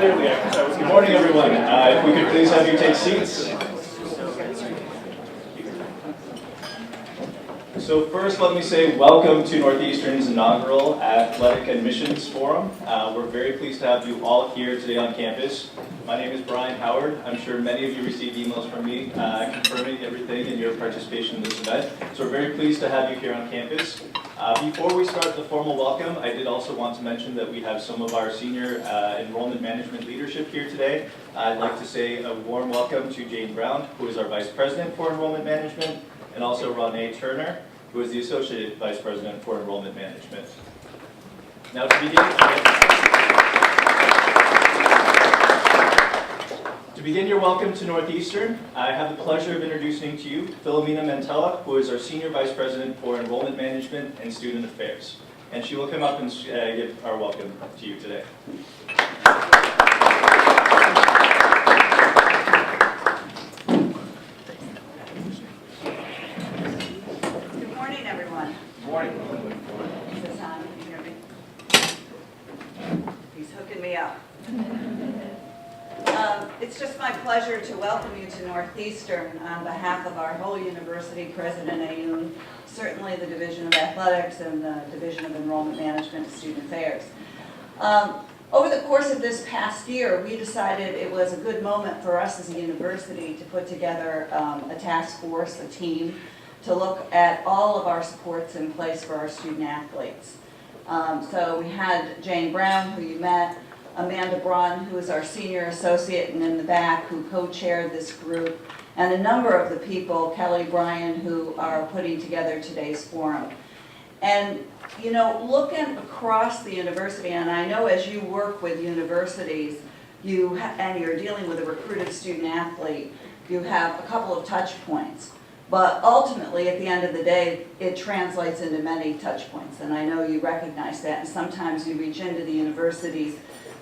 clearly. Good morning, everyone. If we could please have you take seats. So first, let me say welcome to Northeastern's inaugural Athletic Admissions Forum. We're very pleased to have you all here today on campus. My name is Brian Howard. I'm sure many of you received emails from me confirming everything in your participation in this event. So we're very pleased to have you here on campus. Before we start the formal welcome, I did also want to mention that we have some of our senior enrollment management leadership here today. I'd like to say a warm welcome to Jane Brown, who is our Vice President for Enrollment Management, and also Renee Turner, who is the Associate Vice President for Enrollment Management. Now to begin your welcome to Northeastern, I have the pleasure of introducing to you Philomena Mantella, who is our Senior Vice President for Enrollment Management and Student Affairs. And she will come up and give our welcome to you today. Good morning, everyone. Good morning. Is this on? Can you hear me? He's hooking me up. It's just my pleasure to welcome you to Northeastern on behalf of our whole university, President Ayoun, certainly the Division of Athletics and the Division of Enrollment Management and Student Affairs. Over the course of this past year, we decided it was a good moment for us as a university to put together a task force, a team, to look at all of our supports in place for our student athletes. So we had Jane Brown, who you met, Amanda Braun, who is our senior associate and in the back, who co-chaired this group, and a number of the people, Kelly Bryan, who are putting together today's forum. And, you know, looking across the university, and I know as you work with universities, and you're dealing with a recruited student athlete, you have a couple of touch points. But ultimately, at the end of the day, it translates into many touch points, and I know you recognize that, and sometimes you reach into the universities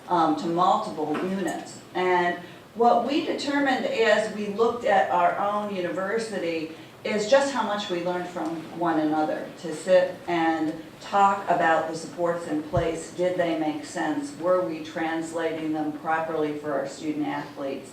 to multiple units. And what we determined as we looked at our own university is just how much we learned from one another, to sit and talk about the supports in place. Did they make sense? Were we translating them properly for our student athletes?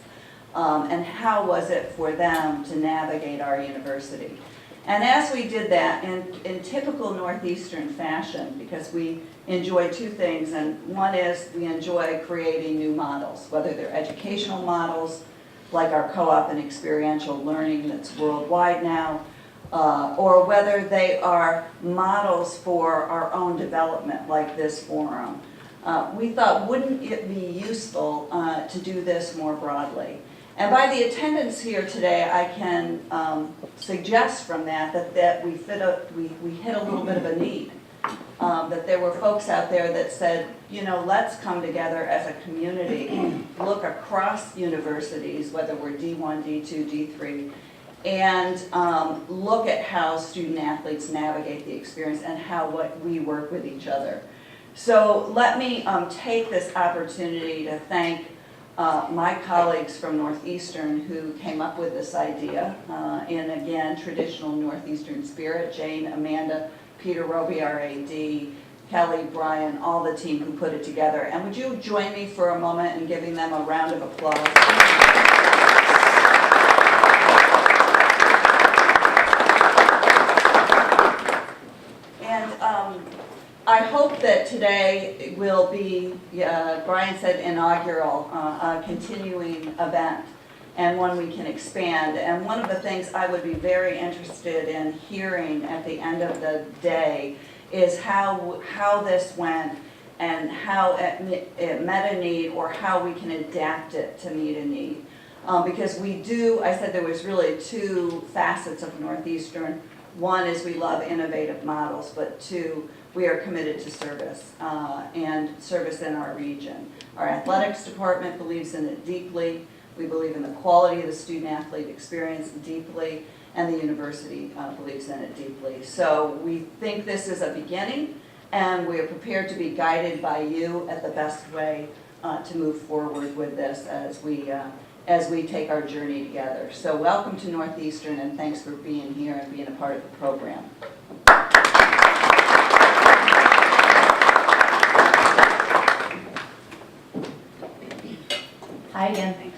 And how was it for them to navigate our university? And as we did that, in typical Northeastern fashion, because we enjoy two things, and one is we enjoy creating new models, whether they're educational models, like our co-op and experiential learning that's worldwide now, or whether they are models for our own development, like this forum. We thought, wouldn't it be useful to do this more broadly? And by the attendance here today, I can suggest from that we hit a little bit of a need. That there were folks out there that said, you know, let's come together as a community, look across universities, whether we're D1, D2, D3, and look at how student athletes navigate the experience and how we work with each other. So let me take this opportunity to thank my colleagues from Northeastern who came up with this idea in, again, traditional Northeastern spirit. Jane, Amanda, Peter Roby, our AD, Kelly, Bryan, all the team who put it together. And would you join me for a moment in giving them a round of applause? And I hope that today will be, Brian said, inaugural, a continuing event, and one we can expand. And one of the things I would be very interested in hearing at the end of the day is how this went and how it met a need, or how we can adapt it to meet a need. Because we do, I said there was really two facets of Northeastern. One is we love innovative models, but two, we are committed to service and service in our region. Our athletics department believes in it deeply. We believe in the quality of the student-athlete experience deeply, and the university believes in it deeply. So we think this is a beginning, and we are prepared to be guided by you at the best way to move forward with this as we take our journey together. So welcome to Northeastern, and thanks for being here and being a part of the program. Hi again.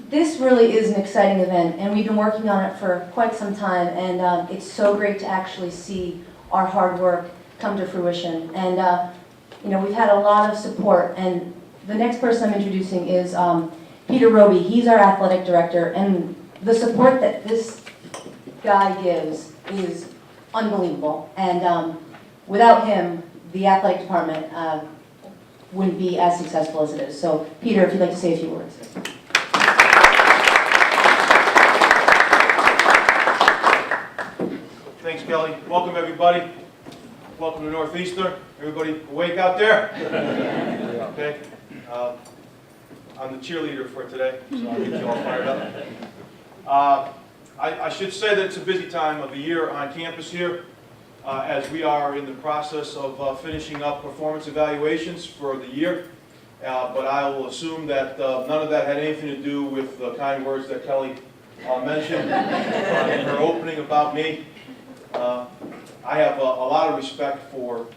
This really is an exciting event, and we've been working on it for quite some time, and it's so great to actually see our hard work come to fruition. And you know, we've had a lot of support, and the next person I'm introducing is Peter Roby. He's our athletic director, and the support that this guy gives is unbelievable. And without him, the athletic department wouldn't be as successful as it is. So, Peter, if you'd like to say a few words. Thanks, Kelly. Welcome, everybody. Welcome to Northeastern. Everybody awake out there? Okay. I'm the cheerleader for today, so I'll get you all fired up. I should say that it's a busy time of the year on campus here, as we are in the process of finishing up performance evaluations for the year. But I will assume that none of that had anything to do with the kind words that Kelly mentioned in her opening about me. I have a lot of respect for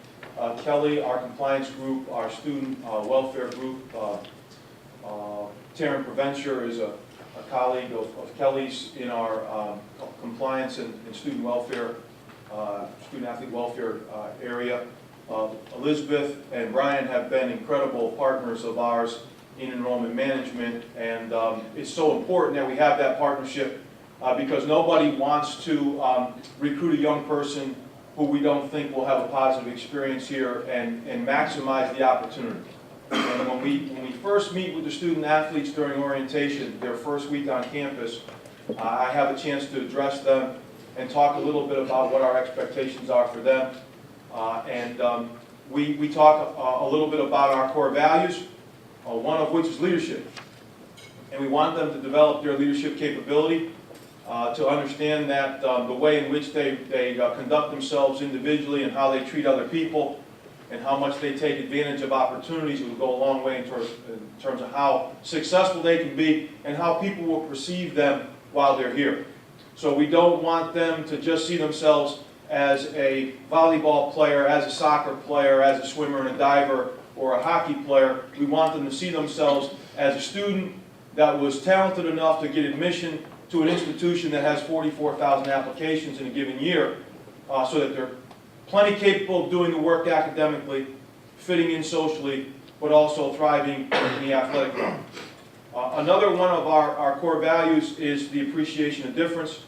Kelly, our compliance group, our student welfare group. Taryn Provencher is a colleague of Kelly's in our compliance and student welfare, student athlete welfare area. Elizabeth and Brian have been incredible partners of ours in enrollment management, and it's so important that we have that partnership because nobody wants to recruit a young person who we don't think will have a positive experience here and maximize the opportunity. And when we first meet with the student athletes during orientation, their first week on campus, I have a chance to address them and talk a little bit about what our expectations are for them. We talk a little bit about our core values, one of which is leadership. And we want them to develop their leadership capability, to understand that the way in which they conduct themselves individually and how they treat other people and how much they take advantage of opportunities will go a long way in terms of how successful they can be and how people will perceive them while they're here. So we don't want them to just see themselves as a volleyball player, as a soccer player, as a swimmer and a diver, or a hockey player. We want them to see themselves as a student that was talented enough to get admission to an institution that has 44,000 applications in a given year, so that they're plenty capable of doing the work academically, fitting in socially, but also thriving in the athletic realm. Another one of our core values is the appreciation of difference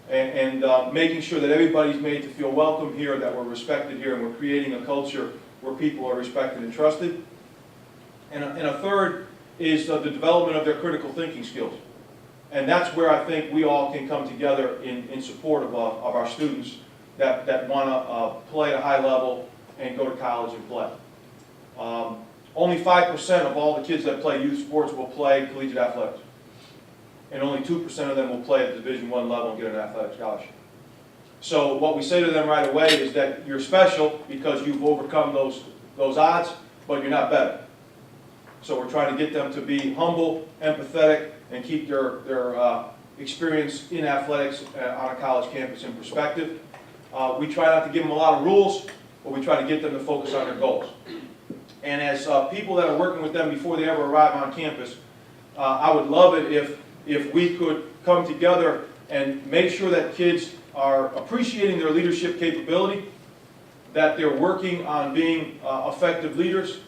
and making sure that everybody's made to feel welcome here, that we're respected here, and we're creating a culture where people are respected and trusted. And a third is the development of their critical thinking skills. And that's where I think we all can come together in support of our students that want to play at a high level and go to college and play. Only 5% of all the kids that play youth sports will play collegiate athletics. And only 2% of them will play at the Division I level and get an athletic scholarship. So what we say to them right away is that you're special because you've overcome those odds, but you're not better. So we're trying to get them to be humble, empathetic, and keep their experience in athletics on a college campus in perspective. We try not to give them a lot of rules, but we try to get them to focus on their goals. And as people that are working with them before they ever arrive on campus, I would love it if we could come together and make sure that kids are appreciating their leadership capability, that they're working on being effective leaders,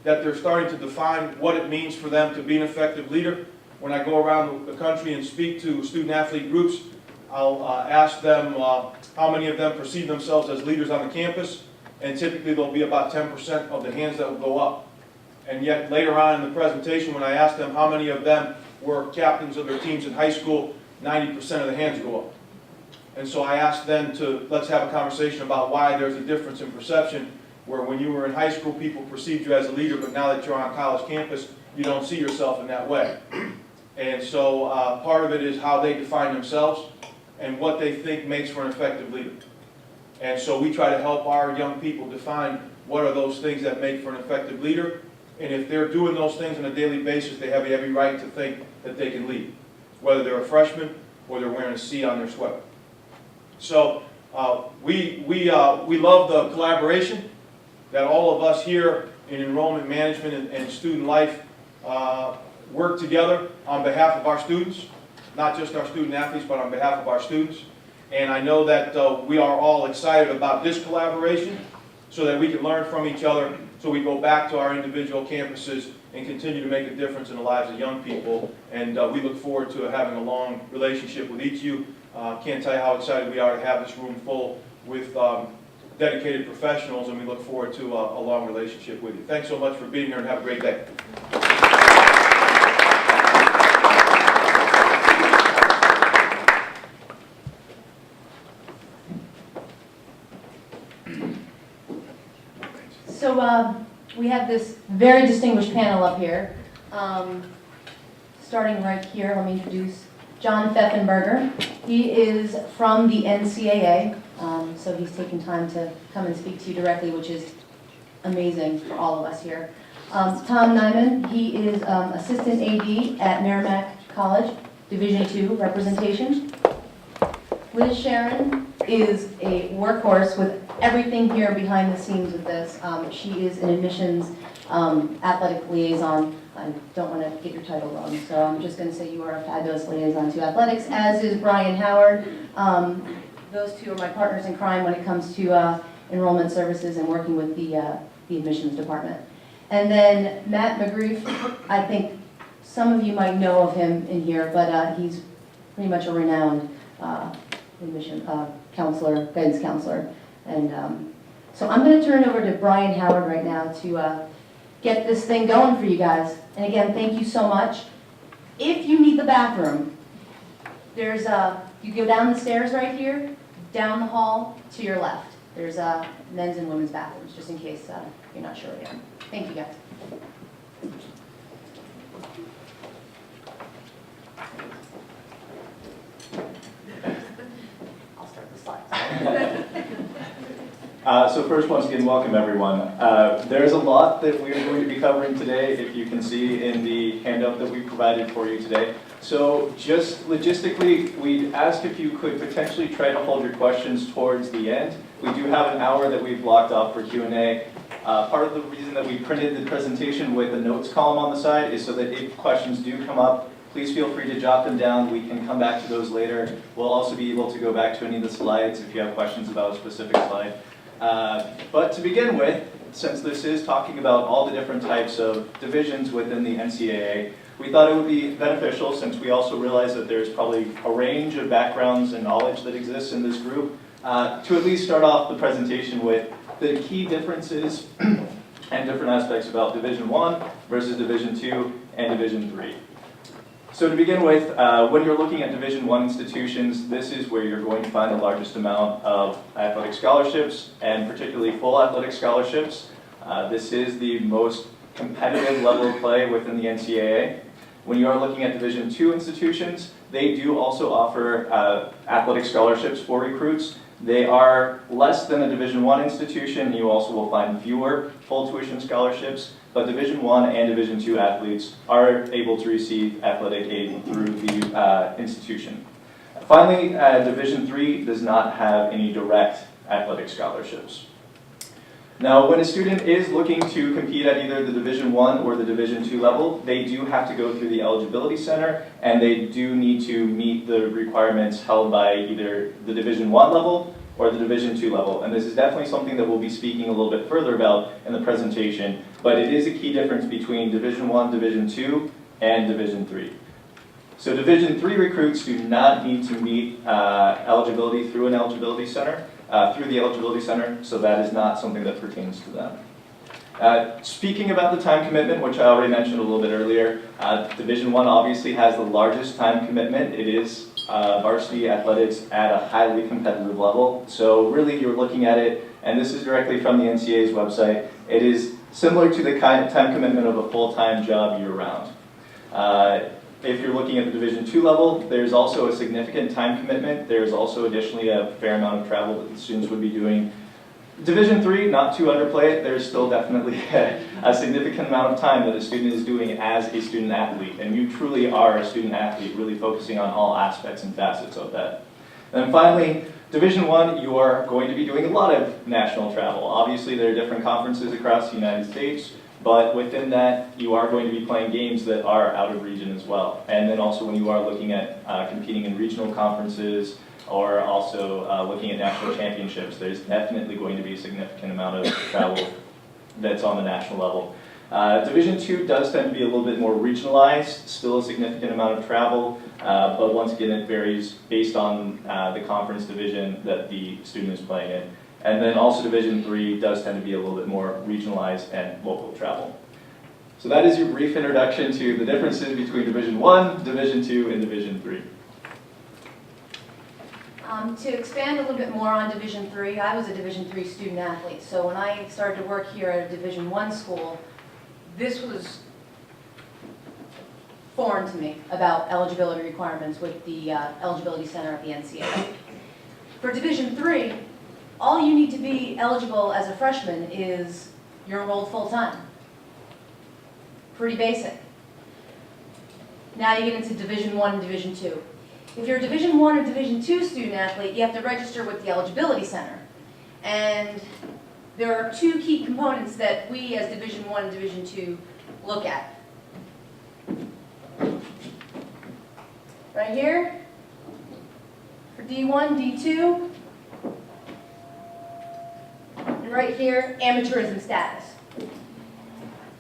that they're starting to define what it means for them to be an effective leader. When I go around the country and speak to student-athlete groups, I'll ask them how many of them perceive themselves as leaders on the campus, and typically there'll be about 10% of the hands that will go up. And yet later on in the presentation, when I ask them how many of them were captains of their teams in high school, 90% of the hands go up. And so I asked them to, let's have a conversation about why there's a difference in perception, where when you were in high school, people perceived you as a leader, but now that you're on college campus, you don't see yourself in that way. And so part of it is how they define themselves and what they think makes for an effective leader. And so we try to help our young people define what are those things that make for an effective leader. And if they're doing those things on a daily basis, they have every right to think that they can lead, whether they're a freshman or they're wearing a C on their sweater. So we love the collaboration that all of us here in enrollment management and student life work together on behalf of our students, not just our student athletes, but on behalf of our students. And I know that we are all excited about this collaboration so that we can learn from each other, so we go back to our individual campuses and continue to make a difference in the lives of young people. And we look forward to having a long relationship with each of you. Can't tell you how excited we are to have this room full with dedicated professionals, and we look forward to a long relationship with you. Thanks so much for being here, and have a great day. So we have this very distinguished panel up here. Starting right here, let me introduce John Pfeffenberger. He is from the NCAA, so he's taken time to come and speak to you directly, which is amazing for all of us here. Tom Nyman, he is Assistant AD at Merrimack College, Division II representation. Liz Sharon is a workhorse with everything here behind the scenes with this. She is an admissions athletic liaison. I don't want to get your title wrong, so I'm just going to say you are a fabulous liaison to athletics, as is Brian Howard. Those two are my partners in crime when it comes to enrollment services and working with the admissions department. And then Matt McGrief, I think some of you might know of him in here, but he's pretty much a renowned admission counselor, guidance counselor. And so I'm going to turn it over to Brian Howard right now to get this thing going for you guys. And again, thank you so much. If you need the bathroom, there's you go down the stairs right here, down the hall to your left. There's men's and women's bathrooms, just in case you're not sure again. Thank you, guys. I'll start the slides. So first, once again, welcome everyone. There's a lot that we're going to be covering today, if you can see in the handout that we provided for you today. So just logistically, we'd ask if you could potentially try to hold your questions towards the end. We do have an hour that we've blocked off for Q&A. Part of the reason that we printed the presentation with a notes column on the side is so that if questions do come up, please feel free to jot them down. We can come back to those later. We'll also be able to go back to any of the slides if you have questions about a specific slide. But to begin with, since this is talking about all the different types of divisions within the NCAA, we thought it would be beneficial, since we also realize that there's probably a range of backgrounds and knowledge that exists in this group, to at least start off the presentation with the key differences and different aspects about Division I versus Division II and Division III. So to begin with, when you're looking at Division I institutions, this is where you're going to find the largest amount of athletic scholarships, and particularly full athletic scholarships. This is the most competitive level of play within the NCAA. When you are looking at Division II institutions, they do also offer athletic scholarships for recruits. They are less than a Division I institution. You also will find fewer full tuition scholarships. But Division I and Division II athletes are able to receive athletic aid through the institution. Finally, Division III does not have any direct athletic scholarships. Now, when a student is looking to compete at either the Division I or the Division II level, they do have to go through the Eligibility Center, and they do need to meet the requirements held by either the Division I level or the Division II level. And this is definitely something that we'll be speaking a little bit further about in the presentation, but it is a key difference between Division I, Division II, and Division III. So Division III recruits do not need to meet eligibility through an Eligibility Center, through the Eligibility Center, so that is not something that pertains to them. Speaking about the time commitment, which I already mentioned a little bit earlier, Division I obviously has the largest time commitment. It is varsity athletics at a highly competitive level. So really you're looking at it, and this is directly from the NCAA's website, it is similar to the kind of time commitment of a full-time job year-round. If you're looking at the Division II level, there's also a significant time commitment. There's also additionally a fair amount of travel that the students would be doing. Division III, not to underplay it, there's still definitely a significant amount of time that a student is doing as a student athlete. And you truly are a student athlete, really focusing on all aspects and facets of that. And then finally, Division I, you are going to be doing a lot of national travel. Obviously, there are different conferences across the United States. But within that, you are going to be playing games that are out of region as well. And then also when you are looking at competing in regional conferences or also looking at national championships, there's definitely going to be a significant amount of travel that's on the national level. Division II does tend to be a little bit more regionalized, still a significant amount of travel, but once again it varies based on the conference division that the student is playing in. And then also Division III does tend to be a little bit more regionalized and local travel. So that is your brief introduction to the differences between Division I, Division II, and Division III. To expand a little bit more on Division III, I was a Division III student athlete. So when I started to work here at a Division I school, this was foreign to me about eligibility requirements with the Eligibility Center at the NCAA. For Division III, all you need to be eligible as a freshman is you're enrolled full-time. Pretty basic. Now you get into Division I and Division II. If you're a Division I or Division II student athlete, you have to register with the Eligibility Center. And there are two key components that we as Division I and Division II look at. Right here, for D1, D2, and right here, amateurism status.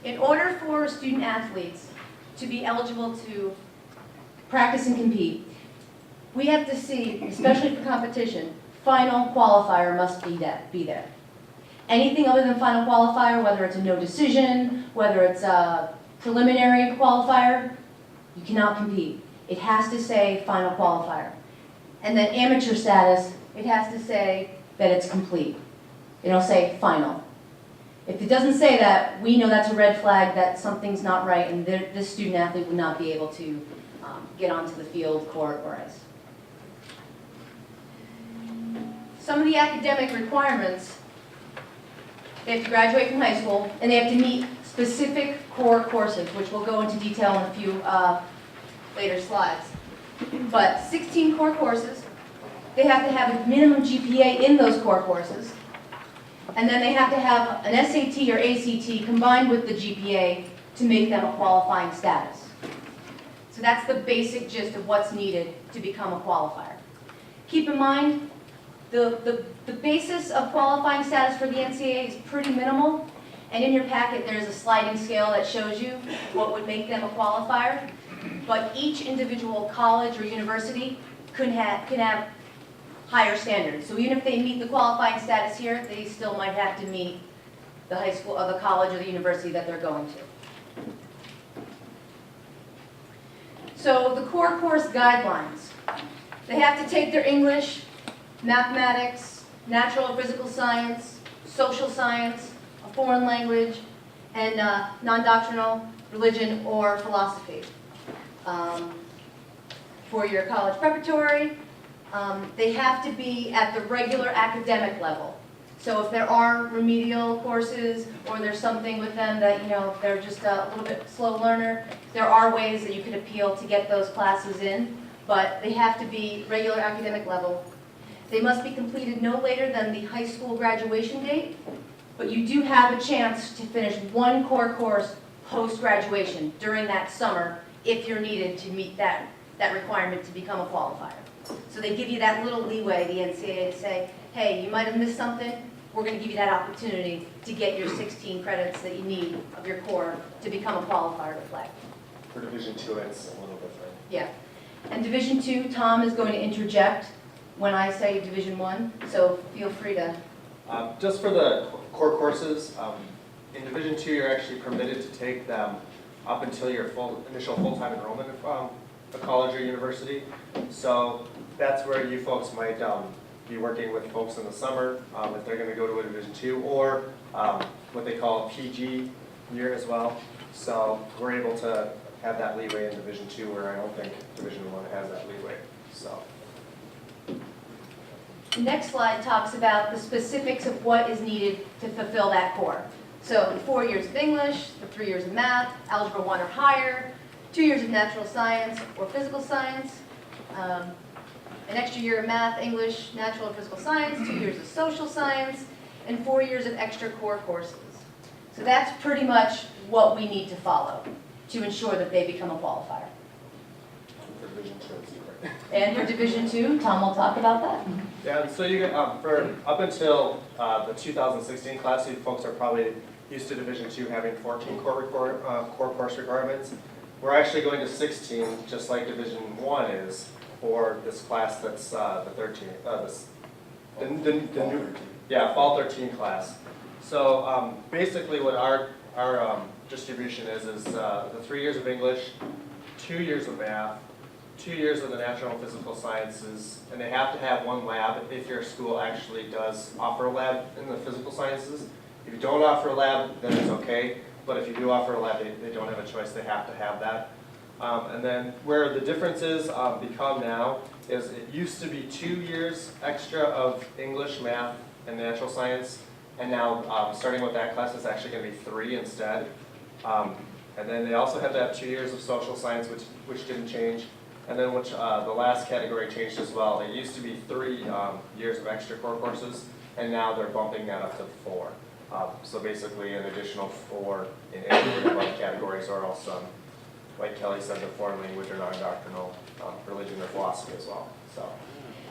In order for student athletes to be eligible to practice and compete, we have to see, especially for competition, final qualifier must be there. Anything other than final qualifier, whether it's a no decision, whether it's a preliminary qualifier, you cannot compete. It has to say final qualifier. And then amateur status, it has to say that it's complete. It'll say final. If it doesn't say that, we know that's a red flag that something's not right and this student athlete would not be able to get onto the field, court, or ice. Some of the academic requirements, they have to graduate from high school and they have to meet specific core courses, which we'll go into detail in a few later slides. But 16 core courses, they have to have a minimum GPA in those core courses, and then they have to have an SAT or ACT combined with the GPA to make them a qualifying status. So that's the basic gist of what's needed to become a qualifier. Keep in mind, the basis of qualifying status for the NCAA is pretty minimal, and in your packet there's a sliding scale that shows you what would make them a qualifier, but each individual college or university can have higher standards. So even if they meet the qualifying status here, they still might have to meet the high school or the college or the university that they're going to. So the core course guidelines. They have to take their English, mathematics, natural or physical science, social science, a foreign language, and non-doctrinal religion or philosophy. For your college preparatory, they have to be at the regular academic level. So if there are remedial courses or there's something with them that, if they're just a little bit slow learner, there are ways that you could appeal to get those classes in, but they have to be regular academic level. They must be completed no later than the high school graduation date, but you do have a chance to finish one core course post-graduation during that summer if you're needed to meet that requirement to become a qualifier. So they give you that little leeway, the NCAA, to say, hey, you might have missed something, we're going to give you that opportunity to get your 16 credits that you need of your core to become a qualifier to play. For Division II, it's a little different. Yeah. And Division II, Tom is going to interject when I say Division I, so feel free to. Just for the core courses, in Division II, you're actually permitted to take them up until your initial full-time enrollment of a college or university. So that's where you folks might be working with folks in the summer if they're going to go to a Division II, or what they call a PG year as well. So we're able to have that leeway in Division II, where I don't think Division I has that leeway. So. The next slide talks about the specifics of what is needed to fulfill that core. So the 4 years of English, the 3 years of math, Algebra 1 or higher, 2 years of natural science or physical science, an extra year of math, English, natural or physical science, 2 years of social science, and 4 years of extra core courses. So that's pretty much what we need to follow to ensure that they become a qualifier. For Division II, it's great. And for Division II, Tom will talk about that. Yeah, and so you get, for up until the 2016 class, you folks are probably used to Division II having 14 core course requirements. We're actually going to 16, just like Division I is, for this class that's the 13, the new, yeah, fall 13 class. So basically what our distribution is the 3 years of English, 2 years of math, 2 years of the natural and physical sciences, and they have to have one lab if your school actually does offer a lab in the physical sciences. If you don't offer a lab, then it's okay, but if you do offer a lab, they don't have a choice, they have to have that. And then where the differences become now is it used to be 2 years extra of English, math, and natural science, and now starting with that class, it's actually going to be 3 instead. And then they also have to have 2 years of social science, which didn't change. And then which the last category changed as well. It used to be 3 years of extra core courses, and now they're bumping that up to 4. So basically an additional 4 in any of the categories, or else, like Kelly said, the foreign language or non-doctrinal religion or philosophy as well.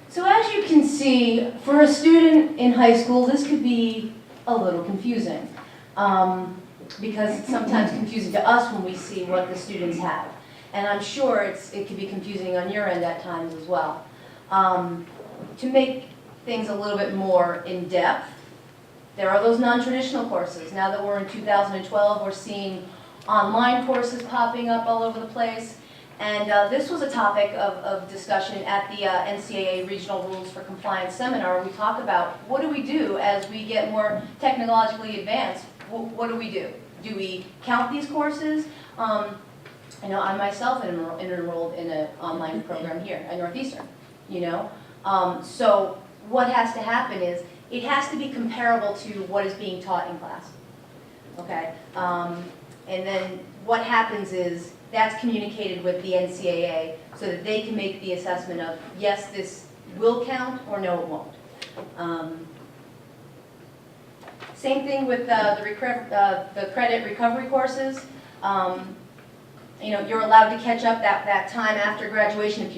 So as you can see, for a student in high school, this could be a little confusing. Because it's sometimes confusing to us when we see what the students have. And I'm sure it could be confusing on your end at times as well. To make things a little bit more in-depth, there are those non-traditional courses. Now that we're in 2012, we're seeing online courses popping up all over the place. And this was a topic of discussion at the NCAA Regional Rules for Compliance seminar. We talk about what do we do as we get more technologically advanced. What do we do? Do we count these courses? I know I myself am enrolled in an online program here at Northeastern, So what has to happen is it has to be comparable to what is being taught in class, okay? And then what happens is that's communicated with the NCAA so that they can make the assessment of, yes, this will count, or no, it won't. Same thing with the credit recovery courses. You're allowed to catch up that time after graduation. If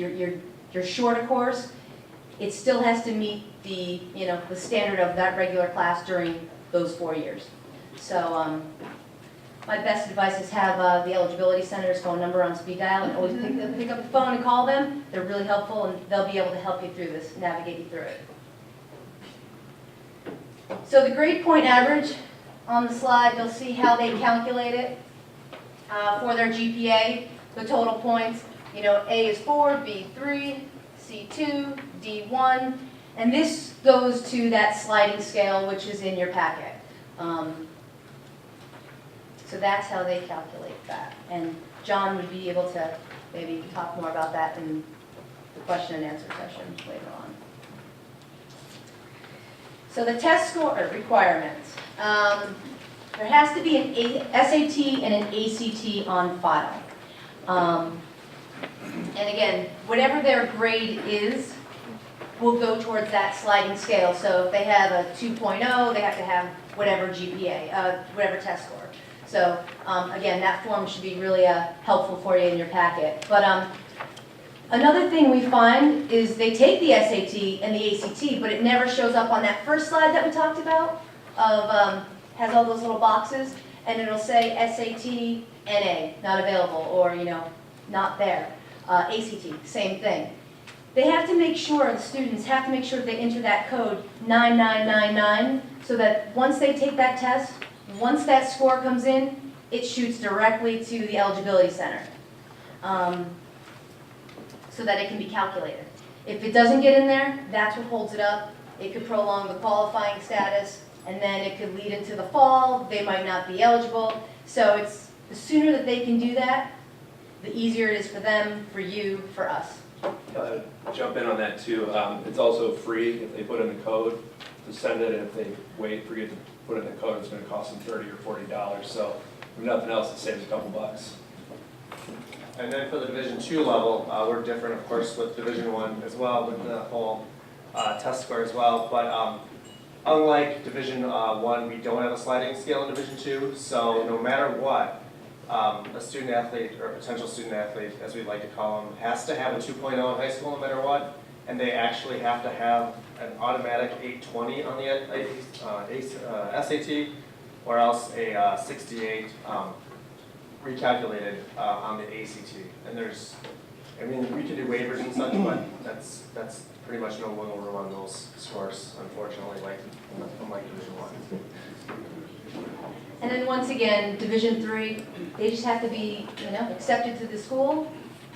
you're short a course, it still has to meet the the standard of that regular class during those 4 years. So my best advice is have the Eligibility Center's phone number on speed dial, and always pick up the phone and call them. They're really helpful, and they'll be able to help you through this, navigate you through it. So the grade point average on the slide, you'll see how they calculate it for their GPA, the total points. A is 4, B 3, C 2, D 1, and this goes to that sliding scale which is in your packet. So that's how they calculate that. And John would be able to maybe talk more about that in the question and answer session later on. So the test score requirements. There has to be an SAT and an ACT on file. And again, whatever their grade is will go towards that sliding scale. So if they have a 2.0, they have to have whatever GPA, whatever test score. So again, that form should be really helpful for you in your packet. But another thing we find is they take the SAT and the ACT, but it never shows up on that first slide that we talked about of has all those little boxes, and it'll say SAT, NA, not available, or not there. ACT, same thing. They have to make sure, the students have to make sure they enter that code 9999, so that once they take that test, once that score comes in, it shoots directly to the Eligibility Center, so that it can be calculated. If it doesn't get in there, that's what holds it up. It could prolong the qualifying status, and then it could lead into the fall. They might not be eligible. So it's the sooner that they can do that, the easier it is for them, for you, for us. Jump in on that too. It's also free if they put in the code to send it, and if they wait for you to put in the code, it's going to cost them $30 or $40. So if nothing else, it saves a couple bucks. And then for the Division II level, we're different, of course, with Division I as well, with the whole test score as well. But unlike Division 1, we don't have a sliding scale in Division 2, so no matter what, a student athlete, or a potential student athlete, as we like to call them, has to have a 2.0 in high school no matter what, and they actually have to have an automatic 820 on the SAT, or else a 68 recalculated on the ACT. And there's, I mean, we can do waivers and such, but that's pretty much no wiggle room on those scores, unfortunately, unlike Division 1. And then once again, Division 3, they just have to be, accepted to the school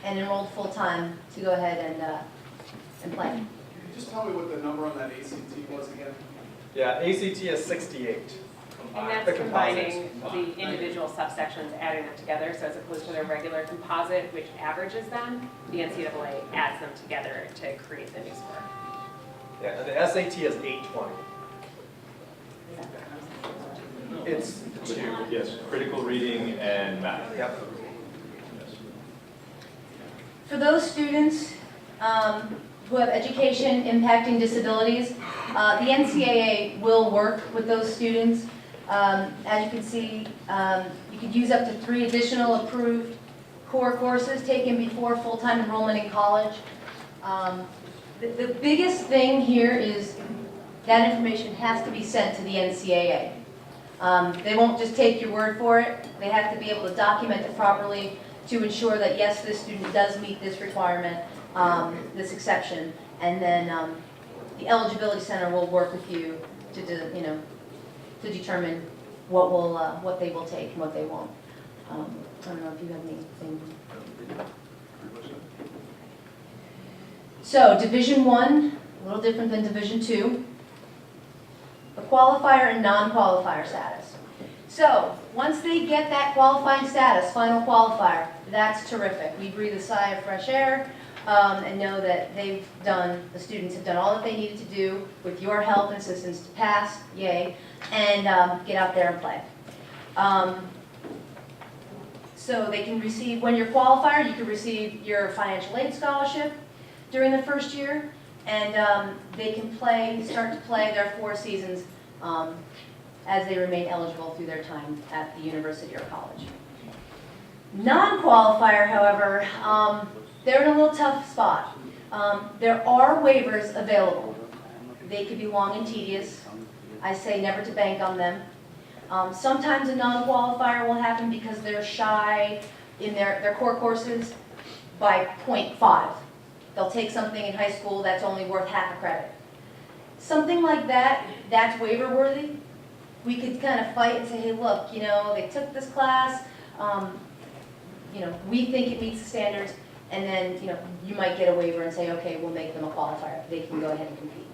and enrolled full-time to go ahead and play. Just tell me what the number on that ACT was again? Yeah, ACT is 68. And that's combining the individual subsections, adding them together, so as opposed to their regular composite, which averages them, the NCAA adds them together to create the new score. Yeah, and the SAT is 820. It's the two. Yes, critical reading and math. Yep. For those students who have education impacting disabilities, the NCAA will work with those students. As you can see, you could use up to 3 additional approved core courses taken before full-time enrollment in college. The biggest thing here is that information has to be sent to the NCAA. They won't just take your word for it. They have to be able to document it properly to ensure that, yes, this student does meet this requirement, this exception, and then the Eligibility Center will work with you to determine what they will take and what they won't. I don't know if you have anything. So Division 1, a little different than Division 2. The qualifier and non-qualifier status. So once they get that qualifying status, final qualifier, that's terrific. We breathe a sigh of fresh air and know that the students have done all that they needed to do with your help and assistance to pass, yay, and get out there and play. So they can receive, when you're qualified, you can receive your financial aid scholarship during the first year, and they can start to play their 4 seasons as they remain eligible through their time at the university or college. Non-qualifier, however, they're in a little tough spot. There are waivers available. They could be long and tedious. I say never to bank on them. Sometimes a non-qualifier will happen because they're shy in their core courses by 0.5. They'll take something in high school that's only worth half a credit. Something like that, that's waiver worthy. We could kind of fight and say, hey, look, they took this class, we think it meets the standards, and then, you might get a waiver and say, okay, we'll make them a qualifier. They can go ahead and compete.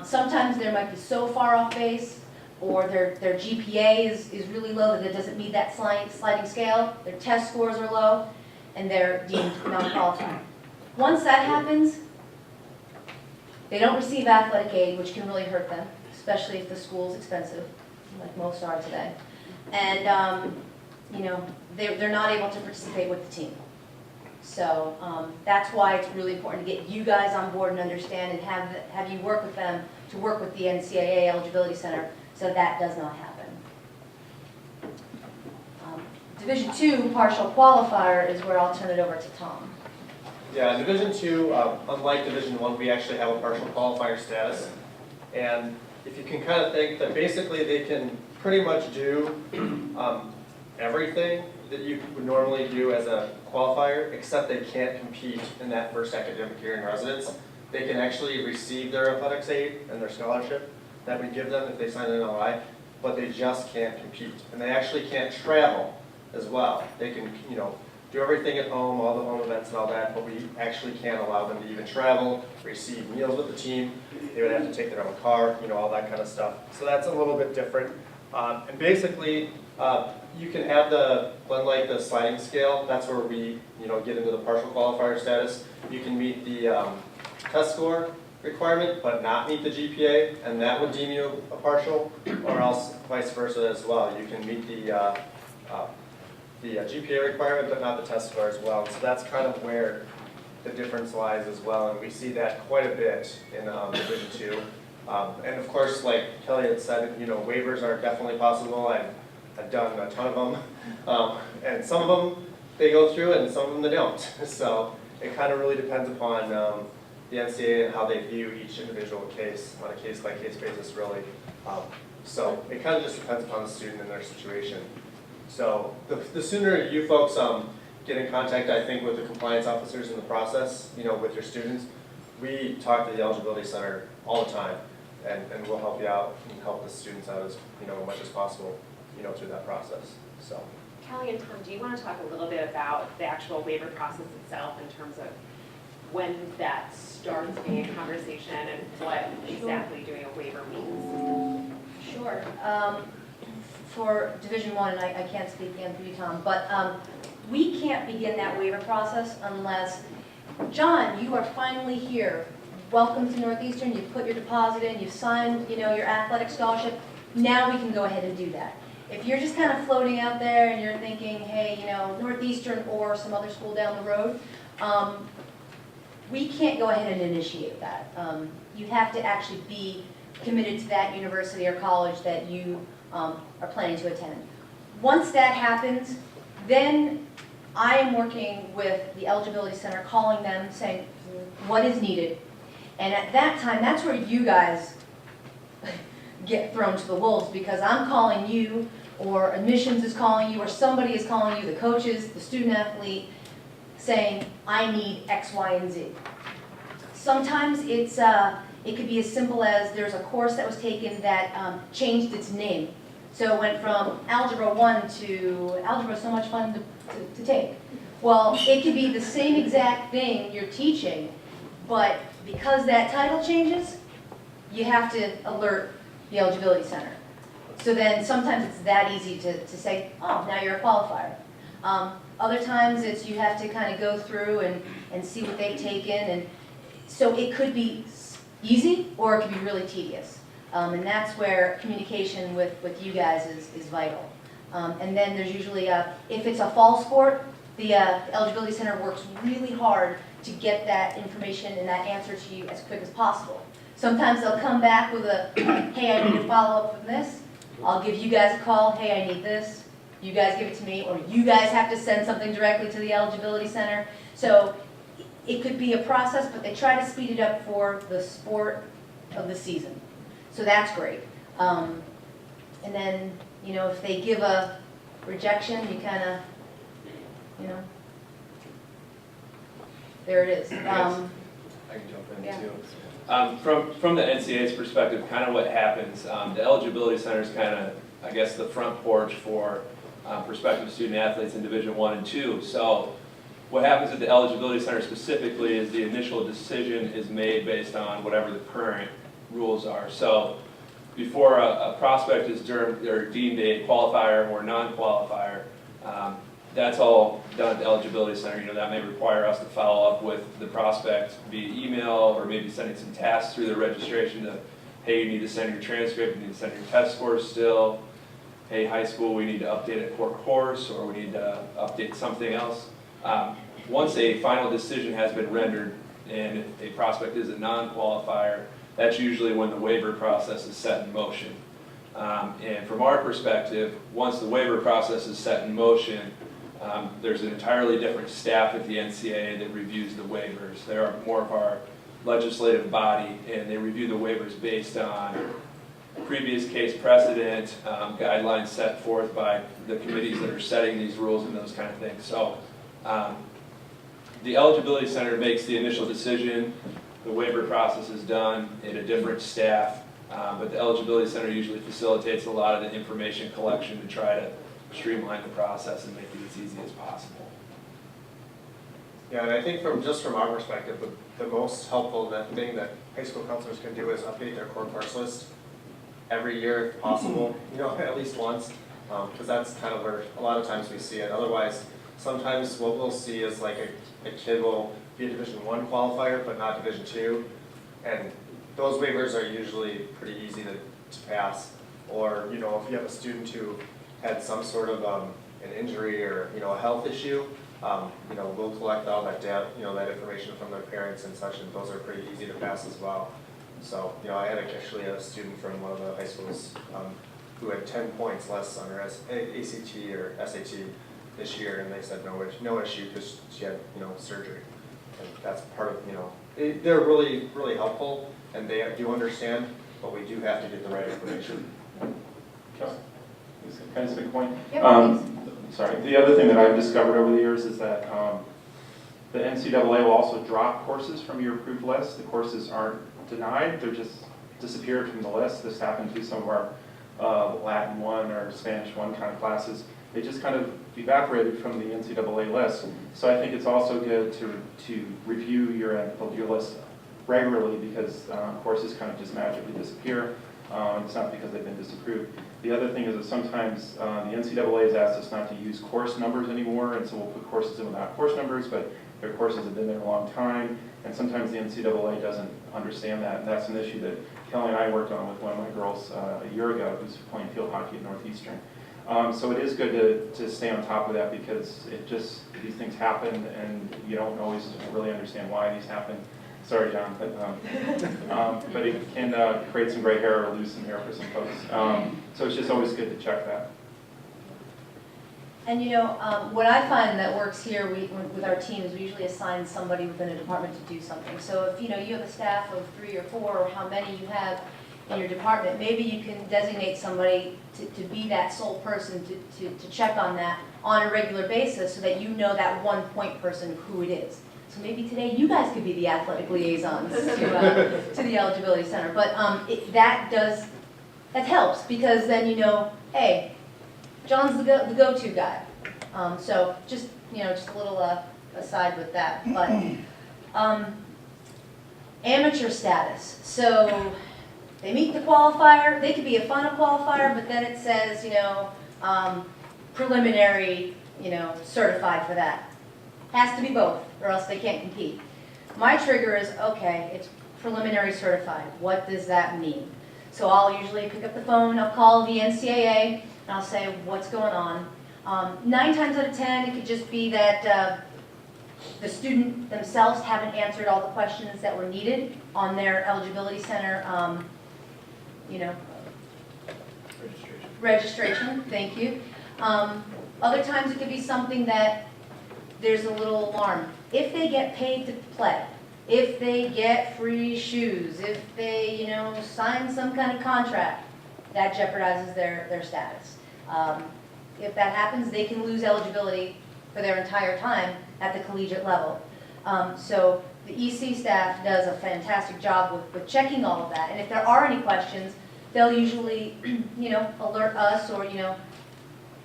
Sometimes they might be so far off base, or their GPA is really low that it doesn't meet that sliding scale. Their test scores are low, and they're deemed non-qualified. Once that happens, they don't receive athletic aid, which can really hurt them, especially if the school's expensive, like most are today. And, they're not able to participate with the team. So that's why it's really important to get you guys on board and understand and have you work with them to work with the NCAA Eligibility Center so that does not happen. Division 2 partial qualifier is where I'll turn it over to Tom. Yeah, Division 2, unlike Division 1, we actually have a partial qualifier status. And if you can kind of think that basically they can pretty much do everything that you would normally do as a qualifier, except they can't compete in that first academic year in residence. They can actually receive their athletics aid and their scholarship that we give them if they sign an LI, but they just can't compete. And they actually can't travel as well. They can, do everything at home, all the home events and all that, but we actually can't allow them to even travel, receive meals with the team. They would have to take their own car, all that kind of stuff. So that's a little bit different. And basically, you can have unlike the sliding scale, that's where we, get into the partial qualifier status. You can meet the test score requirement, but not meet the GPA, and that would deem you a partial, or else vice versa as well. You can meet the GPA requirement, but not the test score as well. So that's kind of where the difference lies as well, and we see that quite a bit in Division 2. And of course, like Kelly had said, waivers are definitely possible. I've done a ton of them. And some of them they go through and some of them they don't. So it kind of really depends upon the NCAA and how they view each individual case on a case-by-case basis, really. So it kind of just depends upon the student and their situation. So the sooner you folks get in contact, I think, with the compliance officers in the process, with your students, we talk to the Eligibility Center all the time, and we'll help you out and help the students out as much as possible, through that process. So. Kelly and Tom, do you want to talk a little bit about the actual waiver process itself in terms of when that starts being a conversation and what exactly doing a waiver means? Sure. For Division I, and I can't speak again for you, Tom, but we can't begin that waiver process unless, John, you are finally here. Welcome to Northeastern. You've put your deposit in. You've signed, your athletic scholarship. Now we can go ahead and do that. If you're just kind of floating out there and you're thinking, hey, Northeastern or some other school down the road, we can't go ahead and initiate that. You have to actually be committed to that university or college that you are planning to attend. Once that happens, then I am working with the Eligibility Center, calling them, saying what is needed. And at that time, that's where you guys get thrown to the wolves, because I'm calling you, or admissions is calling you, or somebody is calling you, the coaches, the student athlete, saying, I need X, Y, and Z. Sometimes it could be as simple as there's a course that was taken that changed its name. So it went from Algebra 1 to Algebra so much fun to take. Well, it could be the same exact thing you're teaching, but because that title changes, you have to alert the Eligibility Center. So then sometimes it's that easy to say, oh, now you're a qualifier. Other times it's you have to kind of go through and see what they've taken. And so it could be easy or it could be really tedious. And that's where communication with you guys is vital. And then there's usually, if it's a fall sport, the Eligibility Center works really hard to get that information and that answer to you as quick as possible. Sometimes they'll come back with a, hey, I need to follow up from this. I'll give you guys a call, hey, I need this. You guys give it to me, or you guys have to send something directly to the Eligibility Center. So it could be a process, but they try to speed it up for the sport of the season. So that's great. And then, if they give a rejection, you kind of, there it is. I can jump in yeah. too. From the NCAA's perspective, kind of what happens, the Eligibility Center is kind of, I guess, the front porch for prospective student athletes in Division I and II. So what happens at the Eligibility Center specifically is the initial decision is made based on whatever the current rules are. So before a prospect is deemed a qualifier or non-qualifier, that's all done at the Eligibility Center. That may require us to follow up with the prospect via email or maybe sending some tasks through the registration to, hey, you need to send your transcript, you need to send your test scores still. Hey, high school, we need to update a core course or we need to update something else. Once a final decision has been rendered and if a prospect is a non-qualifier, that's usually when the waiver process is set in motion. And from our perspective, once the waiver process is set in motion, there's an entirely different staff at the NCAA that reviews the waivers. They are more of our legislative body, and they review the waivers based on previous case precedent, guidelines set forth by the committees that are setting these rules and those kind of things. So the Eligibility Center makes the initial decision. The waiver process is done in a different staff, but the Eligibility Center usually facilitates a lot of the information collection to try to streamline the process and make it as easy as possible. Yeah, and I think from our perspective, the most helpful thing that high school counselors can do is update their core course list every year if possible, at least once, because that's kind of where a lot of times we see it. Otherwise, sometimes what we'll see is like a kid will be a Division I qualifier, but not Division II, and those waivers are usually pretty easy to pass. Or, if you have a student who had some sort of an injury or, a health issue, we'll collect all that data, that information from their parents and such, and those are pretty easy to pass as well. So, I had actually a student from one of the high schools who had 10 points less on her ACT or SAT this year, and they said no issue because she had, surgery. And that's part of, they're really, really helpful, and they do understand, but we do have to get the right information. Can I just make a point? Yeah, Sorry. The other thing that I've discovered over the years is that the NCAA will also drop courses from your approved list. The courses aren't denied; they're just disappeared from the list. This happened to some of our Latin 1 or Spanish 1 kind of classes. They just kind of evaporated from the NCAA list. So I think it's also good to review your list regularly, because courses kind of just magically disappear. It's not because they've been disapproved. The other thing is that sometimes the NCAA has asked us not to use course numbers anymore, and so we'll put courses in without course numbers, but their courses have been there a long time, and sometimes the NCAA doesn't understand that, and that's an issue that Kelly and I worked on with one of my girls a year ago who's playing field hockey at Northeastern. So it is good to stay on top of that, because these things happen and you don't always really understand why these happen. Sorry, John, but it can create some gray hair or lose some hair for some folks. So it's just always good to check that. And what I find that works here with our team is we usually assign somebody within a department to do something. So if you have a staff of 3 or 4, or how many you have in your department, maybe you can designate somebody to be that sole person to check on that on a regular basis, so that that one point person who it is. So maybe today you guys could be the athletic liaisons to the Eligibility Center. But that helps, because then hey, John's the go-to guy. So just a little aside with that. But amateur status. So they meet the qualifier. They could be a final qualifier, but then it says preliminary, certified for that. Has to be both, or else they can't compete. My trigger is, okay, it's preliminary certified. What does that mean? So I'll usually pick up the phone, I'll call the NCAA, and I'll say, what's going on? 9 times out of 10, it could just be that the student themselves haven't answered all the questions that were needed on their Eligibility Center, registration, thank you. Other times it could be something that there's a little alarm. If they get paid to play, if they get free shoes, if they, sign some kind of contract, that jeopardizes their status. If that happens, they can lose eligibility for their entire time at the collegiate level. So the EC staff does a fantastic job with checking all of that. And if there are any questions, they'll usually, alert us, or,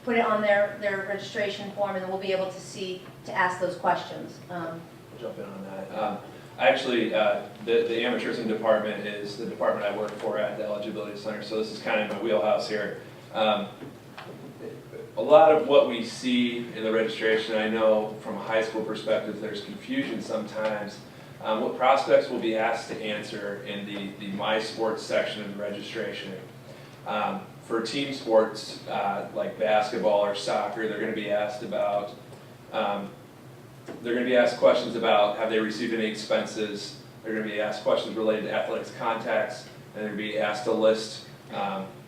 put it on their registration form, and we'll be able to ask those questions. I'll jump in on that. Actually, the amateurism department is the department I work for at the Eligibility Center, so this is kind of my wheelhouse here. A lot of what we see in the registration, I know from a high school perspective, there's confusion sometimes. What prospects will be asked to answer in the My Sports section of the registration. For team sports like basketball or soccer, they're going to be asked about. They're going to be asked questions about, have they received any expenses? They're going to be asked questions related to athletics contacts, and they're going to be asked to list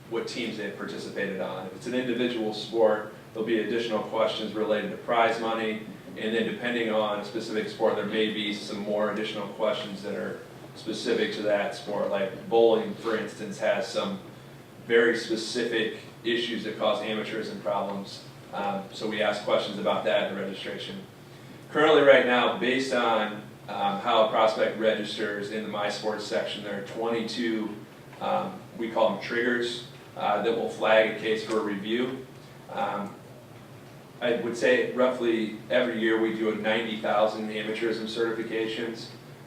what teams they've participated on. If it's an individual sport, there'll be additional questions related to prize money, and then depending on a specific sport, there may be some more additional questions that are specific to that sport. Like bowling, for instance, has some very specific issues that cause amateurism problems. So we ask questions about that in the registration. Currently right now, based on how a prospect registers in the My Sports section, there are 22, we call them triggers, that will flag a case for a review. I would say roughly every year we do 90,000 amateurism certifications.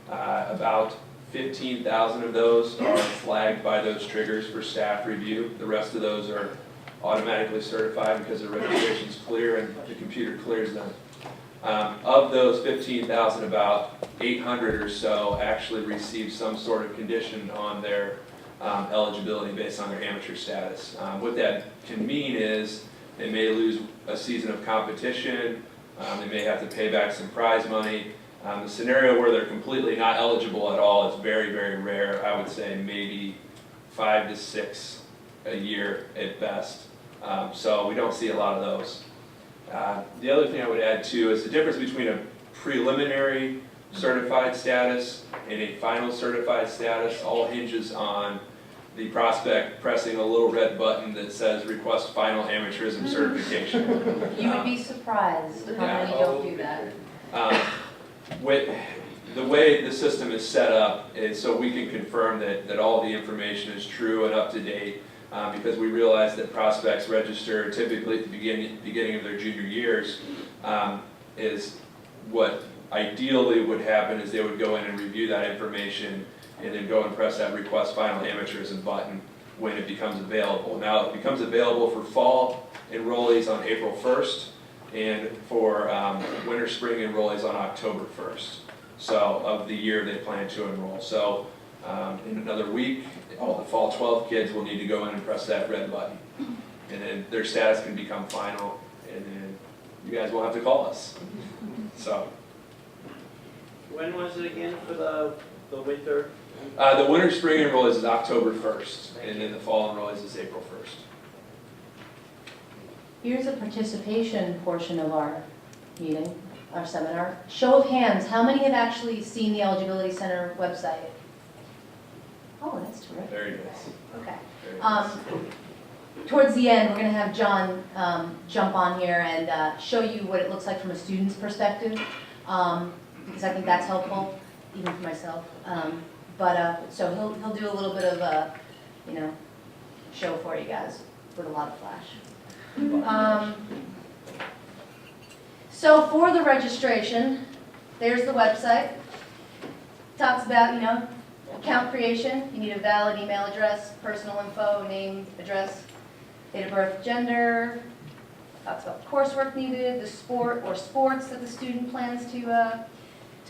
About 15,000 of those are flagged by those triggers for staff review. The rest of those are automatically certified because the registration is clear and the computer clears them. Of those 15,000, about 800 or so actually receive some sort of condition on their eligibility based on their amateur status. What that can mean is they may lose a season of competition, they may have to pay back some prize money, The scenario where they're completely not eligible at all is very, very rare. I would say maybe 5 to 6 a year at best. So we don't see a lot of those. The other thing I would add too is the difference between a preliminary certified status and a final certified status all hinges on the prospect pressing a little red button that says request final amateurism certification. You would be surprised how many don't do that. With the way the system is set up is so we can confirm that all the information is true and up to date, because we realize that prospects register typically at the beginning of their junior years. Is what ideally would happen is they would go in and review that information and then go and press that request final amateurism button when it becomes available. Now it becomes available for fall enrollees on April 1st and for winter spring enrollees on October 1st. So of the year they plan to enroll. So in another week, all the fall 12 kids will need to go in and press that red button. And then their status can become final, and then you guys will have to call us. So. When was it again for the winter? The winter spring enrollees is October 1st, and then the fall enrollees is April 1st. Here's a participation portion of our meeting, our seminar. Show of hands, how many have actually seen the Eligibility Center website? Oh, that's terrific. Very nice. Okay. Very nice. Towards the end, we're going to have John jump on here and show you what it looks like from a student's perspective, because I think that's helpful, even for myself. So he'll do a little bit of a, show for you guys with a lot of flash. So for the registration, there's the website. Talks about, account creation. You need a valid email address, personal info, name, address, date of birth, gender. Talks about the coursework needed, the sport or sports that the student plans to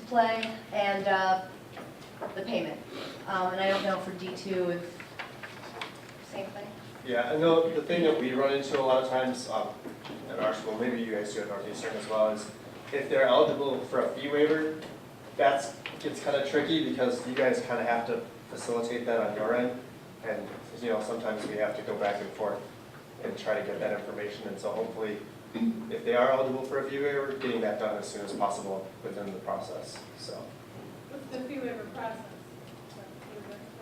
play, and the payment. And I don't know for D2 if same thing. Yeah, I know the thing that we run into a lot of times at our school, maybe you guys do at Northeastern as well, is if they're eligible for a fee waiver, that gets kind of tricky because you guys kind of have to facilitate that on your end. And, sometimes we have to go back and forth and try to get that information. And so hopefully, if they are eligible for a fee waiver, getting that done as soon as possible within the process, so. What's the fee waiver process?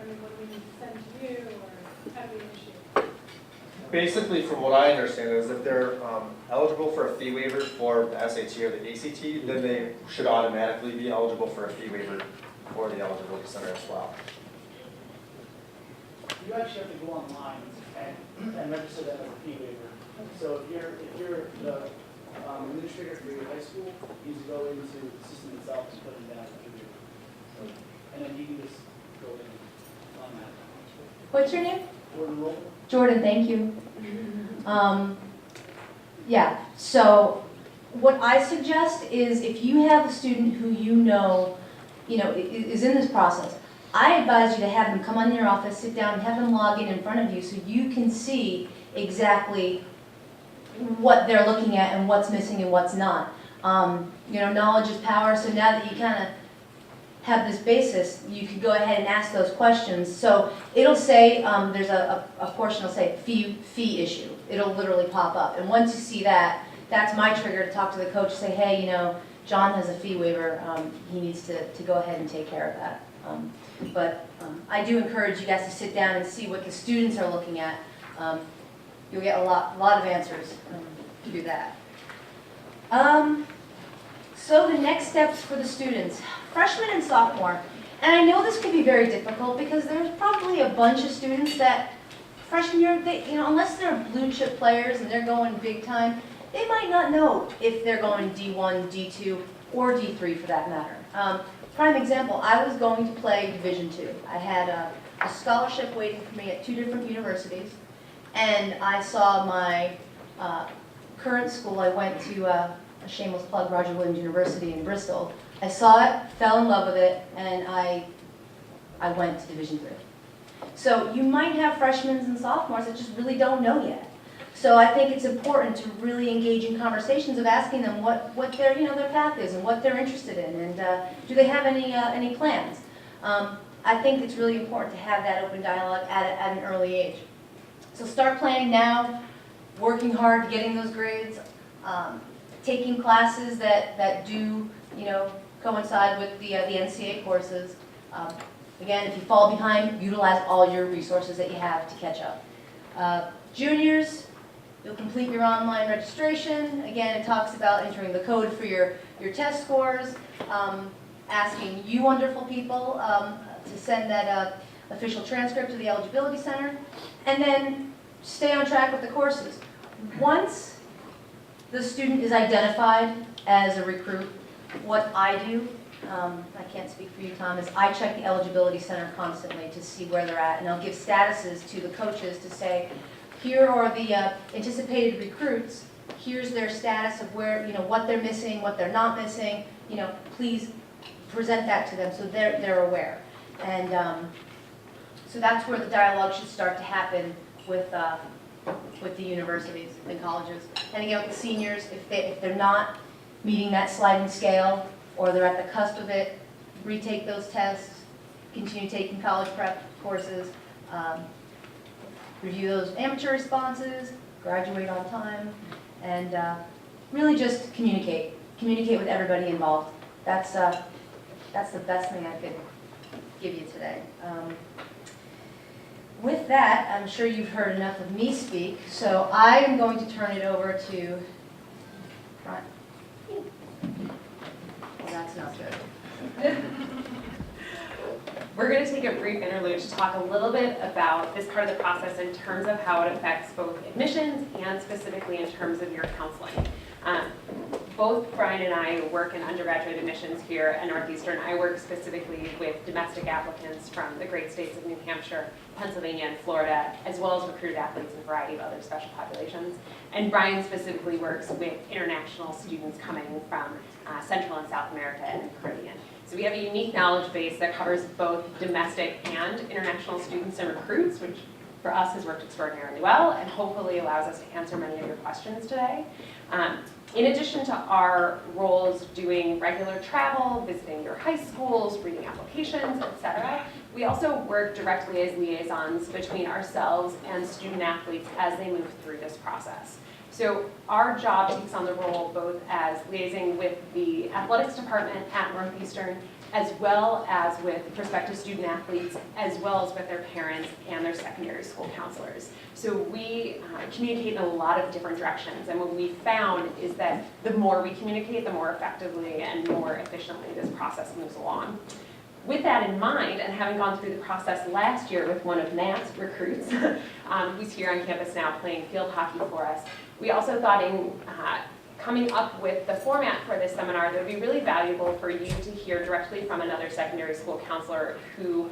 I mean, what do we need to send to you, or how do we initiate? Basically, from what I understand, is if they're eligible for a fee waiver for the SAT or the ACT, then they should automatically be eligible for a fee waiver for the Eligibility Center as well. You actually have to go online and register that as a fee waiver. So if you're the administrator for your high school, you just go into the system itself and put it down as a fee waiver. And then you can just go in on that. What's your name? Jordan Roll. Jordan, thank you. Yeah, so what I suggest is if you have a student who is in this process, I advise you to have them come on in your office, sit down, and have them log in front of you so you can see exactly what they're looking at and what's missing and what's not. Knowledge is power, so now that you kind of have this basis, you could go ahead and ask those questions. So it'll say, there's a portion that'll say fee issue. It'll literally pop up. And once you see that, that's my trigger to talk to the coach, say, hey, John has a fee waiver. He needs to go ahead and take care of that. But I do encourage you guys to sit down and see what the students are looking at. You'll get a lot of answers to do that. So the next steps for the students, freshman and sophomore. And I know this could be very difficult because there's probably a bunch of students that freshman year, unless they're blue chip players and they're going big time, they might not know if they're going D1, D2, or D3 for that matter. Prime example, I was going to play Division II. I had a scholarship waiting for me at 2 different universities, and I saw my current school. I went to a shameless plug, Roger Williams University in Bristol. I saw it, fell in love with it, and I went to Division III. So you might have freshmen and sophomores that just really don't know yet. So I think it's important to really engage in conversations of asking them what their, their path is and what they're interested in, and do they have any plans. I think it's really important to have that open dialogue at an early age. So start planning now, working hard, getting those grades, taking classes that do, coincide with the NCA courses. Again, if you fall behind, utilize all your resources that you have to catch up. Juniors, you'll complete your online registration. Again, it talks about entering the code for your test scores, asking you wonderful people to send that official transcript to the Eligibility Center, and then stay on track with the courses. Once the student is identified as a recruit, what I do, I can't speak for you, Tom, is I check the Eligibility Center constantly to see where they're at, and I'll give statuses to the coaches to say, here are the anticipated recruits, here's their status of where, what they're missing, what they're not missing, please present that to them so they're aware. And so that's where the dialogue should start to happen with the universities and colleges. And again, with the seniors, if they're not meeting that sliding scale, or they're at the cusp of it, retake those tests, continue taking college prep courses, review those amateur responses, graduate on time, and really just communicate. Communicate with everybody involved. That's the best thing I could give you today. With that, I'm sure you've heard enough of me speak, so I am going to turn it over to Brian. Well, that's not good. We're going to take a brief interlude to talk a little bit about this part of the process in terms of how it affects both admissions and specifically in terms of your counseling. Both Brian and I work in undergraduate admissions here at Northeastern. I work specifically with domestic applicants from the great states of New Hampshire, Pennsylvania, and Florida, as well as recruited athletes in a variety of other special populations. And Brian specifically works with international students coming from Central and South America and the Caribbean. So we have a unique knowledge base that covers both domestic and international students and recruits, which for us has worked extraordinarily well and hopefully allows us to answer many of your questions today. In addition to our roles doing regular travel, visiting your high schools, reading applications, etc., we also work directly as liaisons between ourselves and student athletes as they move through this process. So our job takes on the role both as liaising with the athletics department at Northeastern, as well as with prospective student athletes, as well as with their parents and their secondary school counselors. So we communicate in a lot of different directions, and what we found is that the more we communicate, the more effectively and more efficiently this process moves along. With that in mind, and having gone through the process last year with one of Matt's recruits, who's here on campus now playing field hockey for us, we also thought in coming up with the format for this seminar that would be really valuable for you to hear directly from another secondary school counselor who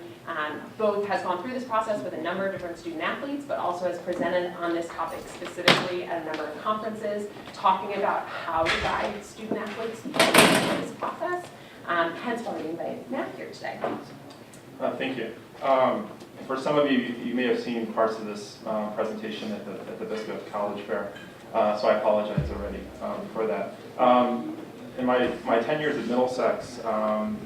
both has gone through this process with a number of different student athletes, but also has presented on this topic specifically at a number of conferences, talking about how to guide student athletes through this process. Hence why we invited Matt here today. Thank you. For some of you, you may have seen parts of this presentation at the Biscuit College Fair, so I apologize already for that. In my 10 years at Middlesex,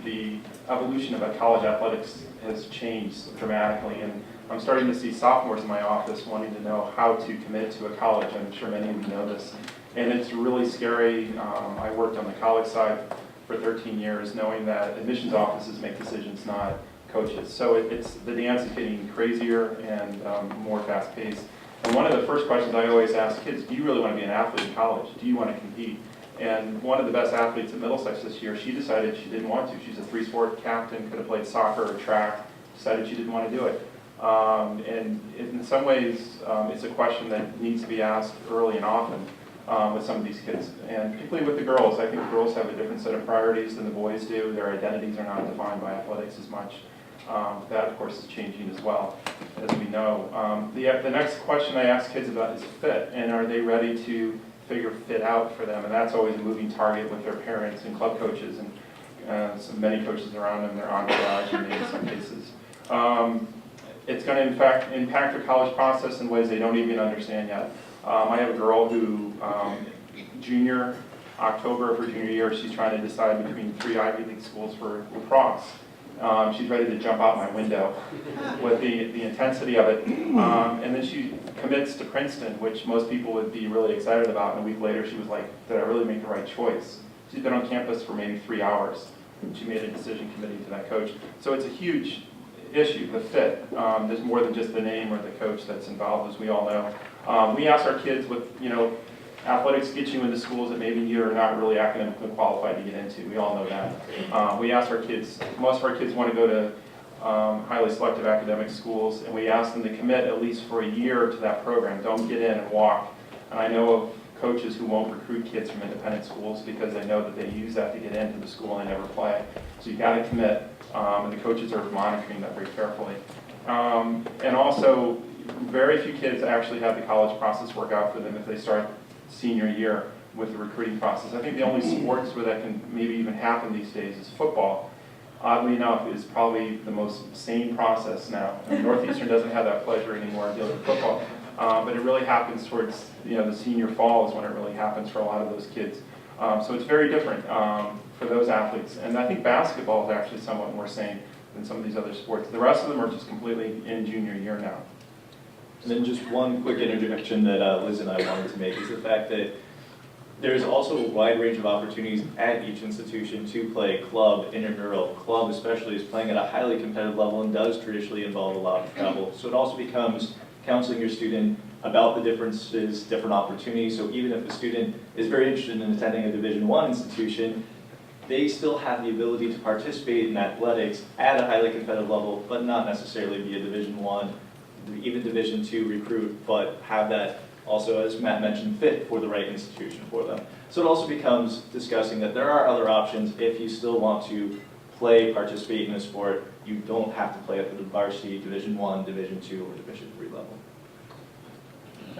the evolution of college athletics has changed dramatically, and I'm starting to see sophomores in my office wanting to know how to commit to a college. I'm sure many of you know this, and it's really scary. I worked on the college side for 13 years, knowing that admissions offices make decisions, not coaches. So the dance is getting crazier and more fast-paced. And one of the first questions I always ask kids, do you really want to be an athlete in college? Do you want to compete? And one of the best athletes at Middlesex this year, she decided she didn't want to. She's a 3-sport captain, could have played soccer or track, decided she didn't want to do it. And in some ways, it's a question that needs to be asked early and often with some of these kids. And particularly with the girls, I think the girls have a different set of priorities than the boys do. Their identities are not defined by athletics as much. That, of course, is changing as well, as we know. The next question I ask kids about is fit, and are they ready to figure fit out for them? And that's always a moving target with their parents and club coaches and so many coaches around them, their entourage in some cases. It's going to, in fact, impact their college process in ways they don't even understand yet. I have a girl who, junior, October of her junior year, she's trying to decide between 3 Ivy League schools for lacrosse. She's ready to jump out my window with the intensity of it. And then she commits to Princeton, which most people would be really excited about. And a week later, she was like, did I really make the right choice? She's been on campus for maybe 3 hours. She made a decision committing to that coach. So it's a huge issue, the fit. There's more than just the name or the coach that's involved, as we all know. We ask our kids with, athletics get you into schools that maybe you're not really academically qualified to get into. We all know that. We ask our kids, most of our kids want to go to highly selective academic schools, and we ask them to commit at least for a year to that program. Don't get in and walk. And I know of coaches who won't recruit kids from independent schools because they know that they use that to get into the school and they never play. So you got to commit, and the coaches are monitoring that very carefully. And also, very few kids actually have the college process work out for them if they start senior year with the recruiting process. I think the only sports where that can maybe even happen these days is football. Oddly enough, is probably the most sane process now. And Northeastern doesn't have that pleasure anymore dealing with football. But it really happens towards, the senior fall is when it really happens for a lot of those kids. So it's very different for those athletes. And I think basketball is actually somewhat more sane than some of these other sports. The rest of them are just completely in junior year now. And then just one quick interjection that Liz and I wanted to make is the fact that there's also a wide range of opportunities at each institution to play club, intramural. Club especially is playing at a highly competitive level and does traditionally involve a lot of travel. So it also becomes counseling your student about the differences, different opportunities. So even if a student is very interested in attending a Division I institution, they still have the ability to participate in athletics at a highly competitive level, but not necessarily be a Division I, even Division II recruit, but have that also, as Matt mentioned, fit for the right institution for them. So it also becomes discussing that there are other options if you still want to play, participate in a sport. You don't have to play at the varsity Division I, Division II, or Division III level.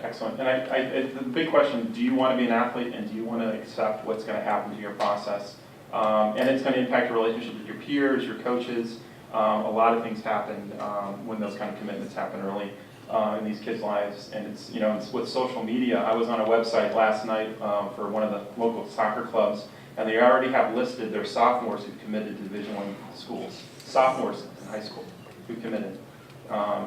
Excellent. And the big question, do you want to be an athlete and do you want to accept what's going to happen to your process? And it's going to impact your relationship with your peers, your coaches. A lot of things happen when those kind of commitments happen early in these kids' lives. And it's with social media. I was on a website last night for one of the local soccer clubs, and they already have listed their sophomores who've committed to Division I schools. Sophomores in high school who committed.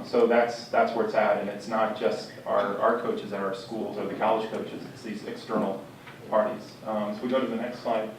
So that's where it's at, and it's not just our coaches at our schools or the college coaches, it's these external parties. So we go to the next slide.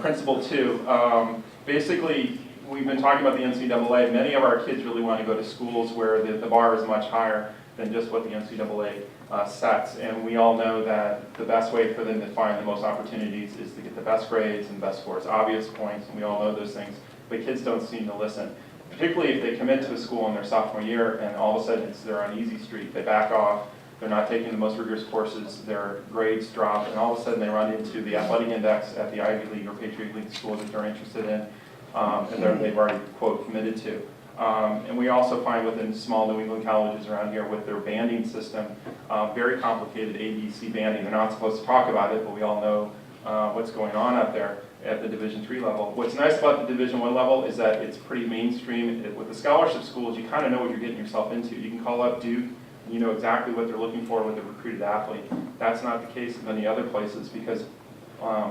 Principle 2. Basically, we've been talking about the NCAA. Many of our kids really want to go to schools where the bar is much higher than just what the NCAA sets. And we all know that the best way for them to find the most opportunities is to get the best grades and best scores. Obvious points, and we all know those things, but kids don't seem to listen. Particularly if they commit to a school in their sophomore year and all of a sudden they're on easy street, they back off, they're not taking the most rigorous courses, their grades drop, and all of a sudden they run into the athletic index at the Ivy League or Patriot League schools that they're interested in, and they've already, quote, committed to. And we also find within small New England colleges around here with their banding system, very complicated ABC banding. They're not supposed to talk about it, but we all know what's going on out there at the Division III level. What's nice about the Division I level is that it's pretty mainstream. With the scholarship schools, you kind of know what you're getting yourself into. You can call up Duke, you know exactly what they're looking for with a recruited athlete. That's not the case in many other places because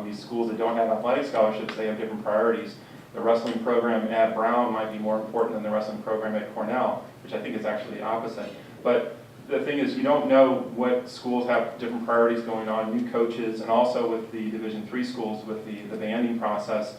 these schools that don't have athletic scholarships, they have different priorities. The wrestling program at Brown might be more important than the wrestling program at Cornell, which I think is actually the opposite. But the thing is, you don't know what schools have different priorities going on, new coaches, and also with the Division III schools with the banding process,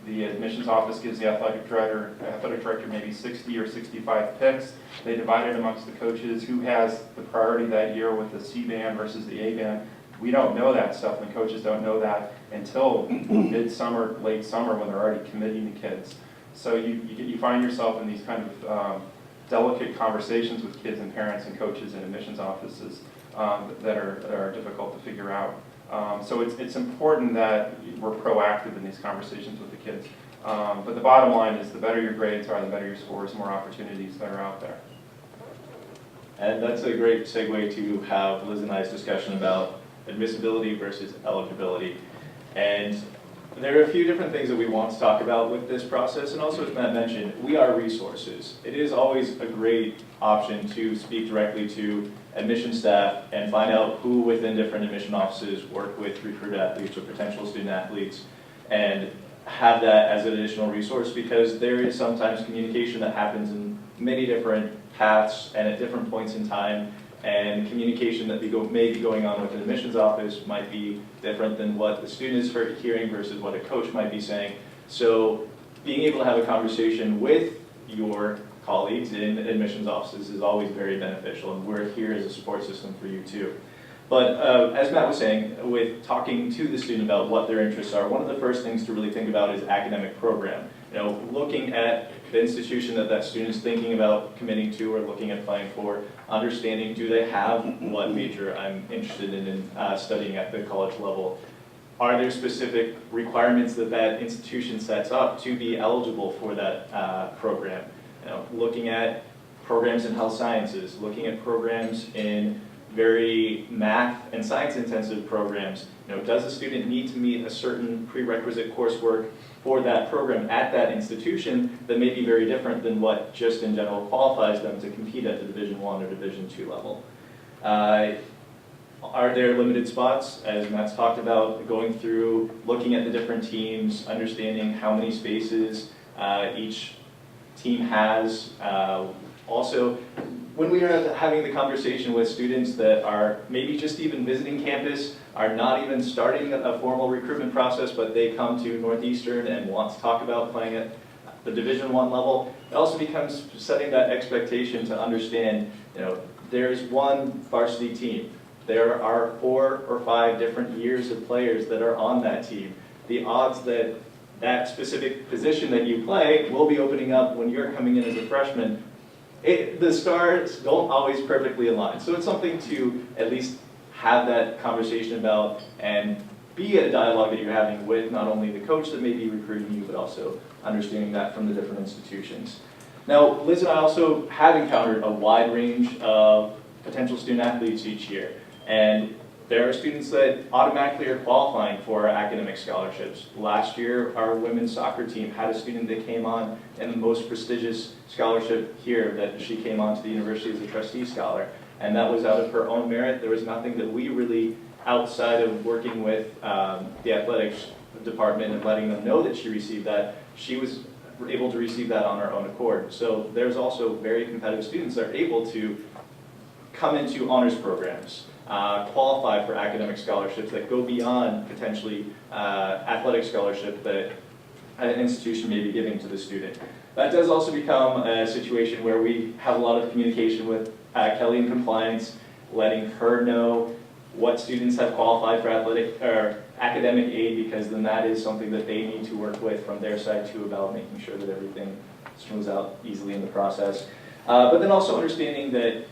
the admissions office gives the athletic director maybe 60 or 65 picks. They divide it amongst the coaches who has the priority that year with the C band versus the A band. We don't know that stuff, and the coaches don't know that until mid-summer, late summer, when they're already committing the kids. So you find yourself in these kind of delicate conversations with kids and parents and coaches and admissions offices that are difficult to figure out. So it's important that we're proactive in these conversations with the kids. But the bottom line is the better your grades are, the better your scores, the more opportunities that are out there. And that's a great segue to have Liz and I's discussion about admissibility versus eligibility. And There are a few different things that we want to talk about with this process, and also as Matt mentioned, we are resources. It is always a great option to speak directly to admission staff and find out who within different admission offices work with recruit athletes or potential student athletes, and have that as an additional resource, because there is sometimes communication that happens in many different paths and at different points in time, and communication that may be going on with an admissions office might be different than what the student is hearing versus what a coach might be saying. So being able to have a conversation with your colleagues in admissions offices is always very beneficial, and we're here as a support system for you too. But as Matt was saying, with talking to the student about what their interests are, one of the first things to really think about is academic program. You know, looking at the institution that that student is thinking about committing to or looking at applying for, understanding, do they have what major I'm interested in studying at the college level? Are there specific requirements that that institution sets up to be eligible for that program? You know, looking at programs in health sciences, looking at programs in very math and science intensive programs. You know, does a student need to meet a certain prerequisite coursework for that program at that institution that may be very different than what just in general qualifies them to compete at the Division I or Division II level? Are there limited spots, as Matt's talked about, going through, looking at the different teams, understanding how many spaces each team has. Also, when we are having the conversation with students that are maybe just even visiting campus, are not even starting a formal recruitment process, but they come to Northeastern and want to talk about playing at the Division I level, it also becomes setting that expectation to understand, you know, there's one varsity team. There are 4 or 5 different years of players that are on that team. The odds that that specific position that you play will be opening up when you're coming in as a freshman, the stars don't always perfectly align. So it's something to at least have that conversation about and be a dialogue that you're having with not only the coach that may be recruiting you, but also understanding that from the different institutions. Now, Liz and I also have encountered a wide range of potential student athletes each year. And there are students that automatically are qualifying for our academic scholarships. Last year, our women's soccer team had a student that came on in the most prestigious scholarship here, that she came on to the university as a trustee scholar. And that was out of her own merit. There was nothing that we really, outside of working with the athletics department and letting them know that she received that, she was able to receive that on her own accord. So there's also very competitive students that are able to come into honors programs, qualify for academic scholarships that go beyond potentially athletic scholarship that an institution may be giving to the student. That does also become a situation where we have a lot of communication with Kelly in compliance, letting her know what students have qualified for athletic or academic aid, because then that is something that they need to work with from their side too, about making sure that everything smooths out easily in the process. But then also understanding that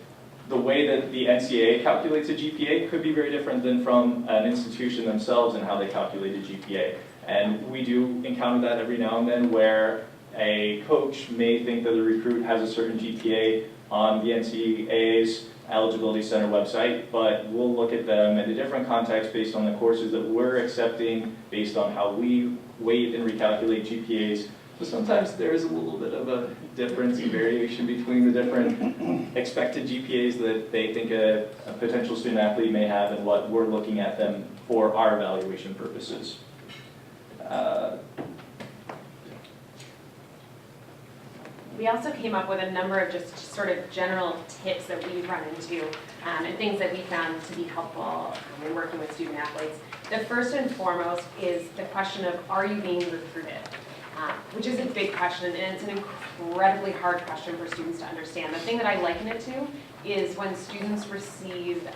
the way that the NCAA calculates a GPA could be very different than from an institution themselves and how they calculate a GPA. And we do encounter that every now and then, where a coach may think that a recruit has a certain GPA on the NCAA's Eligibility Center website, but we'll look at them in a different context based on the courses that we're accepting, based on how we weight and recalculate GPAs. So sometimes there is a little bit of a difference and variation between the different expected GPAs that they think a potential student athlete may have and what we're looking at them for our evaluation purposes. We also came up with a number of just sort of general tips that we've run into and things that we found to be helpful in working with student athletes. The first and foremost is the question of, are you being recruited? Which is a big question, and it's an incredibly hard question for students to understand. The thing that I liken it to is when students receive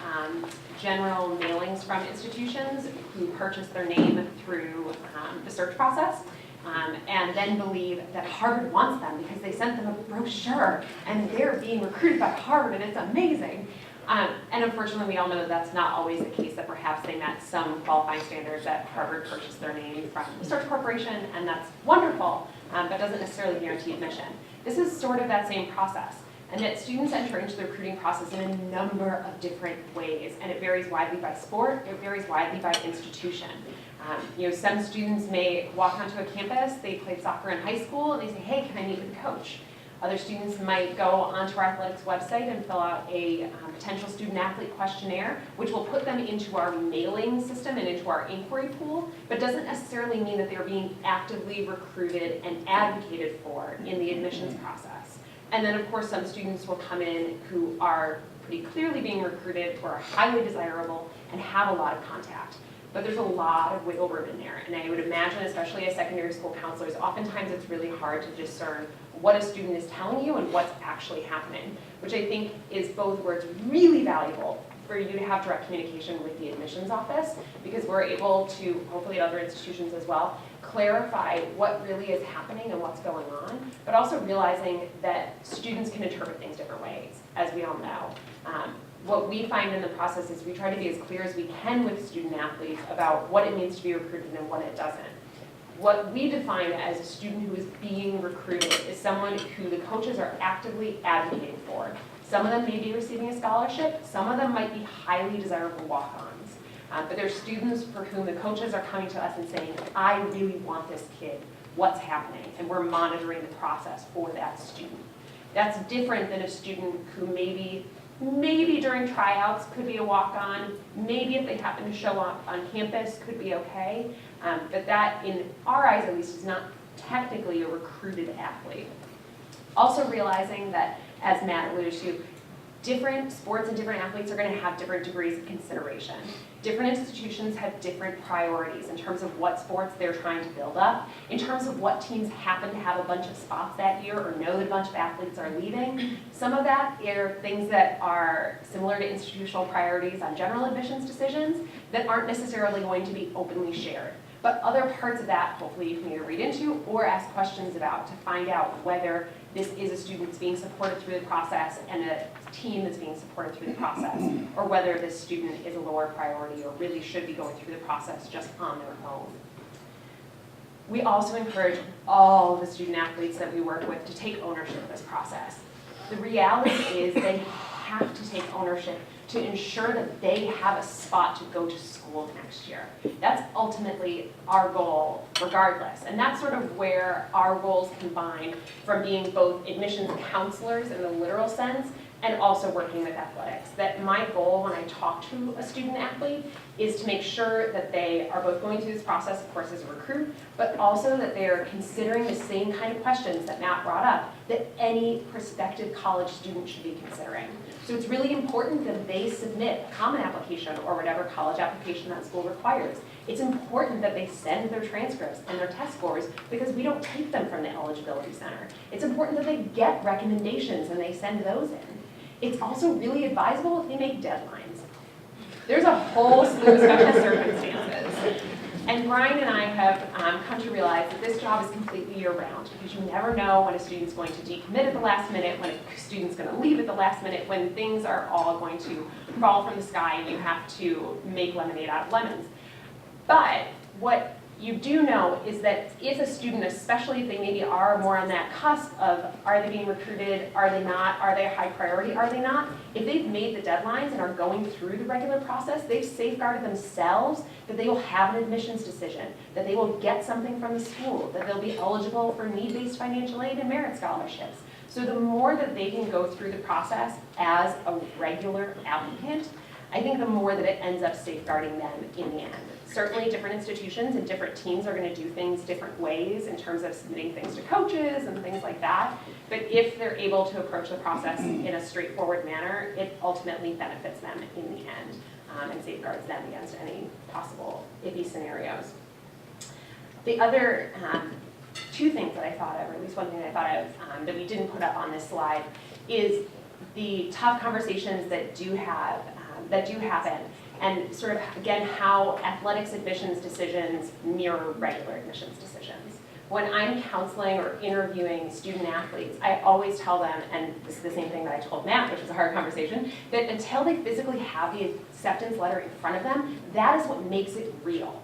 general mailings from institutions who purchase their name through the search process, and then believe that Harvard wants them because they sent them a brochure and they're being recruited by Harvard and it's amazing. And unfortunately, we all know that that's not always the case, that perhaps they met some qualifying standards, that Harvard purchased their name from the search corporation, and that's wonderful, but doesn't necessarily guarantee admission. This is sort of that same process. and that students enter into the recruiting process in a number of different ways, and it varies widely by sport, it varies widely by institution. Some students may walk onto a campus, they played soccer in high school, and they say, hey, can I meet with the coach? Other students might go onto our athletics website and fill out a potential student athlete questionnaire, which will put them into our mailing system and into our inquiry pool, but doesn't necessarily mean that they're being actively recruited and advocated for in the admissions process. And then of course some students will come in who are pretty clearly being recruited, who are highly desirable and have a lot of contact. But there's a lot of wiggle room in there, and I would imagine, especially as secondary school counselors, oftentimes it's really hard to discern what a student is telling you and what's actually happening, which I think is both where it's really valuable for you to have direct communication with the admissions office, because we're able to, hopefully at other institutions as well, clarify what really is happening and what's going on, but also realizing that students can interpret things different ways, as we all know. What we find in the process is we try to be as clear as we can with student athletes about what it means to be recruited and what it doesn't. What we define as a student who is being recruited is someone who the coaches are actively advocating for. Some of them may be receiving a scholarship, some of them might be highly desirable walk-ons. But they're students for whom the coaches are coming to us and saying, I really want this kid, what's happening? And we're monitoring the process for that student. That's different than a student who maybe during tryouts could be a walk-on, maybe if they happen to show up on campus could be okay, but that in our eyes at least is not technically a recruited athlete. Also realizing that, as Matt alluded to, different sports and different athletes are going to have different degrees of consideration. Different institutions have different priorities in terms of what sports they're trying to build up, in terms of what teams happen to have a bunch of spots that year or know that a bunch of athletes are leaving. Some of that are things that are similar to institutional priorities on general admissions decisions that aren't necessarily going to be openly shared. But other parts of that, hopefully you can either read into or ask questions about to find out whether this is a student that's being supported through the process and a team that's being supported through the process, or whether this student is a lower priority or really should be going through the process just on their own. We also encourage all the student athletes that we work with to take ownership of this process. The reality is they have to take ownership to ensure that they have a spot to go to school next year. That's ultimately our goal regardless. And that's sort of where our roles combine from being both admissions counselors in the literal sense and also working with athletics. That my goal when I talk to a student athlete is to make sure that they are both going through this process, of course, as a recruit, but also that they are considering the same kind of questions that Matt brought up that any prospective college student should be considering. So it's really important that they submit a common application or whatever college application that school requires. It's important that they send their transcripts and their test scores because we don't take them from the Eligibility Center. It's important that they get recommendations and they send those in. It's also really advisable if they make deadlines. There's a whole slew of special circumstances. And Brian and I have come to realize that this job is completely year-round because you never know when a student's going to decommit at the last minute, when a student's going to leave at the last minute, when things are all going to fall from the sky and you have to make lemonade out of lemons. But what you do know is that if a student, especially if they maybe are more on that cusp of are they being recruited, are they not, are they a high priority, are they not, if they've made the deadlines and are going through the regular process, they've safeguarded themselves that they will have an admissions decision, that they will get something from the school, that they'll be eligible for need-based financial aid and merit scholarships. So the more that they can go through the process as a regular applicant, I think the more that it ends up safeguarding them in the end. Certainly different institutions and different teams are going to do things different ways in terms of submitting things to coaches and things like that. But if they're able to approach the process in a straightforward manner, it ultimately benefits them in the end and safeguards them against any possible iffy scenarios. The other two things that I thought of, or at least one thing that I thought of that we didn't put up on this slide, is the tough conversations that do happen, and sort of, again, how athletics admissions decisions mirror regular admissions decisions. When I'm counseling or interviewing student athletes, I always tell them, and this is the same thing that I told Matt, which was a hard conversation, that until they physically have the acceptance letter in front of them, that is what makes it real.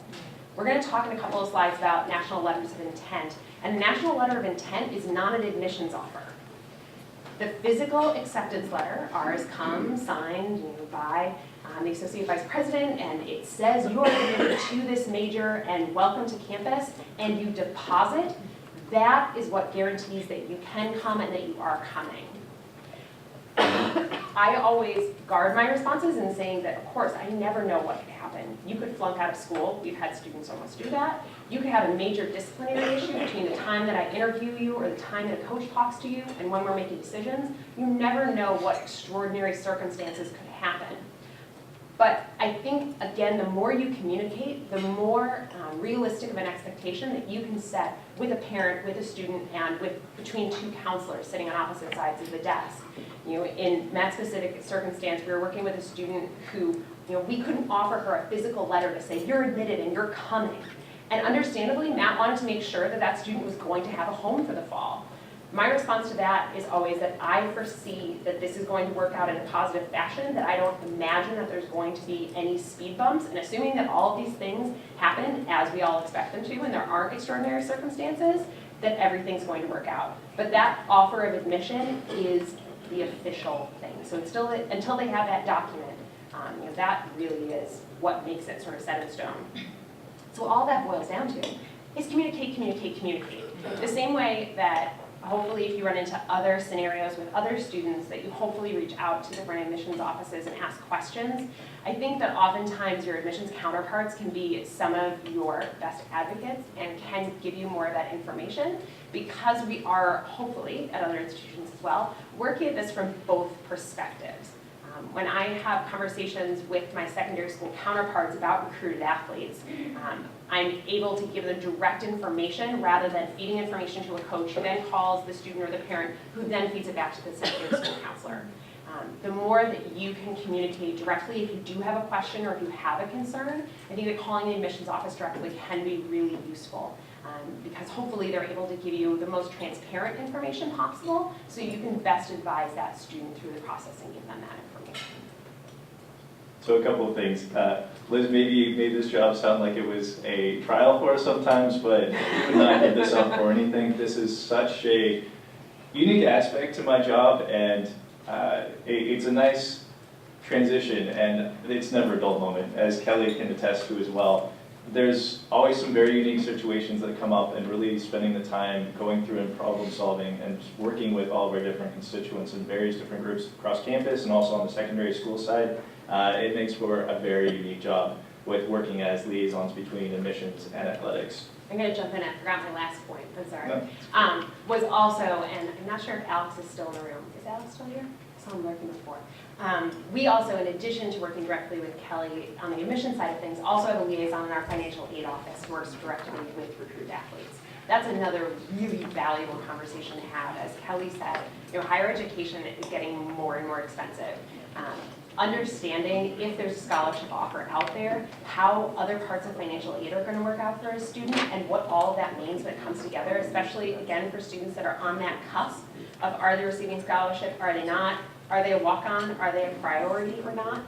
We're going to talk in a couple of slides about national letters of intent, and a national letter of intent is not an admissions offer. The physical acceptance letter, ours comes signed by the associate vice president, and it says you are committed to this major and welcome to campus, and you deposit. That is what guarantees that you can come and that you are coming. I always guard my responses in saying that, of course, I never know what could happen. You could flunk out of school. We've had students almost do that. You could have a major disciplinary issue between the time that I interview you or the time that a coach talks to you and when we're making decisions. You never know what extraordinary circumstances could happen. But I think, again, the more you communicate, the more realistic of an expectation that you can set with a parent, with a student, and between two counselors sitting on opposite sides of the desk. In Matt's specific circumstance, we were working with a student who, we couldn't offer her a physical letter to say, you're admitted and you're coming. And understandably, Matt wanted to make sure that that student was going to have a home for the fall. My response to that is always that I foresee that this is going to work out in a positive fashion, that I don't imagine that there's going to be any speed bumps, and assuming that all of these things happen as we all expect them to and there aren't extraordinary circumstances, that everything's going to work out. But that offer of admission is the official thing. So it's still, until they have that document, that really is what makes it sort of set in stone. So all that boils down to is communicate, communicate, communicate. The same way that hopefully if you run into other scenarios with other students that you hopefully reach out to different admissions offices and ask questions. I think that oftentimes your admissions counterparts can be some of your best advocates and can give you more of that information because we are hopefully at other institutions as well working at this from both perspectives. When I have conversations with my secondary school counterparts about recruited athletes, I'm able to give them direct information rather than feeding information to a coach who then calls the student or the parent who then feeds it back to the secondary school counselor. The more that you can communicate directly, if you do have a question or if you have a concern, I think that calling the admissions office directly can be really useful. Because hopefully they're able to give you the most transparent information possible so you can best advise that student through the process and give them that information. So a couple of things. Liz, maybe you made this job sound like it was a trial for us sometimes, but you would not give this up for anything. This is such a unique aspect to my job, and it's a nice transition, and it's never a dull moment, as Kelly can attest to as well. There's always some very unique situations that come up, and really spending the time going through and problem solving and working with all of our different constituents in various different groups across campus and also on the secondary school side, it makes for a very unique job with working as liaisons between admissions and athletics. I'm going to jump in. I forgot my last point. I'm sorry. No. Was also, and I'm not sure if Alex is still in the room. Is Alex still here? I saw him lurking before. We also, in addition to working directly with Kelly on the admission side of things, also have a liaison in our financial aid office who works directly with recruited athletes. That's another really valuable conversation to have. As Kelly said, higher education is getting more and more expensive. Understanding if there's a scholarship offer out there, how other parts of financial aid are going to work out for a student, and what all of that means when it comes together, especially, again, for students that are on that cusp of are they receiving scholarship, are they not, are they a walk-on, are they a priority or not.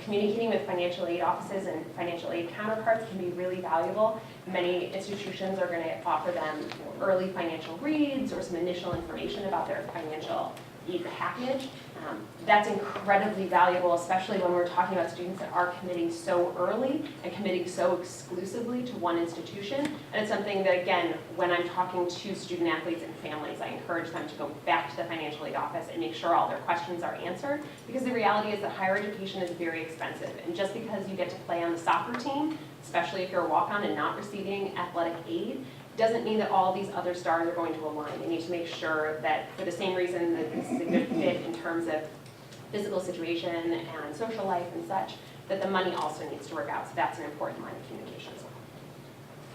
Communicating with financial aid offices and financial aid counterparts can be really valuable. Many institutions are going to offer them early financial reads or some initial information about their financial aid package. That's incredibly valuable, especially when we're talking about students that are committing so early and committing so exclusively to one institution. And it's something that, again, when I'm talking to student athletes and families, I encourage them to go back to the financial aid office and make sure all their questions are answered. Because the reality is that higher education is very expensive. And just because you get to play on the soccer team, especially if you're a walk-on and not receiving athletic aid, doesn't mean that all these other stars are going to align. You need to make sure that for the same reason that this is a good fit in terms of physical situation and social life and such, that the money also needs to work out. So that's an important line of communication as well.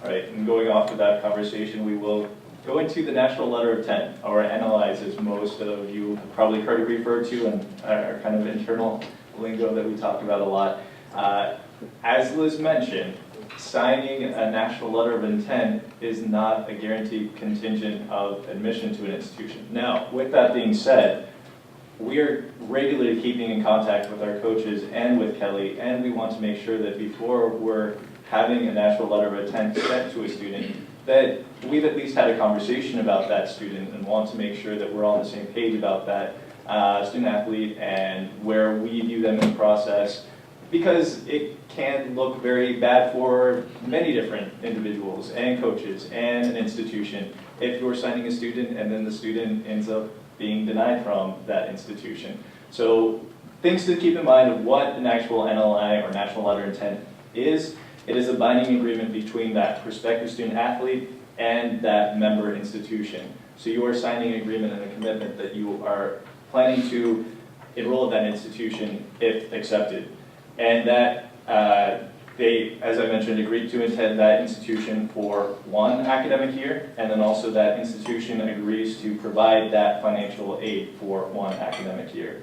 All right, and going off of that conversation, we will go into the National Letter of Intent, or NLIs, as most of you have probably heard it referred to, and our kind of internal lingo that we talk about a lot. As Liz mentioned, signing a National Letter of Intent is not a guaranteed contingent of admission to an institution. Now, with that being said, we are regularly keeping in contact with our coaches and with Kelly, and we want to make sure that before we're having a National Letter of Intent sent to a student, that we've at least had a conversation about that student and want to make sure that we're all on the same page about that student athlete and where we view them in the process, because it can look very bad for many different individuals and coaches and an institution if you're signing a student and then the student ends up being denied from that institution. So things to keep in mind of what an actual NLI or national letter of intent is. It is a binding agreement between that prospective student athlete and that member institution. So you are signing an agreement and a commitment that you are planning to enroll at that institution if accepted. And that they, as I mentioned, agreed to attend that institution for one academic year, and then also that institution agrees to provide that financial aid for one academic year.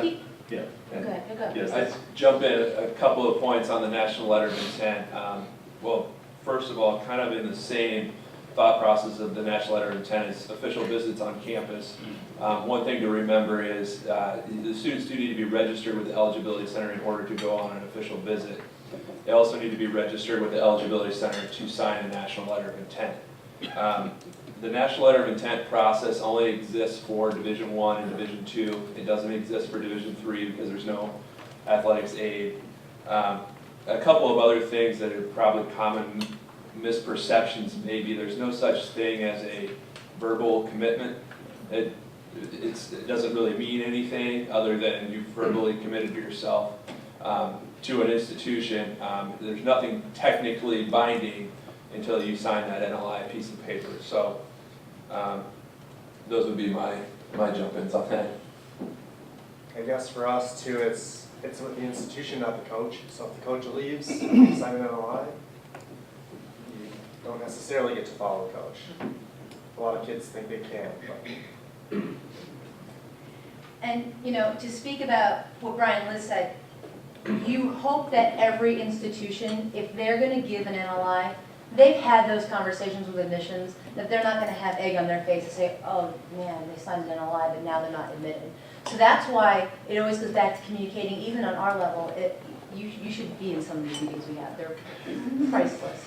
Keep- Yeah. and- Okay, go. Yes, I jump in a couple of points on the national letter of intent. Well, first of all, kind of in the same thought process of the national letter of intent is official visits on campus. One thing to remember is the students do need to be registered with the Eligibility Center in order to go on an official visit. They also need to be registered with the Eligibility Center to sign a national letter of intent. The national letter of intent process only exists for Division I and Division II. It doesn't exist for Division III because there's no athletics aid. A couple of other things that are probably common misperceptions maybe. There's no such thing as a verbal commitment. It doesn't really mean anything other than you've verbally committed yourself to an institution. There's nothing technically binding until you sign that NLI piece of paper. So those would be my jump-ins on that. I guess for us too, it's with the institution, not the coach. So if the coach leaves, you sign an NLI, you don't necessarily get to follow the coach. A lot of kids think they can, but And, you know, to speak about what Brian Liz said, you hope that every institution, if they're going to give an NLI, they've had those conversations with admissions, that they're not going to have egg on their face and say, oh man, they signed an NLI, but now they're not admitted. So that's why it always goes back to communicating, even on our level. You should be in some of these meetings we have. They're priceless.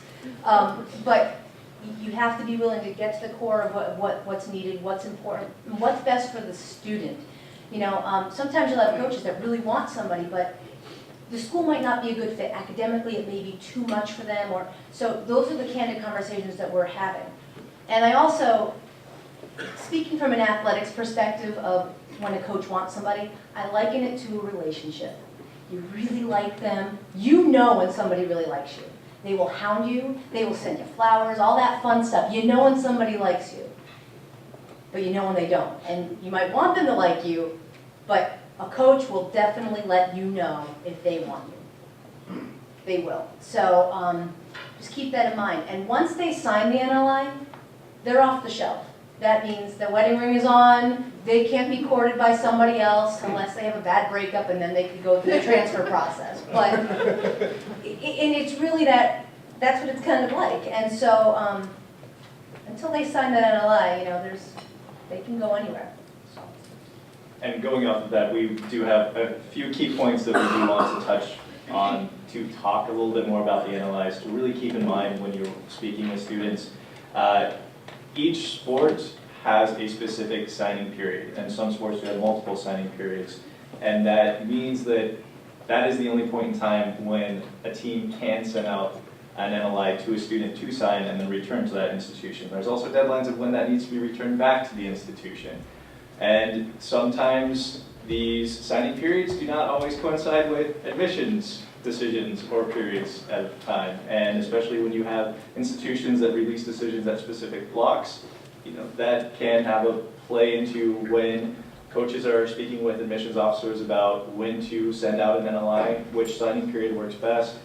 But you have to be willing to get to the core of what's needed, what's important, and what's best for the student. You know, sometimes you'll have coaches that really want somebody, but the school might not be a good fit academically. It may be too much for them, or so those are the candid conversations that we're having. And I also, speaking from an athletics perspective of when a coach wants somebody, I liken it to a relationship. You really like them. You know when somebody really likes you. They will hound you. They will send you flowers, all that fun stuff. You know when somebody likes you, but you know when they don't. And you might want them to like you, but a coach will definitely let you know if they want you. They will. So just keep that in mind. And once they sign the NLI, they're off the shelf. That means the wedding ring is on. They can't be courted by somebody else unless they have a bad breakup, and then they could go through the transfer process. But and it's really that's what it's kind of like. And so until they sign that NLI, you know, they can go anywhere. And going off of that, we do have a few key points that we do want to touch on to talk a little bit more about the NLIs, to really keep in mind when you're speaking with students. Each sport has a specific signing period, and some sports do have multiple signing periods. And that means that that is the only point in time when a team can send out an NLI to a student to sign and then return to that institution. There's also deadlines of when that needs to be returned back to the institution. And sometimes these signing periods do not always coincide with admissions decisions or periods at a time. And especially when you have institutions that release decisions at specific blocks, you know, that can have a play into when coaches are speaking with admissions officers about when to send out an NLI, which signing period works best,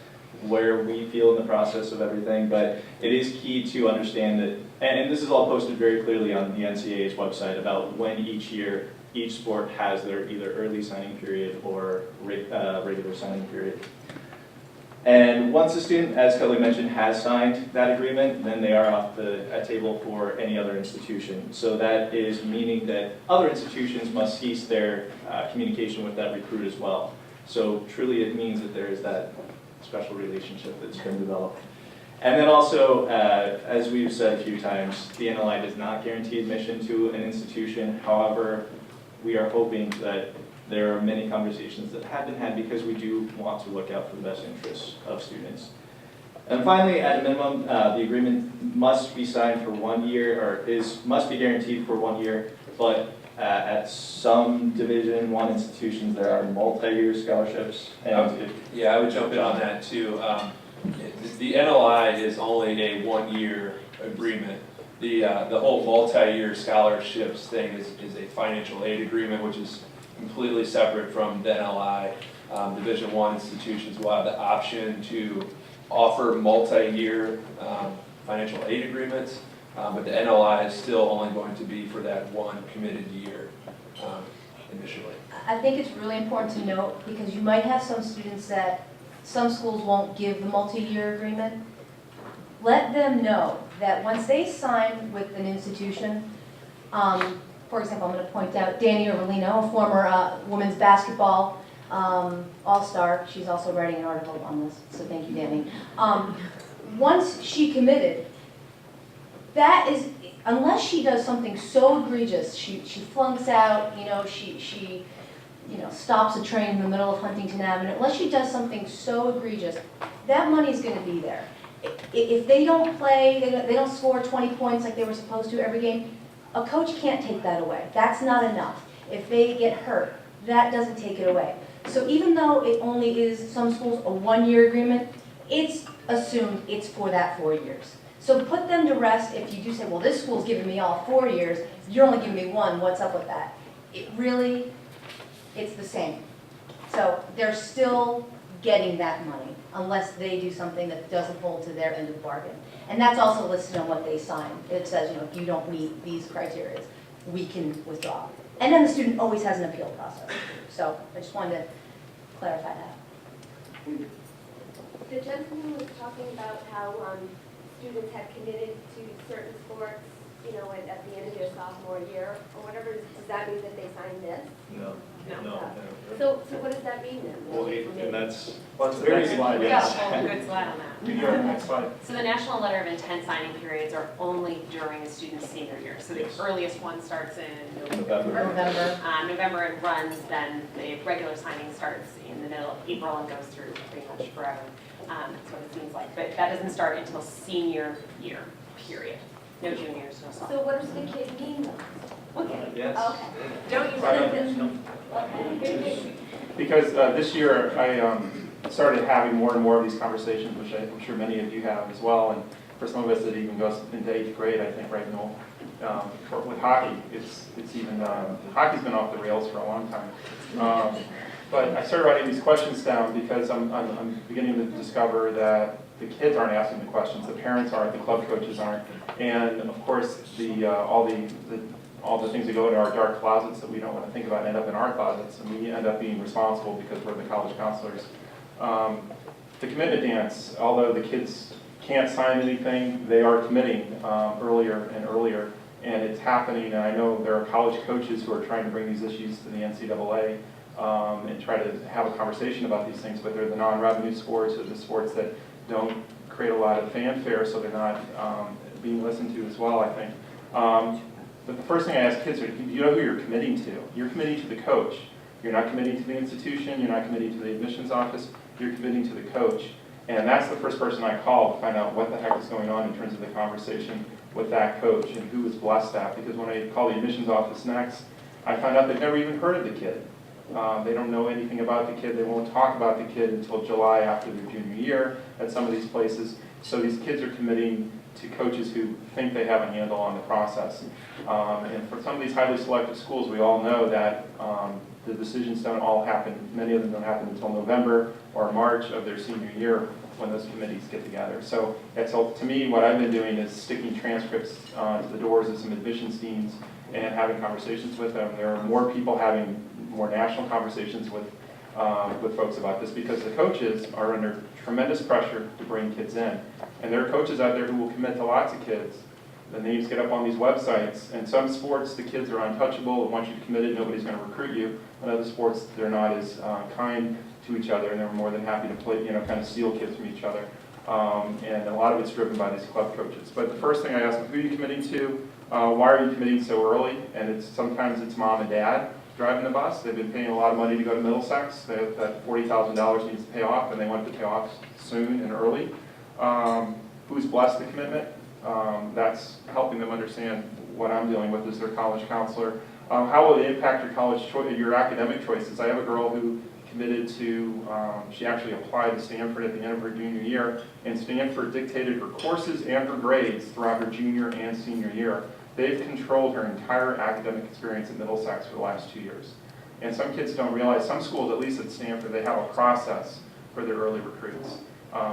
where we feel in the process of everything. But it is key to understand that, and this is all posted very clearly on the NCAA's website about when each year each sport has their either early signing period or regular signing period. And once a student, as Kelly mentioned, has signed that agreement, then they are off the table for any other institution. So that is meaning that other institutions must cease their communication with that recruit as well. So truly it means that there is that special relationship that's been developed. And then also, as we've said a few times, the NLI does not guarantee admission to an institution. However, we are hoping that there are many conversations that have been had because we do want to look out for the best interests of students. And finally, at a minimum, the agreement must be signed for 1 year, or must be guaranteed for 1 year, but at some Division I institutions, there are multi-year scholarships. And Yeah, I would jump in on that too. The NLI is only a 1-year agreement. The whole multi-year scholarships thing is a financial aid agreement, which is completely separate from the NLI. Division I institutions will have the option to offer multi-year financial aid agreements, but the NLI is still only going to be for that one committed year initially. I think it's really important to note, because you might have some students that some schools won't give the multi-year agreement. Let them know that once they sign with an institution, for example, I'm going to point out Danny Orvalino, a former women's basketball all-star. She's also writing an article on this, so thank you, Danny. Once she committed, that is, unless she does something so egregious, she flunks out, she stops a train in the middle of Huntington Avenue, unless she does something so egregious, that money's going to be there. If they don't play, they don't score 20 points like they were supposed to every game, a coach can't take that away. That's not enough. If they get hurt, that doesn't take it away. So even though it only is, some schools, a 1-year agreement, it's assumed it's for that 4 years. So put them to rest if you do say, well, this school's giving me all 4 years, you're only giving me 1, what's up with that? It's the same. So they're still getting that money unless they do something that doesn't hold to their end of the bargain. And that's also listed on what they sign. It says, if you don't meet these criteria, we can withdraw. And then the student always has an appeal process. So I just wanted to clarify that. The gentleman was talking about how students had committed to certain sports, at the end of their sophomore year or whatever. Does that mean that they signed this? no. So what does that mean then? Well, and that's What's the very next good. slide? Yes. Yeah, a good slide on that. You can go to the next slide. So the national letter of intent signing periods are only during a student's senior year. So the Yes. earliest one starts in November. November and runs, then the regular signing starts in the middle of April and goes through pretty much forever. That's what it seems like. But that doesn't start until senior year, period. No juniors, no So sophomores. what does the kid mean though? Okay. Yes. Okay. Don't use Right. it. Because this year I started having more and more of these conversations, which I'm sure many of you have as well. And for some of us that even goes into 8th grade, I think right now, with hockey, it's even, hockey's been off the rails for a long time. But I started writing these questions down because I'm beginning to discover that the kids aren't asking the questions, the parents aren't, the club coaches aren't, and of course all the things that go into our dark closets that we don't want to think about end up in our closets, and we end up being responsible because we're the college counselors. The commitment dance, although the kids can't sign anything, they are committing earlier and earlier, and it's happening. And I know there are college coaches who are trying to bring these issues to the NCAA and try to have a conversation about these things, but they're the non-revenue sports or the sports that don't create a lot of fanfare, so they're not being listened to as well, I think. But the first thing I ask kids are, you know who you're committing to? You're committing to the coach. You're not committing to the institution, you're not committing to the admissions office, you're committing to the coach. And that's the first person I call to find out what the heck is going on in terms of the conversation with that coach and who is blessed at. Because when I call the admissions office next, I find out they've never even heard of the kid. They don't know anything about the kid. They won't talk about the kid until July after their junior year at some of these places. So these kids are committing to coaches who think they have a handle on the process. And for some of these highly selective schools, we all know that the decisions don't all happen, many of them don't happen until November or March of their senior year when those committees get together. So to me, what I've been doing is sticking transcripts to the doors of some admissions deans and having conversations with them. There are more people having more national conversations with folks about this because the coaches are under tremendous pressure to bring kids in. And there are coaches out there who will commit to lots of kids. The names get up on these websites. And some sports, the kids are untouchable, and once you've committed, nobody's going to recruit you. In other sports, they're not as kind to each other, and they're more than happy to play, kind of steal kids from each other. And a lot of it's driven by these club coaches. But the first thing I ask them, who are you committing to? Why are you committing so early? And sometimes it's mom and dad driving the bus. They've been paying a lot of money to go to Middlesex. They have that $40,000 needs to pay off, and they want to pay off soon and early. Who's blessed the commitment? That's helping them understand what I'm dealing with as their college counselor. How will it impact your academic choices? I have a girl who committed to, she actually applied to Stanford at the end of her junior year, and Stanford dictated her courses and her grades throughout her junior and senior year. They've controlled her entire academic experience at Middlesex for the last 2 years. And some kids don't realize, some schools, at least at Stanford, they have a process for their early recruits.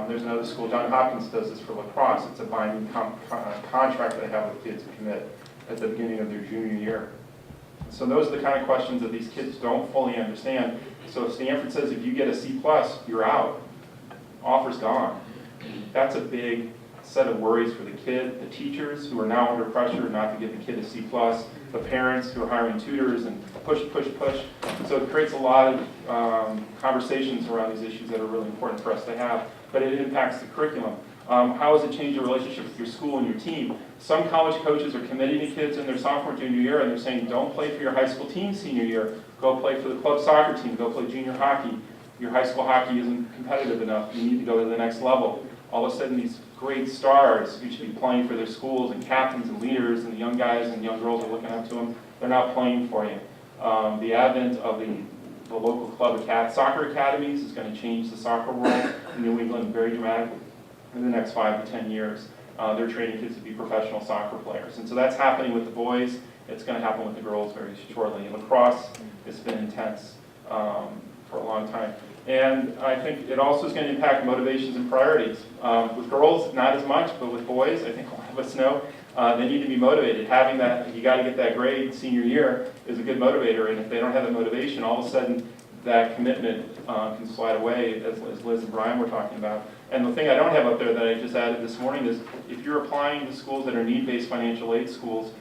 There's another school, Johns Hopkins does this for lacrosse. It's a binding contract they have with kids to commit at the beginning of their junior year. So those are the kind of questions that these kids don't fully understand. So if Stanford says if you get a C+, you're out, offer's gone. That's a big set of worries for the kid, the teachers who are now under pressure not to give the kid a C+, the parents who are hiring tutors and push. So it creates a lot of conversations around these issues that are really important for us to have, but it impacts the curriculum. How does it change your relationship with your school and your team? Some college coaches are committing to kids in their sophomore, junior year, and they're saying, don't play for your high school team senior year. Go play for the club soccer team. Go play junior hockey. Your high school hockey isn't competitive enough. You need to go to the next level. All of a sudden, these great stars who should be playing for their schools and captains and leaders, and the young guys and young girls are looking up to them, they're not playing for you. The advent of the local club soccer academies is going to change the soccer world in New England very dramatically in the next 5 to 10 years. They're training kids to be professional soccer players. And so that's happening with the boys. It's going to happen with the girls very shortly. And lacrosse has been intense for a long time. And I think it also is going to impact motivations and priorities. With girls, not as much, but with boys, I think a lot of us know they need to be motivated. Having that, you got to get that grade senior year is a good motivator. And if they don't have the motivation, all of a sudden that commitment can slide away, as Liz and Brian were talking about. And the thing I don't have up there that I just added this morning is if you're applying to schools that are need-based financial aid schools,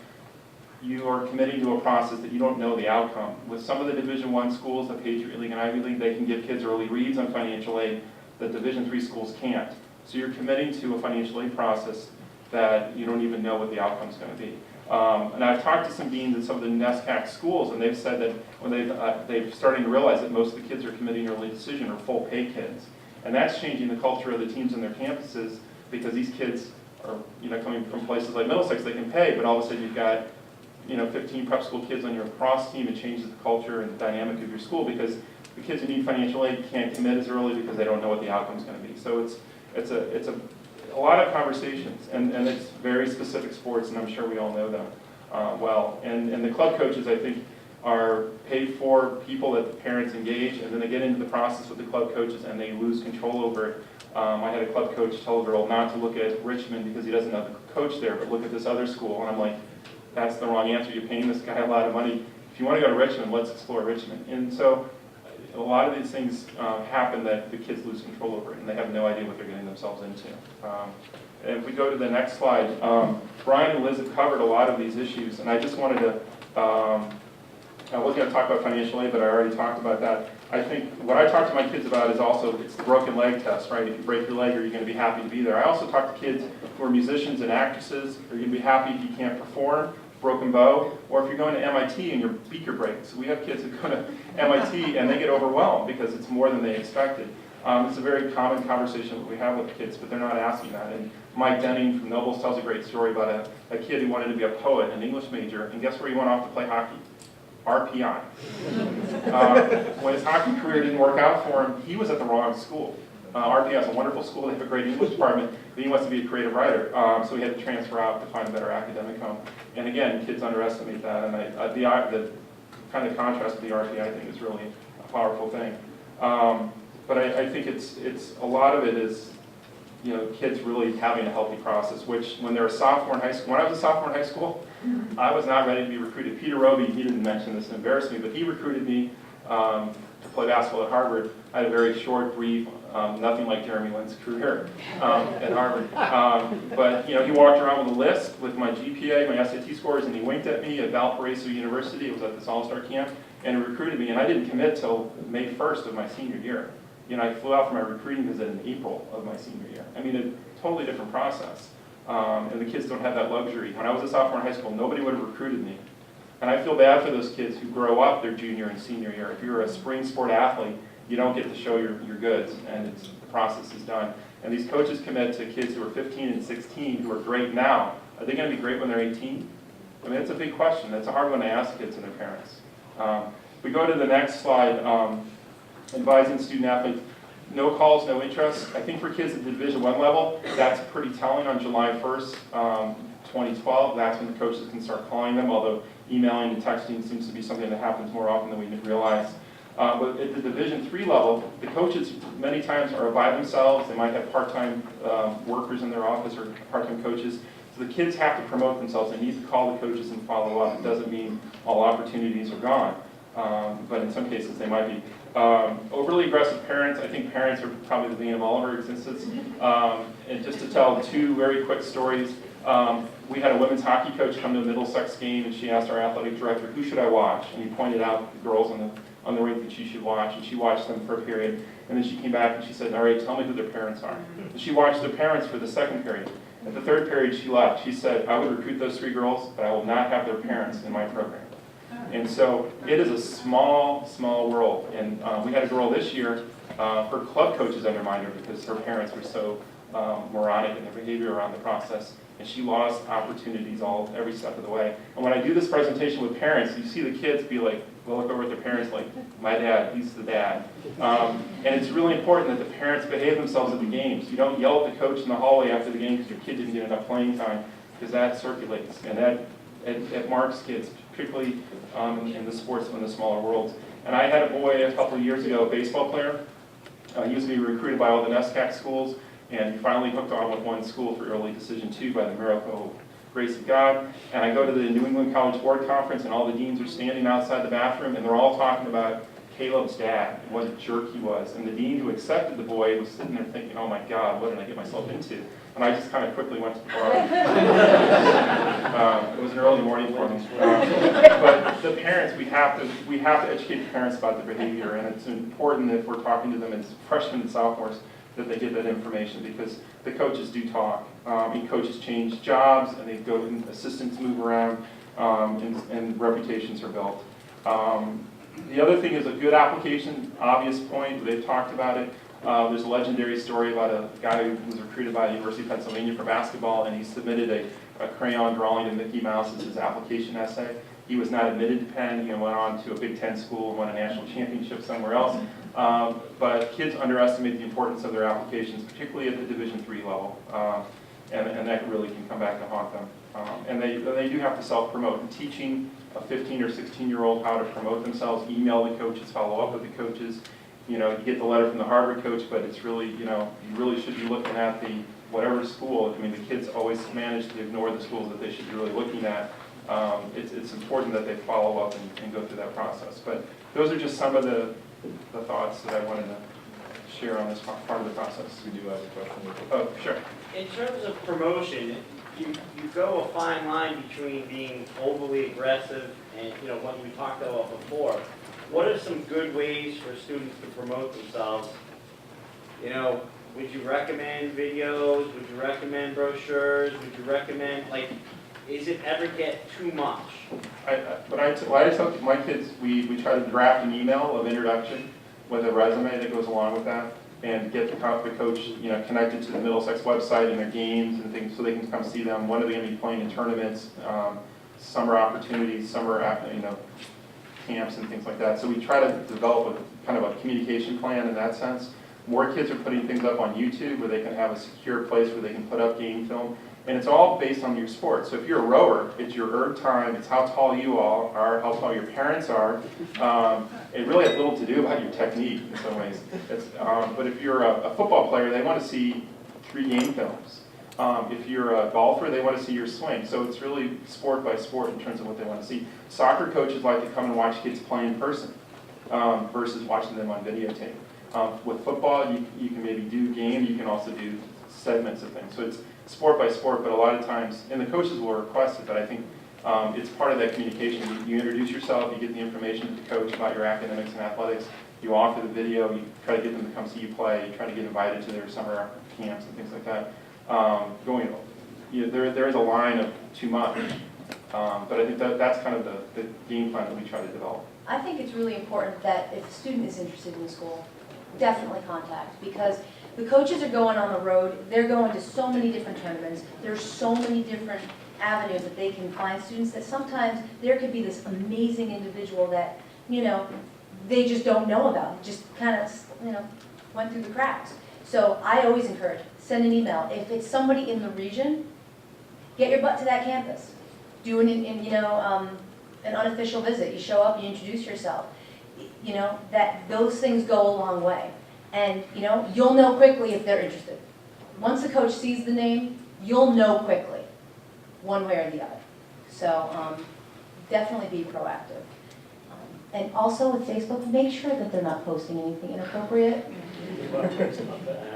you are committing to a process that you don't know the outcome. With some of the Division I schools, the Patriot League and Ivy League, they can give kids early reads on financial aid that Division III schools can't. So you're committing to a financial aid process that you don't even know what the outcome's going to be. And I've talked to some deans in some of the NESCAC schools, and they've said that when they're starting to realize that most of the kids are committing early decision are full pay kids. And that's changing the culture of the teams on their campuses because these kids are coming from places like Middlesex, they can pay, but all of a sudden you've got 15 prep school kids on your lacrosse team. It changes the culture and the dynamic of your school because the kids who need financial aid can't commit as early because they don't know what the outcome is going to be. So it's a lot of conversations, and it's very specific sports, and I'm sure we all know them well. And the club coaches, I think, are paid for people that the parents engage, and then they get into the process with the club coaches and they lose control over it. I had a club coach tell a girl not to look at Richmond because he doesn't know the coach there, but look at this other school. And I'm like, that's the wrong answer. You're paying this guy a lot of money. If you want to go to Richmond, let's explore Richmond. And so a lot of these things happen that the kids lose control over it, and they have no idea what they're getting themselves into. And if we go to the next slide, Brian and Liz have covered a lot of these issues, and I just wanted to, I was going to talk about financial aid, but I already talked about that. I think what I talk to my kids about is also, it's the broken leg test, right? If you break your leg, are you going to be happy to be there? I also talk to kids who are musicians and actresses. Are you going to be happy if you can't perform? Broken bow, or if you're going to MIT and your beaker breaks. We have kids who go to MIT and they get overwhelmed because it's more than they expected. It's a very common conversation that we have with the kids, but they're not asking that. And Mike Denning from Nobles tells a great story about a kid who wanted to be a poet, an English major, and guess where he went off to play hockey? RPI. When his hockey career didn't work out for him, he was at the wrong school. RPI is a wonderful school, they have a great English department, but he wants to be a creative writer, so he had to transfer out to find a better academic home. And again, kids underestimate that, and the kind of contrast with the RPI thing is really a powerful thing. But I think it's a lot of it is, kids really having a healthy process, which when they're a sophomore in high school, when I was a sophomore in high school, I was not ready to be recruited. Peter Roby, he didn't mention this and embarrassed me, but he recruited me to play basketball at Harvard. I had a very short, brief, nothing like Jeremy Lin's career at Harvard. But he walked around with a list with my GPA, my SAT scores, and he winked at me at Valparaiso University. It was at this all-star camp, and he recruited me. And I didn't commit till May 1st of my senior year. I flew out for my recruiting visit in April of my senior year. I mean, a totally different process. And the kids don't have that luxury. When I was a sophomore in high school, nobody would have recruited me. And I feel bad for those kids who grow up their junior and senior year. If you're a spring sport athlete, you don't get to show your goods, and the process is done. And these coaches commit to kids who are 15 and 16 who are great now. Are they going to be great when they're 18? I mean, it's a big question. That's a hard one to ask kids and their parents. We go to the next slide, advising student athletes. No calls, no interest. I think for kids at the Division I level, that's pretty telling on July 1st, 2012. That's when the coaches can start calling them, although emailing and texting seems to be something that happens more often than we realize. But at the Division III level, the coaches many times are by themselves. They might have part-time workers in their office or part-time coaches. So the kids have to promote themselves. They need to call the coaches and follow up. It doesn't mean all opportunities are gone, but in some cases they might be. Overly aggressive parents, I think parents are probably the thing of all of our existence. And just to tell two very quick stories, we had a women's hockey coach come to a Middlesex game, and she asked our athletic director, who should I watch? And he pointed out the girls on the rink that she should watch, and she watched them for a period. And then she came back and she said, all right, tell me who their parents are. And she watched their parents for the second period. At the third period, she left. She said, I would recruit those 3 girls, but I will not have their parents in my program. And so it is a small, small world. And we had a girl this year, her club coaches undermined her because her parents were so moronic in their behavior around the process. And she lost opportunities every step of the way. And when I do this presentation with parents, you see the kids be like, well, look over at their parents like, my dad, he's the dad. And it's really important that the parents behave themselves at the games. You don't yell at the coach in the hallway after the game because your kid didn't get enough playing time, because that circulates. And that marks kids, particularly in the sports in the smaller worlds. And I had a boy a couple of years ago, a baseball player. He was being recruited by all the NESCAC schools, and he finally hooked on with one school for early decision 2 by the miracle grace of God. And I go to the New England College Board Conference, and all the deans are standing outside the bathroom, and they're all talking about Caleb's dad and what a jerk he was. And the dean who accepted the boy was sitting there thinking, oh my God, what did I get myself into? And I just kind of quickly went to the bar. It was an early morning for me. But the parents, we have to educate the parents about the behavior, and it's important if we're talking to them as freshmen and sophomores that they get that information, because the coaches do talk. And coaches change jobs, and they go, and assistants move around, and reputations are built. The other thing is a good application, obvious point, they've talked about it. There's a legendary story about a guy who was recruited by the University of Pennsylvania for basketball, and he submitted a crayon drawing of Mickey Mouse as his application essay. He was not admitted to Penn. He went on to a Big Ten school and won a national championship somewhere else. But kids underestimate the importance of their applications, particularly at the Division III level, and that really can come back to haunt them. And they do have to self-promote. And teaching a 15 or 16-year-old how to promote themselves, email the coaches, follow up with the coaches. You get the letter from the Harvard coach, but it's really, you really should be looking at whatever school. I mean, the kids always manage to ignore the schools that they should be really looking at. It's important that they follow up and go through that process. But those are just some of the thoughts that I wanted to share on this part of the process. We do have a question. Oh, sure. In terms of promotion, you go a fine line between being overly aggressive and, what we talked about before. What are some good ways for students to promote themselves? Would you recommend videos? Would you recommend brochures? Would you recommend, is it ever get too much? When I tell my kids, we try to draft an email of introduction with a resume that goes along with that, and get the coach, connected to the Middlesex website and their games and things, so they can come see them. When are they going to be playing in tournaments, summer opportunities, summer, camps and things like that. So we try to develop a kind of a communication plan in that sense. More kids are putting things up on YouTube where they can have a secure place where they can put up game film. And it's all based on your sport. So if you're a rower, it's your erg time, it's how tall you all are, how tall your parents are. It really has little to do about your technique in some ways. But if you're a football player, they want to see 3 game films. If you're a golfer, they want to see your swing. So it's really sport by sport in terms of what they want to see. Soccer coaches like to come and watch kids play in person versus watching them on videotape. With football, you can maybe do game, you can also do segments of things. So it's sport by sport, but a lot of times, and the coaches will request it, but I think it's part of that communication. You introduce yourself, you get the information to the coach about your academics and athletics, You offer the video, you try to get them to come see you play, you try to get invited to their summer camps and things like that. There is a line of too much, but I think that's kind of the game plan that we try to develop. I think it's really important that if a student is interested in the school, definitely contact, because the coaches are going on the road, they're going to so many different tournaments, there's so many different avenues that they can find students, that sometimes there could be this amazing individual that, they just don't know about, it just kind of, went through the cracks. So I always encourage, send an email. If it's somebody in the region, get your butt to that campus. Do an unofficial visit. You show up, you introduce yourself. That those things go a long way. And, you'll know quickly if they're interested. Once the coach sees the name, you'll know quickly, one way or the other. So definitely be proactive. And also with Facebook, make sure that they're not posting anything inappropriate.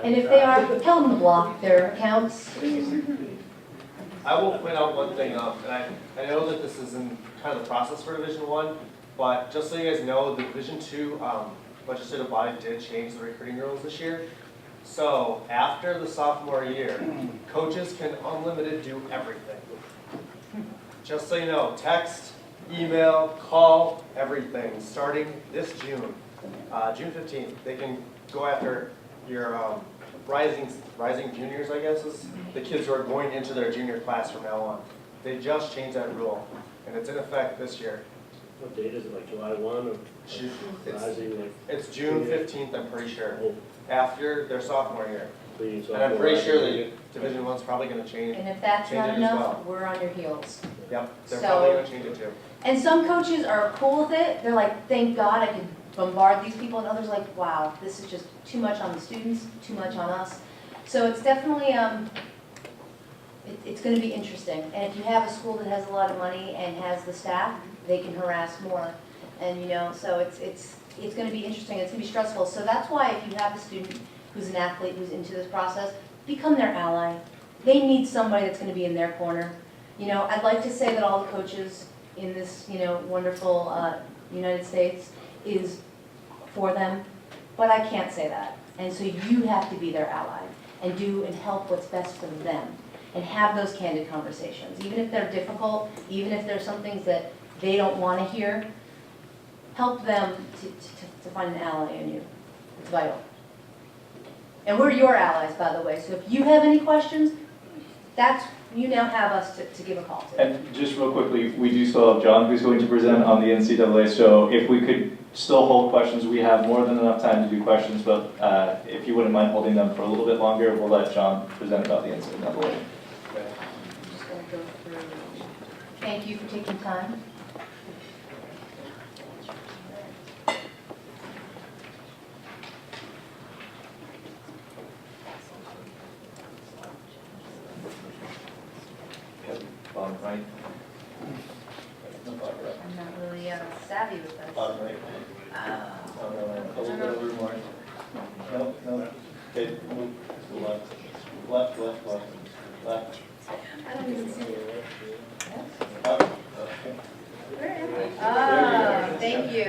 And if they are, tell them to block their accounts. I will point out one thing, and I know that this is in kind of the process for Division I, but just so you guys know, the Division II legislative body did change the recruiting rules this year. So after the sophomore year, coaches can unlimited do everything. Just so you know, text, email, call, everything, starting this June, June 15th. They can go after your rising juniors, I guess, is the kids who are going into their junior class from now on. They just changed that rule, and it's in effect this year. What date is it, like July 1 or rising, like? It's June 15th, I'm pretty sure, after their sophomore year. Being And I'm pretty sure that Division I's probably going to change. And if that's Change not it as enough, well. we're on your heels. Yep, they're So- probably going to change it too. And some coaches are cool with it. They're like, thank God I could bombard these people. And others are like, wow, this is just too much on the students, too much on us. So it's definitely, it's going to be interesting. And if you have a school that has a lot of money and has the staff, they can harass more. And so it's going to be interesting. It's going to be stressful. So that's why if you have a student who's an athlete who's into this process, become their ally. They need somebody that's going to be in their corner. I'd like to say that all the coaches in this, wonderful United States is for them, but I can't say that. And so you have to be their ally and do and help what's best for them and have those candid conversations. Even if they're difficult, even if there's some things that they don't want to hear, help them to find an ally in you. It's vital. And we're your allies, by the way, so if you have any questions, you now have us to give a call to. And just real quickly, we do still have John who's going to present on the NCAA, so if we could still hold questions, we have more than enough time to do questions, but if you wouldn't mind holding them for a little bit longer, we'll let John present about the NCAA. I'm just going to go through. Thank you for taking time. Bottom right. I'm not really savvy with this. Bottom right. A little bit over more. Nope, no. Okay, move to the left. Left, left, left. Left. I don't even see it. Up. Okay. Where am I? Ah, thank you.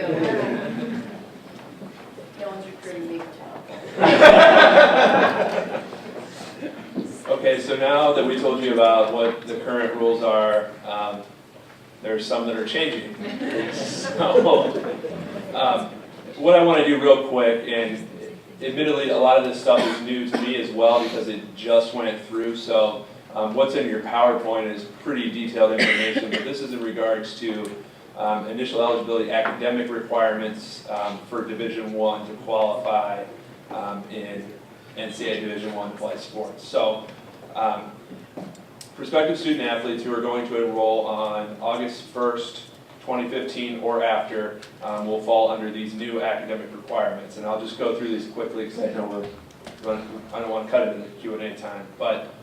No one's recruiting me for talent. Okay, so now that we told you about what the current rules are, there's some that are changing. So, what I want to do real quick, and admittedly a lot of this stuff is new to me as well because it just went through, so what's in your PowerPoint is pretty detailed information, but this is in regards to initial eligibility academic requirements for Division I to qualify in NCAA Division I play sports. So, prospective student athletes who are going to enroll on August 1st, 2015 or after will fall under these new academic requirements. And I'll just go through these quickly because I know I don't want to cut it in the Q&A time. But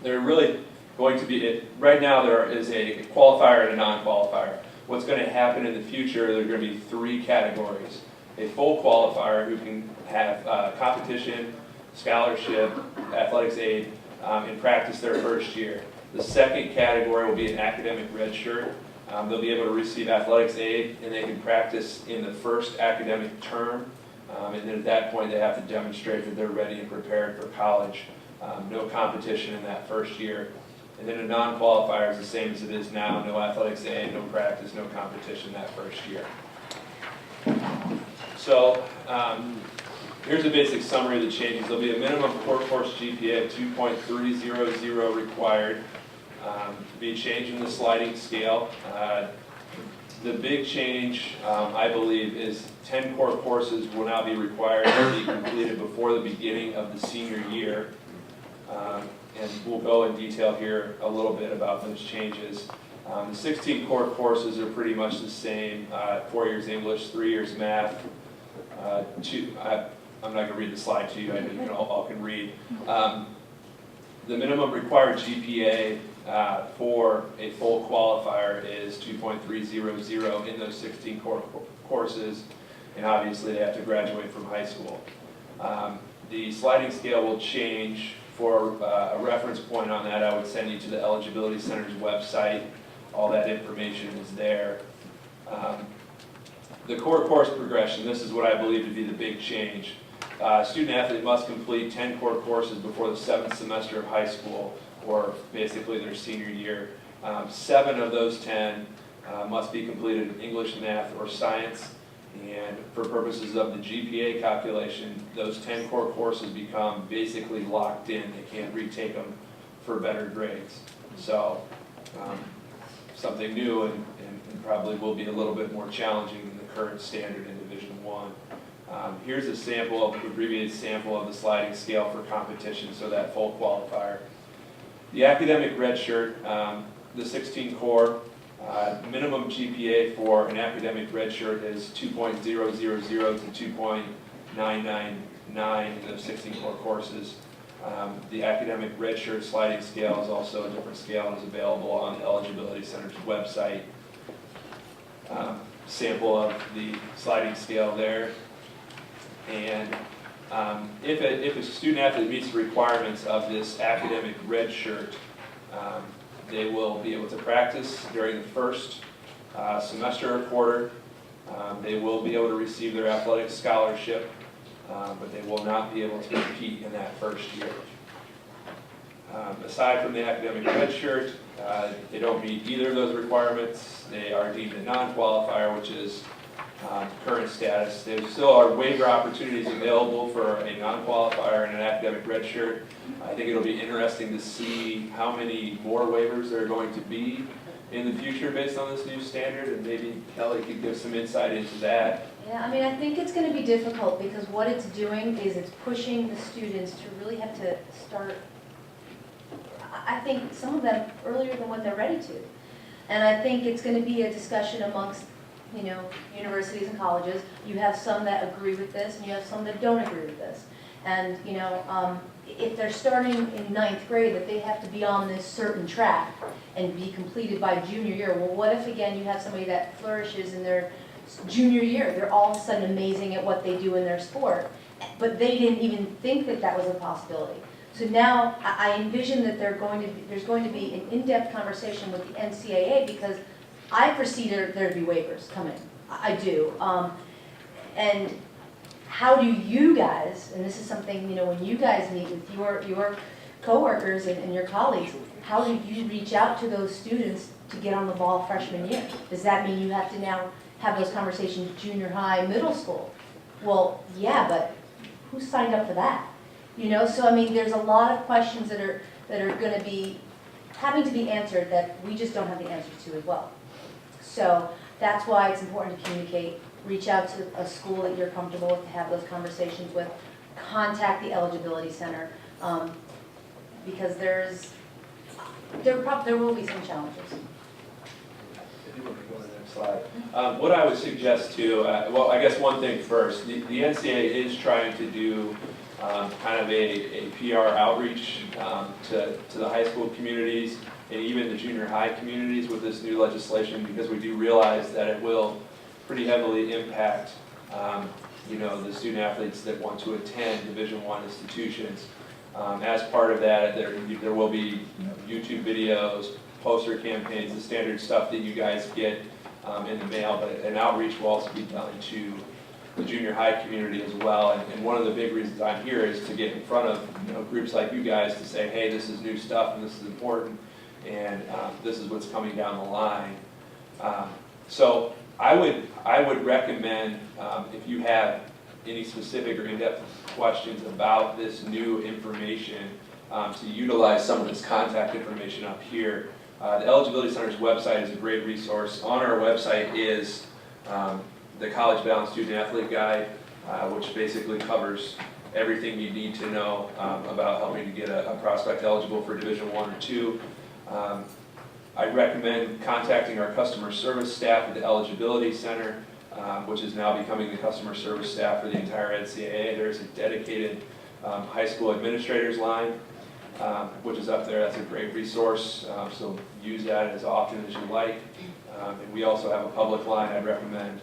they're really going to be, right now there is a qualifier and a non-qualifier. What's going to happen in the future, there are going to be three categories. A full qualifier who can have competition, scholarship, athletics aid, and practice their first year. The second category will be an academic red shirt. They'll be able to receive athletics aid and they can practice in the first academic term And then at that point, they have to demonstrate that they're ready and prepared for college. No competition in that first year. And then a non-qualifier is the same as it is now, no athletics A, no practice, no competition that first year. So here's a basic summary of the changes. There'll be a minimum core course GPA of 2.300 required. Be a change in the sliding scale. The big change, I believe, is 10 core courses will now be required to be completed before the beginning of the senior year. And we'll go in detail here a little bit about those changes. The 16 core courses are pretty much the same, 4 years English, 3 years math. I'm not going to read the slide to you, I know you all can read. The minimum required GPA for a full qualifier is 2.300 in those 16 core courses, and obviously they have to graduate from high school. The sliding scale will change. For a reference point on that, I would send you to the Eligibility Center's website. All that information is there. The core course progression, this is what I believe to be the big change. Student athlete must complete 10 core courses before the 7th semester of high school, or basically their senior year. 7 of those 10 must be completed in English, math, or science. And for purposes of the GPA calculation, those 10 core courses become basically locked in. They can't retake them for better grades. So something new and probably will be a little bit more challenging than the current standard in Division I. Here's a sample, an abbreviated sample of the sliding scale for competition, so that full qualifier. The academic red shirt, the 16 core, minimum GPA for an academic red shirt is 2.000 to 2.999 in those 16 core courses. The academic red shirt sliding scale is also a different scale and is available on the Eligibility Center's website. Sample of the sliding scale there. And if a student athlete meets the requirements of this academic red shirt, they will be able to practice during the first semester or quarter. They will be able to receive their athletic scholarship, but they will not be able to compete in that first year. Aside from the academic red shirt, if they don't meet either of those requirements, they are deemed a non-qualifier, which is current status. There still are waiver opportunities available for a non-qualifier and an academic red shirt. I think it'll be interesting to see how many more waivers there are going to be in the future based on this new standard, and maybe Kelly could give some insight into that. Yeah, I mean, I think it's going to be difficult because what it's doing is it's pushing the students to really have to start, I think, some of them earlier than when they're ready to. And I think it's going to be a discussion amongst, you know, universities and colleges. You have some that agree with this, and you have some that don't agree with this. And, you know, if they're starting in 9th grade, that they have to be on this certain track and be completed by junior year. Well, what if, again, you have somebody that flourishes in their junior year? They're all of a sudden amazing at what they do in their sport, but they didn't even think that that was a possibility. So now I envision that there's going to be an in-depth conversation with the NCAA, because I foresee there to be waivers coming. I do. And how do you guys, and this is something, you know, when you guys meet with your coworkers and your colleagues, how do you reach out to those students to get on the ball freshman year? Does that mean you have to now have those conversations junior high, middle school? Well, yeah, but who signed up for that? You know, so I mean, there's a lot of questions that are going to be having to be answered that we just don't have the answers to as well. So that's why it's important to communicate. Reach out to a school that you're comfortable with to have those conversations with. Contact the Eligibility Center, because there will be some challenges. If you want to go to the next slide. What I would suggest too, well, I guess one thing first, the NCAA is trying to do kind of a PR outreach to the high school communities and even the junior high communities with this new legislation, because we do realize that it will pretty heavily impact you know, the student athletes that want to attend Division I institutions. As part of that, there will be YouTube videos, poster campaigns, the standard stuff that you guys get in the mail, but an outreach will also be done to the junior high community as well. And one of the big reasons I'm here is to get in front of groups like you guys to say, hey, this is new stuff and this is important, and this is what's coming down the line. So I would recommend, if you have any specific or in-depth questions about this new information, to utilize some of this contact information up here. The Eligibility Center's website is a great resource. On our website is the College Bound Student Athlete Guide, which basically covers everything you need to know about helping to get a prospect eligible for Division I or II. I recommend contacting our customer service staff at the Eligibility Center, which is now becoming the customer service staff for the entire NCAA. There's a dedicated high school administrators line, which is up there. That's a great resource, so use that as often as you like. And we also have a public line I'd recommend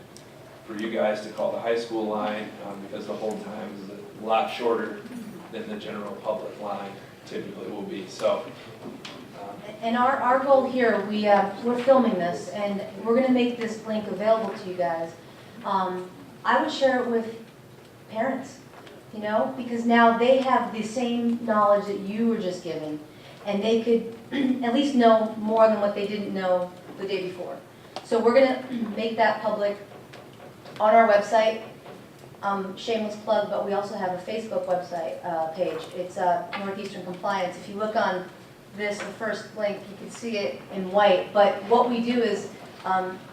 for you guys to call the high school line, because the hold time is a lot shorter than the general public line typically will be. So. And our goal here, we're filming this, and we're going to make this link available to you guys. I would share it with parents, because now they have the same knowledge that you were just given, and they could at least know more than what they didn't know the day before. So we're going to make that public on our website. Shameless plug, but we also have a Facebook website page. It's Northeastern Compliance. If you look on this, the first link, you can see it in white. But what we do is,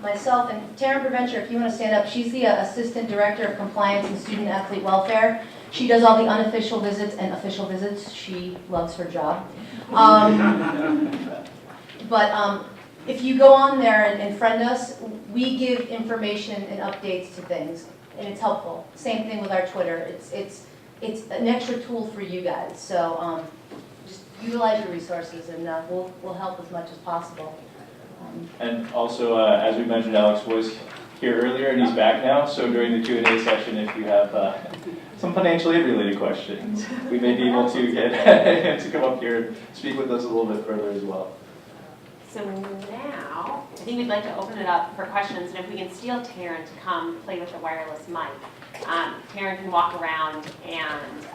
myself and Taryn Preventure, if you want to stand up, she's the Assistant Director of Compliance and Student Athlete Welfare. She does all the unofficial visits and official visits. She loves her job. But if you go on there and friend us, we give information and updates to things, and it's helpful. Same thing with our Twitter. It's an extra tool for you guys. So just utilize your resources, and we'll help as much as possible. And also, as we mentioned, Alex was here earlier, and he's back now. So during the Q&A session, if you have some financial aid related questions, we may be able to get him to come up here and speak with us a little bit further as well. So now, I think we'd like to open it up for questions, and if we can steal Taryn to come play with the wireless mic. Taryn can walk around and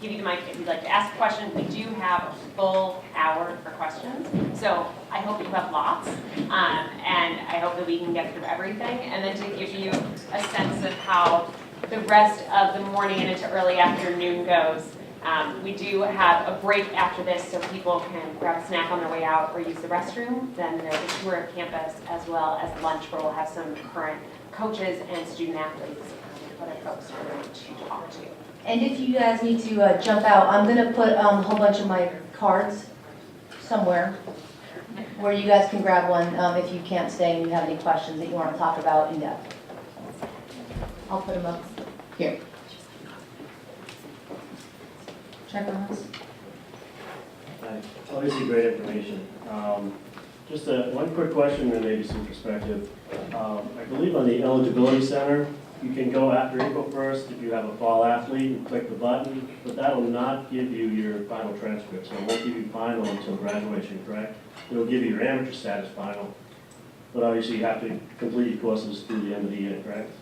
give you the mic if you'd like to ask a question. We do have a full hour for questions, so I hope you have lots, and I hope that we can get through everything. And then to give you a sense of how the rest of the morning and into early afternoon goes, we do have a break after this so people can grab a snack on their way out or use the restroom. Then there's a tour of campus as well as lunch where we'll have some current coaches and student athletes and other folks we're going to talk to. And if you guys need to jump out, I'm going to put a whole bunch of my cards somewhere where you guys can grab one if you can't stay and you have any questions that you want to talk about in depth. I'll put them up here. Check on this. Obviously great information. Just one quick question and maybe some perspective. I believe on the Eligibility Center, you can go after April 1st if you have a fall athlete and click the button, but that will not give you your final transcript. So it won't give you final until graduation, correct? It'll give you your amateur status final, but obviously you have to complete your courses through the end of the year, correct?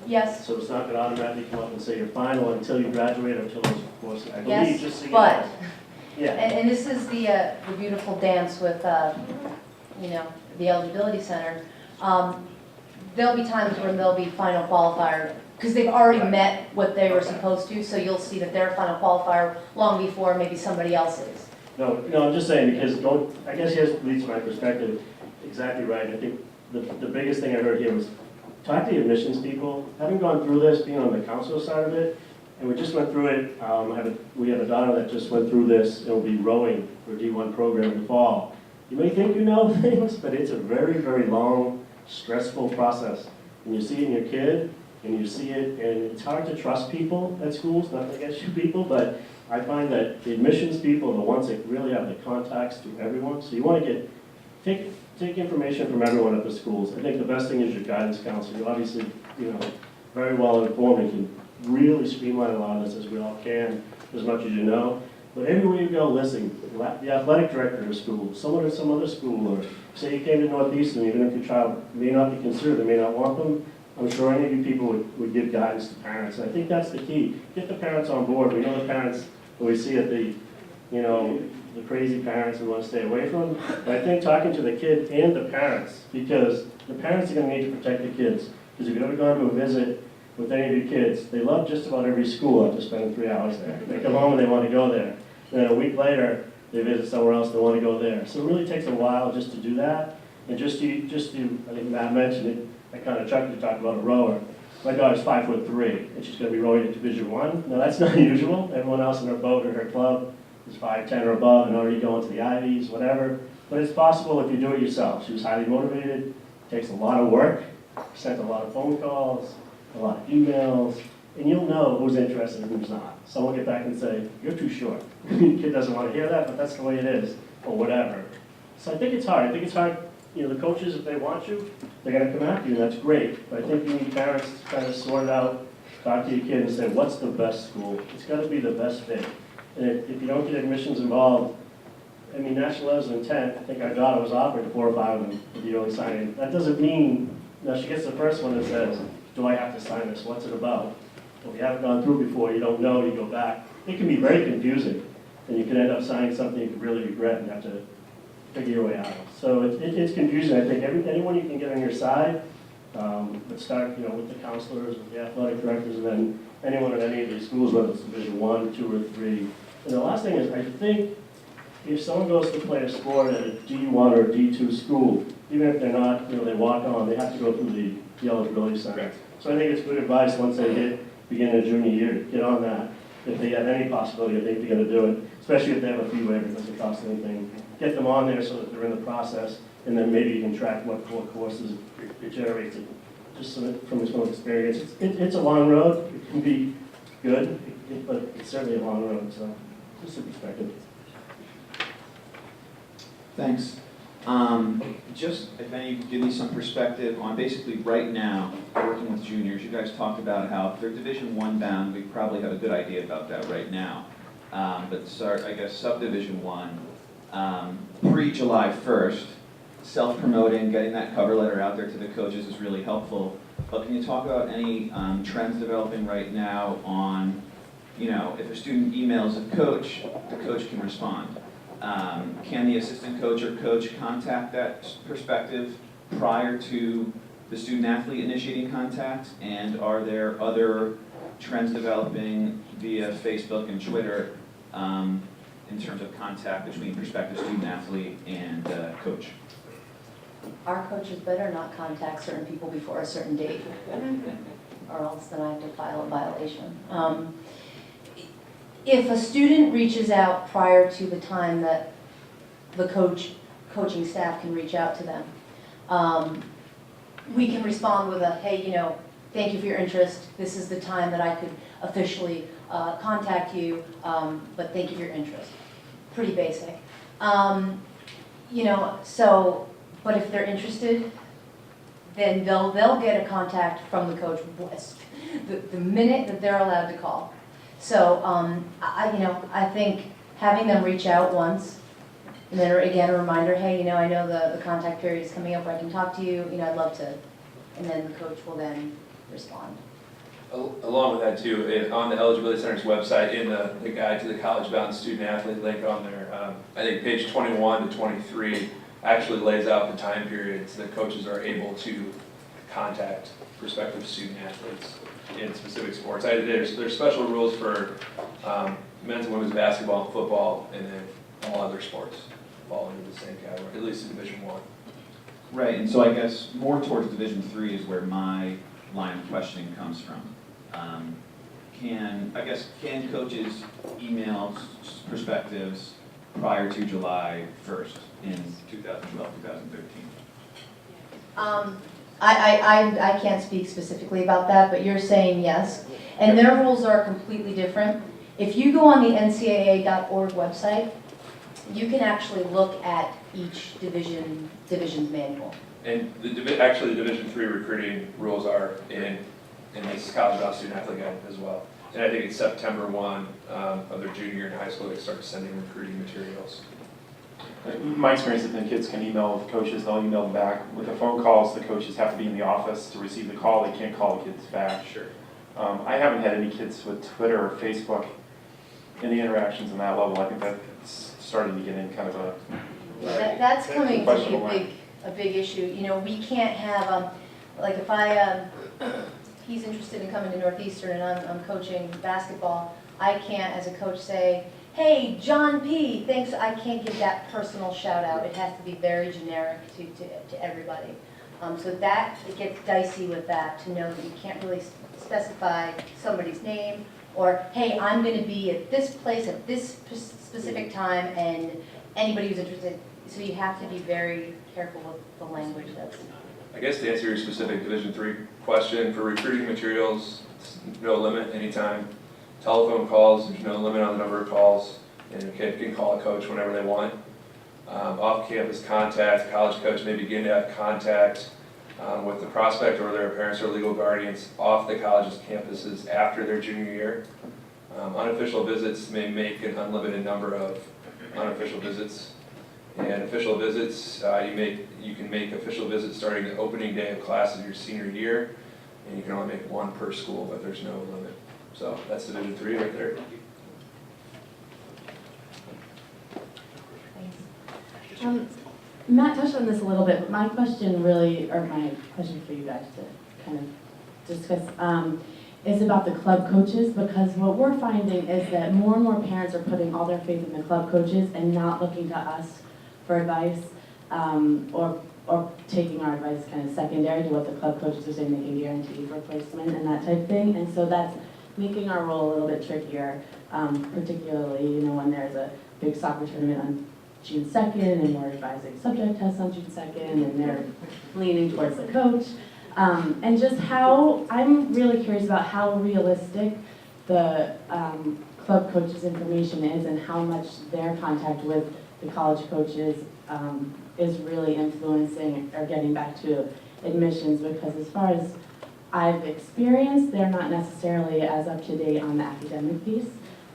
Yes. So it's not going to automatically come up and say you're final until you graduate or until those courses. I believe Yes, just so you but, know. Yeah. and this is the beautiful dance with, the Eligibility Center. There'll be times when they'll be final qualifier, because they've already met what they were supposed to, so you'll see that they're a final qualifier long before maybe somebody else is. No, I'm just saying, because I guess here's at least my perspective, exactly right. I think the biggest thing I heard here was talk to the admissions people. Having gone through this, being on the council side of it, and we just went through it, we have a daughter that just went through this, and will be rowing for a D1 program in the fall. You may think you know things, but it's a very, very long, stressful process. And you see it in your kid, and you see it, and it's hard to trust people at schools, not against you people, but I find that the admissions people are the ones that really have the contacts to everyone. So you want to take information from everyone at the schools. I think the best thing is your guidance counselor. You're obviously, very well informed and can really streamline a lot of this as we all can, as much as you know. But everywhere you go, listen, the athletic director of a school, someone at some other school, or say you came to Northeastern, even if your child may not be considered, they may not want them, I'm sure any of you people would give guidance to parents. And I think that's the key. Get the parents on board. We know the parents that we see at the, the crazy parents we want to stay away from. But I think talking to the kid and the parents, because the parents are going to need to protect the kids. Because if you've ever gone to a visit with any of your kids, they love just about every school after spending 3 hours there. They come home and they want to go there. And then a week later, they visit somewhere else, they want to go there. So it really takes a while just to do that. And just to I think Matt mentioned it, I kind of chuckled to talk about a rower. My daughter's 5'3", and she's going to be rowing at Division I. Now that's not usual. Everyone else in her boat or her club is 5'10" or above and already going to the Ivies, whatever. But it's possible if you do it yourself. She was highly motivated, takes a lot of work, sent a lot of phone calls, a lot of emails, and you'll know who's interested and who's not. Some will get back and say, you're too short. The kid doesn't want to hear that, but that's the way it is, or whatever. So I think it's hard. I think it's hard, the coaches, if they want you, they're going to come after you, and that's great. But I think you need parents to kind of sort it out, talk to your kid and say, what's the best school? It's got to be the best fit. And if you don't get admissions involved, I mean, national letters of intent, I think our daughter was offered 4 or 5 of them with the early signing. That doesn't mean, she gets the first one that says, do I have to sign this? What's it about? If you haven't gone through before, you don't know, you go back. It can be very confusing, and you can end up signing something you could really regret and have to figure your way out. So it's confusing. I think anyone you can get on your side, but start with the counselors, with the athletic directors, and then anyone at any of these schools, whether it's Division I, 2, or 3. And the last thing is, I think if someone goes to play a sport at a D1 or D2 school, even if they're not, they walk on, they have to go through the eligibility center. So I think it's good advice once they hit beginning of junior year, get on that. If they have any possibility, I think they're going to do it, especially if they have a fee waiver, it doesn't cost anything. Get them on there so that they're in the process, and then maybe you can track what 4 courses it generates, just from its own experience. It's a long road. It can be good, but it's certainly a long road, so just a perspective. Thanks. Just if any, give me some perspective on basically right now, working with juniors, you guys talked about how if they're Division I bound, we probably have a good idea about that right now. But start, I guess, subdivision 1, pre-July 1st, self-promoting, getting that cover letter out there to the coaches is really helpful. But can you talk about any trends developing right now on, if a student emails a coach, the coach can respond. Can the assistant coach or coach contact that perspective prior to the student athlete initiating contact? And are there other trends developing via Facebook and Twitter in terms of contact between prospective student athlete and coach? Our coaches better not contact certain people before a certain date, or else then I have to file a violation. If a student reaches out prior to the time that the coaching staff can reach out to them, we can respond with a, hey, thank you for your interest. This is the time that I could officially contact you, but thank you for your interest. Pretty basic. But if they're interested, then they'll get a contact from the coach the minute that they're allowed to call. So I think having them reach out once, and then again a reminder, hey, I know the contact period is coming up where I can talk to you. I'd love to, and then the coach will then respond. Along with that too, on the Eligibility Center's website, in the guide to the college-bound student athlete link on there, I think page 21 to 23 actually lays out the time periods that coaches are able to contact prospective student athletes in specific sports. There's special rules for men's and women's basketball and football, and then all other sports fall into the same category, at least in Division I. Right, and so I guess more towards Division III is where my line of questioning comes from. Can coaches email perspectives prior to July 1st in 2012, 2013? I can't speak specifically about that, but you're saying yes. And their rules are completely different. If you go on the ncaa.org website, you can actually look at each division's manual. And actually, the Division III recruiting rules are in this college-bound student athlete guide as well. And I think it's September 1 of their junior year in high school they start sending recruiting materials. My experience has been kids can email the coaches, they'll email them back. With the phone calls, the coaches have to be in the office to receive the call, they can't call the kids back. Sure. I haven't had any kids with Twitter or Facebook, any interactions on that level. I think that's starting to get in kind of a... That's coming to be questionable a big issue. You know, we can't have, like if he's interested in coming to Northeastern and I'm coaching basketball, I can't as a coach say, hey, John P., thanks, I can't give that personal shout out. It has to be very generic to everybody. So that, it gets dicey with that, to know that you can't really specify somebody's name, or, hey, I'm going to be at this place at this specific time, and anybody who's interested. So you have to be very careful with the language that's... I guess to answer your specific Division III question, for recruiting materials, no limit anytime. Telephone calls, there's no limit on the number of calls, and a kid can call a coach whenever they want. Off-campus contact, college coach may begin to have contact with the prospect or their parents or legal guardians off the college's campuses after their junior year. Unofficial visits may make an unlimited number of unofficial visits. And official visits, you can make official visits starting the opening day of classes your senior year, and you can only make one per school, but there's no limit. So that's Division III right there. Matt touched on this a little bit, but my question really, or my question for you guys to kind of discuss, is about the club coaches, because what we're finding is that more and more parents are putting all their faith in the club coaches and not looking to us for advice, or taking our advice kind of secondary to what the club coaches are saying they can guarantee for placement and that type of thing. And so that's making our role a little bit trickier, particularly, you know, when there's a big soccer tournament on June 2nd and we're advising subject tests on June 2nd and they're leaning towards the coach. And just how, I'm really curious about how realistic the club coaches' information is and how much their contact with the college coaches is really influencing or getting back to admissions, because as far as I've experienced, they're not necessarily as up to date on the academic piece.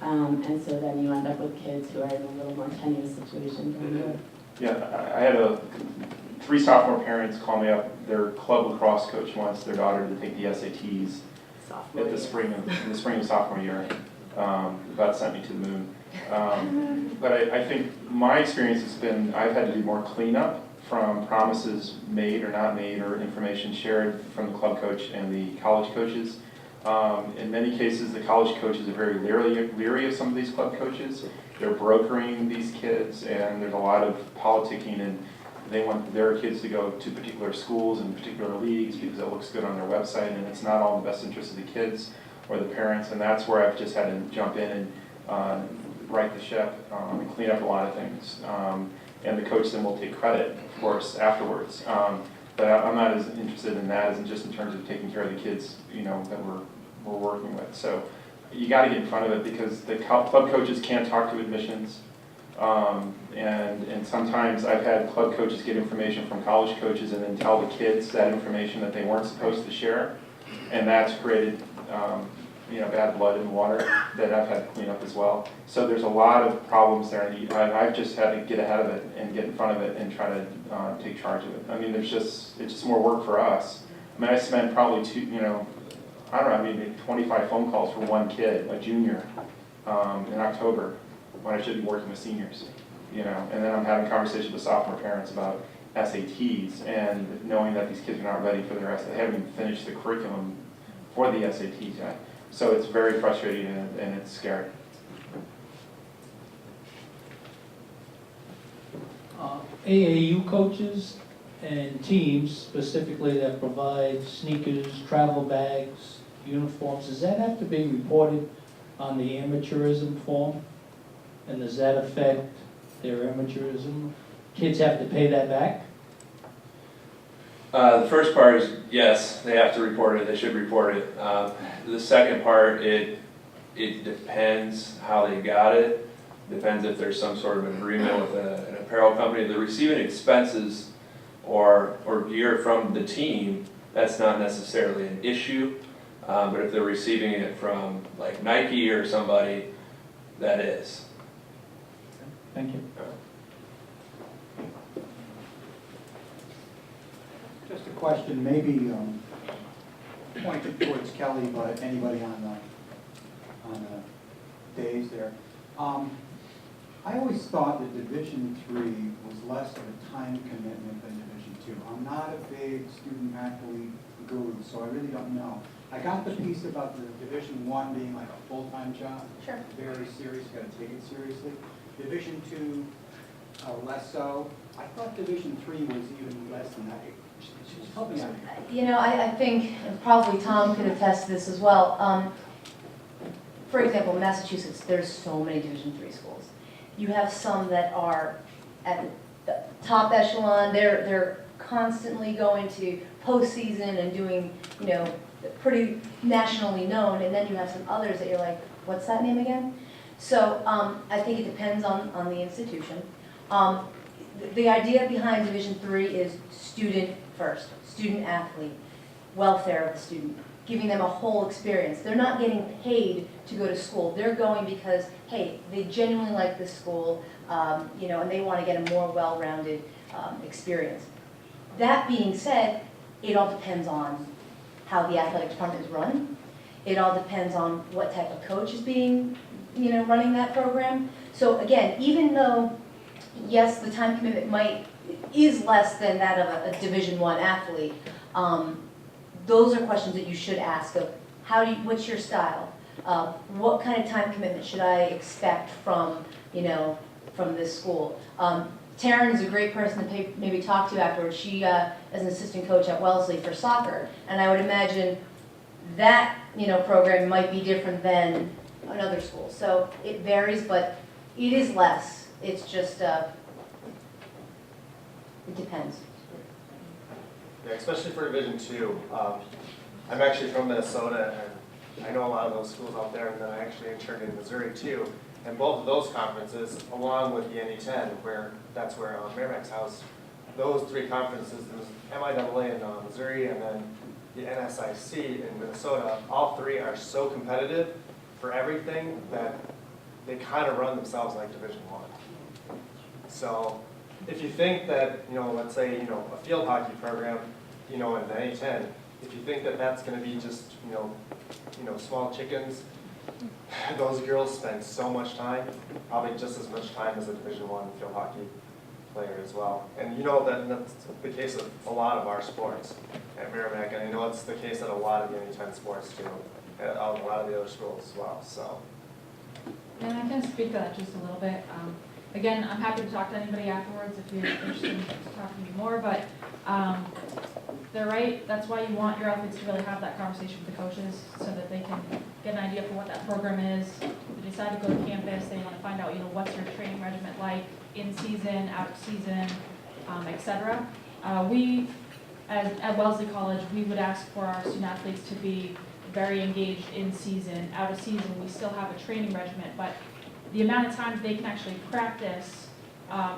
And so then you end up with kids who are in a little more tenuous situation than you would. Yeah, I had 3 sophomore parents call me up. Their club lacrosse coach wants their daughter to take the SATs in the spring of sophomore year. About sent me to the moon. But I think my experience has been I've had to do more cleanup from promises made or not made or information shared from the club coach and the college coaches. In many cases, the college coaches are very leery of some of these club coaches. They're brokering these kids, and there's a lot of politicking, and they want their kids to go to particular schools and particular leagues because it looks good on their website, and it's not all in the best interest of the kids or the parents, and that's where I've just had to jump in and right the ship and clean up a lot of things. And the coach then will take credit, of course, afterwards. But I'm not as interested in that as just in terms of taking care of the kids, you know, that we're working with. So you got to get in front of it because the club coaches can't talk to admissions. And sometimes I've had club coaches get information from college coaches and then tell the kids that information that they weren't supposed to share. And that's created you know, bad blood in the water that I've had to clean up as well. So there's a lot of problems there, and I've just had to get ahead of it and get in front of it and try to take charge of it. I mean, it's just more work for us. I mean, I spent probably I don't know, I mean, 25 phone calls for one kid, a junior, in October, when I should be working with seniors, you know. And then I'm having conversations with sophomore parents about SATs and knowing that these kids are not ready for their SATs. They haven't even finished the curriculum for the SATs yet. So it's very frustrating and it's scary. AAU coaches and teams specifically that provide sneakers, travel bags, uniforms, does that have to be reported on the amateurism form? And does that affect their amateurism? Kids have to pay that back? The first part is yes, they have to report it, they should report it. The second part, it depends how they got it. Depends if there's some sort of agreement with an apparel company. If they're receiving expenses or gear from the team, that's not necessarily an issue. But if they're receiving it from like Nike or somebody, that is. Thank you. Just a question, maybe pointed towards Kelly, but anybody on the days there. I always thought that Division III was less of a time commitment than Division II. I'm not a big student athlete guru, so I really don't know. I got the piece about the Division I being like a full-time job. Sure. Very serious, you gotta take it seriously. Division II, less so. I thought Division III was even less than that. Help me out here. You know, I think, and probably Tom could attest to this as well. For example, in Massachusetts, there's so many Division III schools. You have some that are at the top echelon. They're constantly going to postseason and doing, you know, pretty nationally known. And then you have some others that you're like, what's that name again? So I think it depends on the institution. The idea behind Division III is student first, student athlete, welfare of the student, giving them a whole experience. They're not getting paid to go to school. They're going because, hey, they genuinely like this school, you know, and they want to get a more well-rounded experience. That being said, it all depends on how the athletic department is run. It all depends on what type of coach is being, you know, running that program. So again, even though, yes, the time commitment is less than that of a Division I athlete, those are questions that you should ask of what's your style? What kind of time commitment should I expect from, you know, from this school? Taryn is a great person to maybe talk to afterwards. She is an assistant coach at Wellesley for soccer, and I would imagine that, you know, program might be different than another school. So it varies, but it is less. It's just, it depends. Yeah, especially for Division II. I'm actually from Minnesota, and I know a lot of those schools out there, and then I actually interned in Missouri too. And both of those conferences, along with the NE10, that's where Merrimack's housed, those three conferences, there was MIAA in Missouri, and then the NSIC in Minnesota, all three are so competitive for everything that they kind of run themselves like Division I. So if you think that, you know, let's say, you know, a field hockey program, you know, in the NE10, if you think that that's going to be just, you know, small chickens, those girls spend so much time, probably just as much time as a Division I field hockey player as well. And you know that's the case of a lot of our sports at Merrimack, and I know it's the case at a lot of the NE10 sports too, at a lot of the other schools as well. So. And I can speak to that just a little bit. Again, I'm happy to talk to anybody afterwards if you're interested in talking to me more, but they're right. That's why you want your athletes to really have that conversation with the coaches so that they can get an idea for what that program is. If they decide to go to campus, they want to find out, you know, what's your training regimen like, in season, out of season, etc. We, at Wellesley College, we would ask for our student athletes to be very engaged in season. Out of season, we still have a training regimen, but the amount of times they can actually practice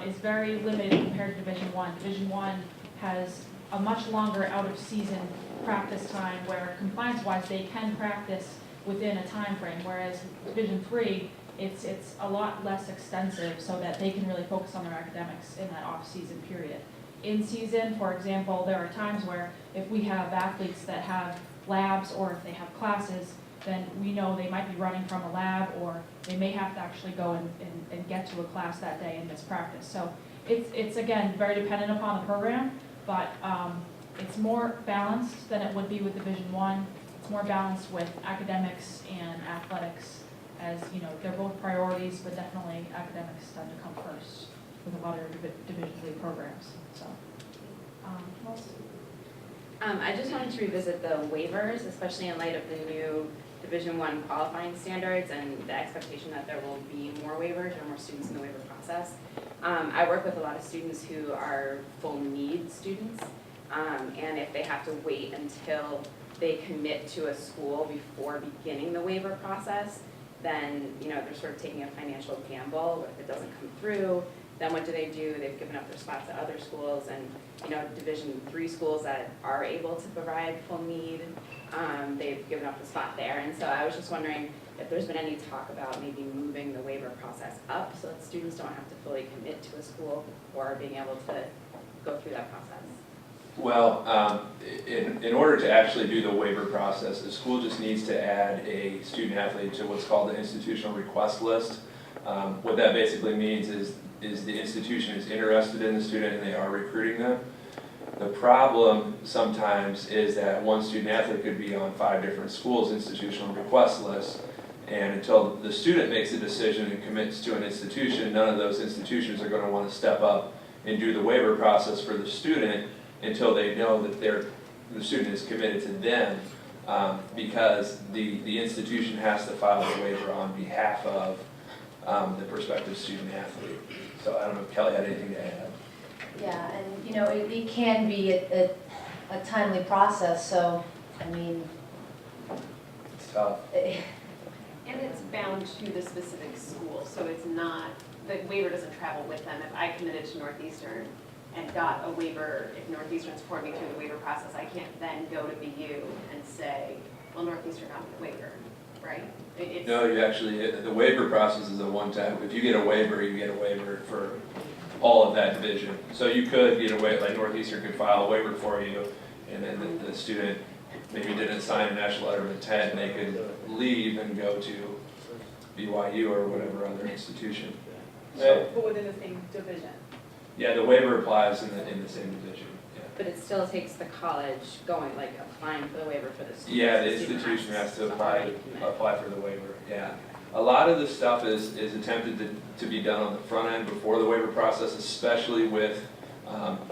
is very limited compared to Division I. Division I has a much longer out-of-season practice time where compliance-wise they can practice within a time frame, whereas Division III, it's a lot less extensive so that they can really focus on their academics in that off-season period. In season, for example, there are times where if we have athletes that have labs or if they have classes, then we know they might be running from a lab or they may have to actually go and get to a class that day and miss practice. So it's again, very dependent upon the program, but it's more balanced than it would be with Division I. It's more balanced with academics and athletics as, you know, they're both priorities, but definitely academics tend to come first with a lot of Division III programs. So, I just wanted to revisit the waivers, especially in light of the new Division I qualifying standards and the expectation that there will be more waivers or more students in the waiver process. I work with a lot of students who are full need students, and if they have to wait until they commit to a school before beginning the waiver process, then, you know, they're sort of taking a financial gamble. If it doesn't come through, then what do? They've given up their spots at other schools, and, you know, Division III schools that are able to provide full need, they've given up the spot there. And so I was just wondering if there's been any talk about maybe moving the waiver process up so that students don't have to fully commit to a school or being able to go through that process. Well, in order to actually do the waiver process, the school just needs to add a student athlete to what's called the institutional request list. What that basically means is the institution is interested in the student and they are recruiting them. The problem sometimes is that one student athlete could be on 5 different schools' institutional request lists, and until the student makes a decision and commits to an institution, none of those institutions are going to want to step up and do the waiver process for the student until they know that the student is committed to them, because the institution has to file the waiver on behalf of the prospective student athlete. So I don't know if Kelly had anything to add. Yeah, and you know, it can be a timely process, so, I mean. It's tough. And it's bound to the specific school, so it's not, the waiver doesn't travel with them. If I committed to Northeastern and got a waiver, if Northeastern supported me through the waiver process, I can't then go to BU and say, well, Northeastern got me the waiver, right? No, you actually, the waiver process is a one-time. If you get a waiver, you get a waiver for all of that division. So you could get a waiver, like Northeastern could file a waiver for you, and then the student maybe didn't sign a national letter of intent, and they could leave and go to BYU or whatever other institution. So, But within the same division. yeah, the waiver applies in the same division. Yeah. But it still takes the college going, like applying for the waiver for the student. Yeah, the institution has to apply for the waiver, yeah. A lot of this stuff is attempted to be done on the front end before the waiver process, especially with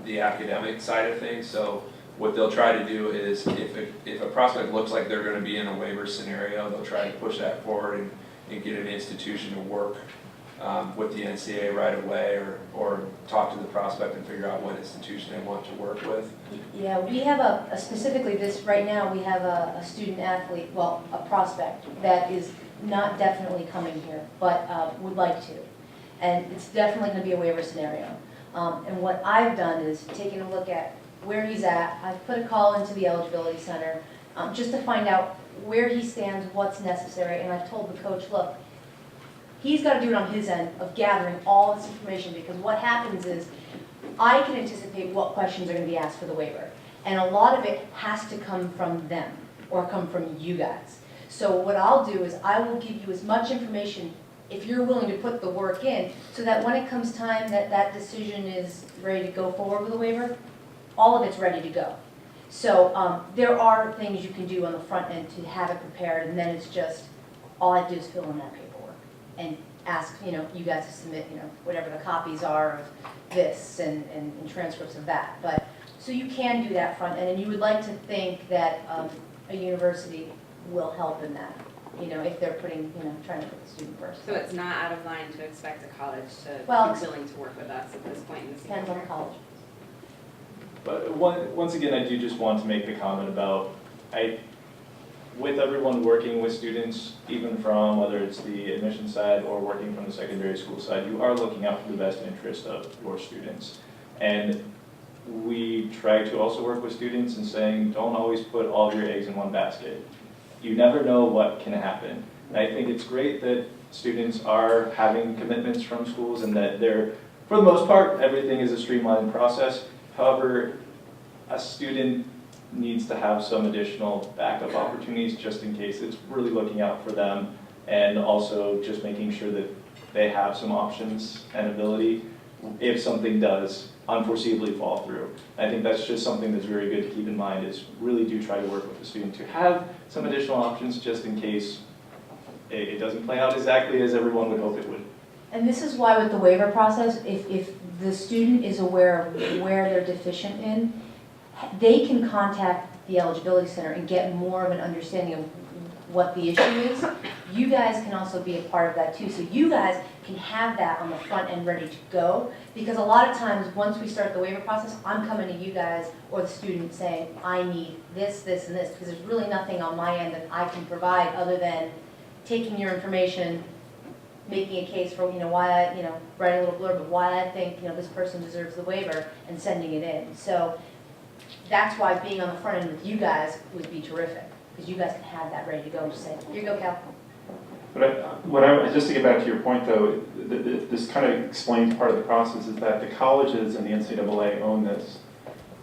the academic side of things. So what they'll try to do is, if a prospect looks like they're going to be in a waiver scenario, they'll try to push that forward and get an institution to work with the NCAA right away, or talk to the prospect and figure out what institution they want to work with. Yeah, we have specifically this, right now, we have a student athlete, well, a prospect that is not definitely coming here, but would like to. And it's definitely going to be a waiver scenario. And what I've done is taken a look at where he's at. I've put a call into the Eligibility Center just to find out where he stands, what's necessary, and I've told the coach, look, he's got to do it on his end of gathering all this information, because what happens is I can anticipate what questions are going to be asked for the waiver. And a lot of it has to come from them or come from you guys. So what I'll do is I will give you as much information if you're willing to put the work in, so that when it comes time that that decision is ready to go forward with a waiver, all of it's ready to go. So there are things you can do on the front end to have it prepared, and then it's just, all I do is fill in that paperwork and ask, you guys to submit, whatever the copies are of this and transcripts of that. But so you can do that front end, and you would like to think that a university will help in that, if they're putting, trying to put the student first. So it's not out of line to expect a college to be willing to work with us at this point in the season? Depends on the college. But once again, I do just want to make the comment about, with everyone working with students, even from whether it's the admission side or working from the secondary school side, you are looking out for the best interest of your students. And we try to also work with students in saying, don't always put all of your eggs in one basket. You never know what can happen. And I think it's great that students are having commitments from schools and that they're, for the most part, everything is a streamlined process. However, a student needs to have some additional backup opportunities just in case. It's really looking out for them, and also just making sure that they have some options and ability if something does unforeseeably fall through. I think that's just something that's very good to keep in mind, is really do try to work with the student to have some additional options just in case it doesn't play out exactly as everyone would hope it would. And this is why with the waiver process, if the student is aware of where they're deficient in, they can contact the Eligibility Center and get more of an understanding of what the issue is. You guys can also be a part of that too. So you guys can have that on the front end ready to go, because a lot of times once we start the waiver process, I'm coming to you guys or the student saying, I need this, this, and this, because there's really nothing on my end that I can provide other than taking your information, making a case for, why I, writing a little blurb of why I think, this person deserves the waiver, and sending it in. So that's why being on the front end with you guys would be terrific, because you guys can have that ready to go and just say, here you go, Cal. But just to get back to your point, though, this kind of explains part of the process, is that the colleges and the NCAA own this.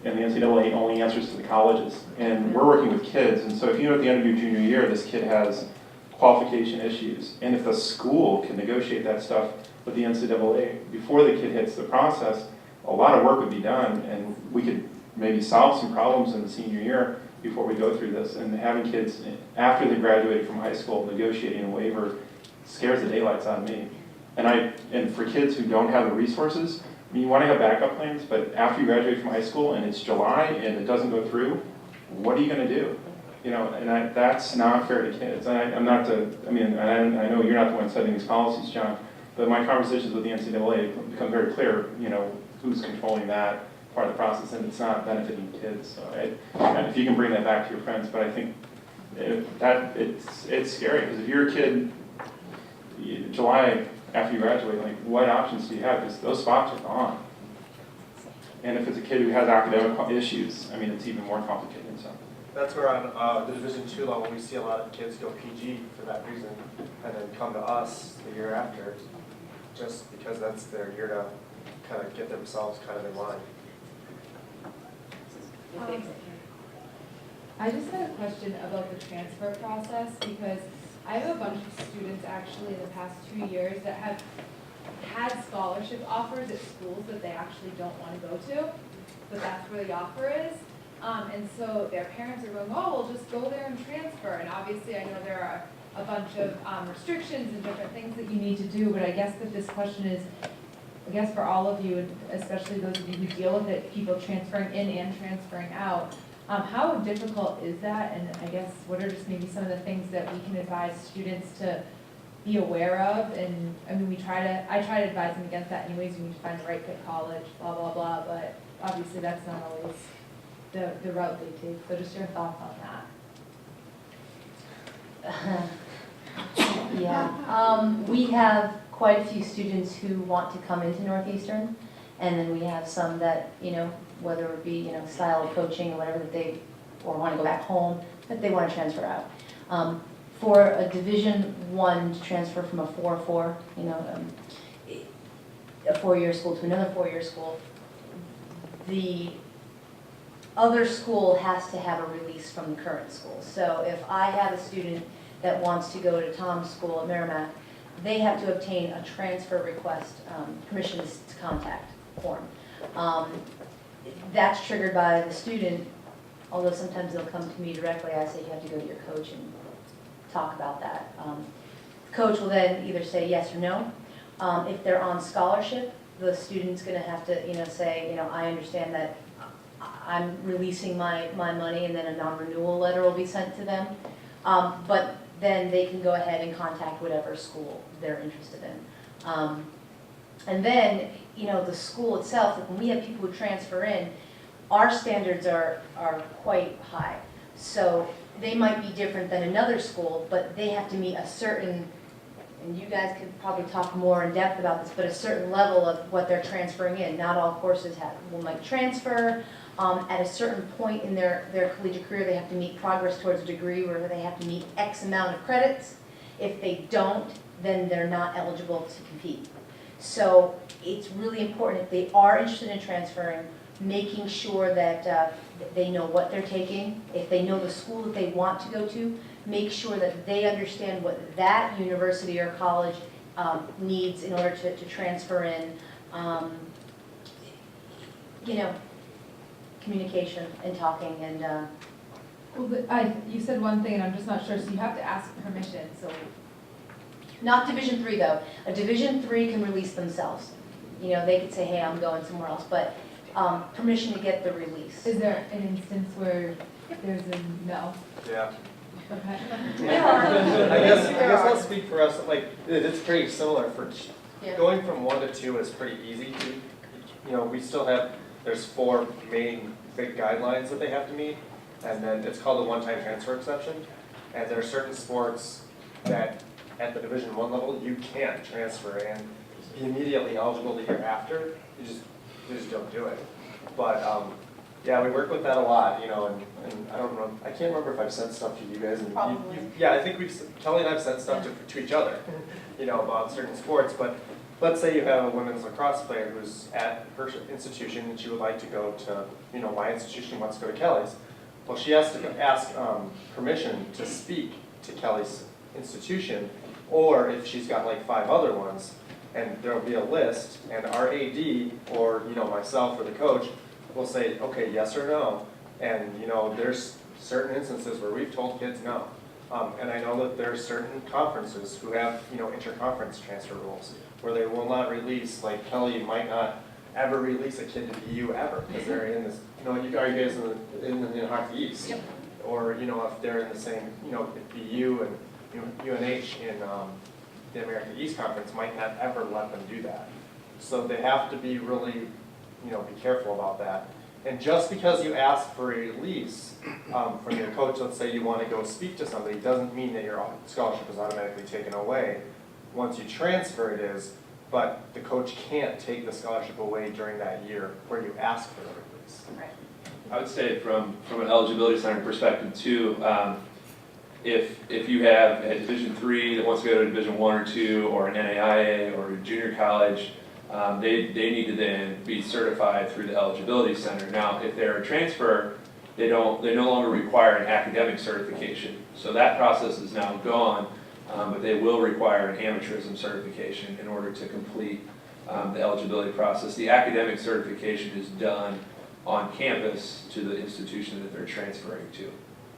and the NCAA only answers to the colleges. And we're working with kids, and so if you know at the end of your junior year, this kid has qualification issues, and if the school can negotiate that stuff with the NCAA before the kid hits the process, a lot of work would be done, and we could maybe solve some problems in the senior year before we go through this. And having kids, after they graduated from high school, negotiating a waiver scares the daylights out of me. And for kids who don't have the resources, I mean, you want to have backup plans, but after you graduate from high school and it's July and it doesn't go through, what are you going to do? You know, and that's not fair to kids. And I know you're not the one setting these policies, John, but my conversations with the NCAA become very clear, you know, who's controlling that part of the process, and it's not benefiting kids. So if you can bring that back to your friends, but I think it's scary, because if you're a kid, July after you graduate, like, what options do you have? Because those spots are gone. And if it's a kid who has academic issues, I mean, it's even more complicated. So that's where on the Division II level, we see a lot of kids go PG for that reason, and then come to us the year after, just because that's their year to kind of get themselves kind of in line. I just had a question about the transfer process, because I have a bunch of students actually in the past 2 years that have had scholarship offers at schools that they actually don't want to go to, but that's where the offer is. And so their parents are going, oh, we'll just go there and transfer. And obviously I know there are a bunch of restrictions and different things that you need to do, but I guess that this question is, I guess for all of you, and especially those of you who deal with it, people transferring in and transferring out, how difficult is that? And I guess what are just maybe some of the things that we can advise students to be aware of? And I mean, I try to advise them against that anyways. You need to find the right fit college, blah, blah, blah, but obviously that's not always the route they take. So just your thoughts on that. Yeah, we have quite a few students who want to come into Northeastern, and then we have some that, you know, whether it be, you know, style of coaching or whatever, that or want to go back home, that they want to transfer out. For a Division I to transfer from a 4-4, you know, a 4-year school to another 4-year school, the other school has to have a release from the current school. So if I have a student that wants to go to Tom's school at Merrimack, they have to obtain a transfer request, permission to contact form. That's triggered by the student, although sometimes they'll come to me directly. I say you have to go to your coach and talk about that. Coach will then either say yes or no. If they're on scholarship, the student's going to have to, you know, say, you know, I understand that I'm releasing my money, and then a non-renewal letter will be sent to them. But then they can go ahead and contact whatever school they're interested in. And then, you know, the school itself, when we have people who transfer in, our standards are quite high. So they might be different than another school, but they have to meet a certain, and you guys could probably talk more in depth about this, but a certain level of what they're transferring in. Not all courses might transfer. At a certain point in their collegiate career, they have to meet progress towards a degree where they have to meet X amount of credits. If they don't, then they're not eligible to compete. So it's really important, if they are interested in transferring, making sure that they know what they're taking. If they know the school that they want to go to, make sure that they understand what that university or college needs in order to transfer in. You know, communication and talking and. Well, you said one thing, and I'm just not sure. So you have to ask permission. So. Not Division III though. A Division III can release themselves. You know, they could say, hey, I'm going somewhere else, but permission to get the release. Is there an instance where there's a no? Yeah. Okay. I guess I'll speak for us. Like, it's pretty similar. Going from 1 to 2 is pretty easy. You know, we still have, there's 4 main big guidelines that they have to meet, and then it's called the one-time transfer exception. And there are certain sports that at the Division I level you can't transfer and be immediately eligible the year after. You just don't do it. But yeah, we work with that a lot, you know, and I don't know, I can't remember if I've sent stuff to you guys. And yeah, I think Kelly and I've sent stuff to each other, you know, about certain sports. But let's say you have a women's lacrosse player who's at her institution and she would like to go to, my institution wants to go to Kelly's. Well, she has to ask permission to speak to Kelly's institution, or if she's got like 5 other ones, and there'll be a list, and our AD, or myself or the coach, will say, okay, yes or no. And there's certain instances where we've told kids no. And I know that there's certain conferences who have interconference transfer rules where they will not release, like Kelly might not ever release a kid to BU ever because they're in this, you guys in Hockey East. Yep. Or if they're in the same, BU and UNH in the American East Conference might not ever let them do that. So they have to be really, be careful about that. And just because you ask for a release from your coach, let's say you want to go speak to somebody, doesn't mean that your scholarship is automatically taken away. Once you transfer, it is, but the coach can't take the scholarship away during that year where you ask for the release. Right. I would say from an eligibility center perspective too, if you have a Division III that wants to go to Division I or II, or an NAIA or a junior college, they need to then be certified through the eligibility center. Now, if they're a transfer, they no longer require an academic certification. So that process is now gone, but they will require an amateurism certification in order to complete the eligibility process. The academic certification is done on campus to the institution that they're transferring to.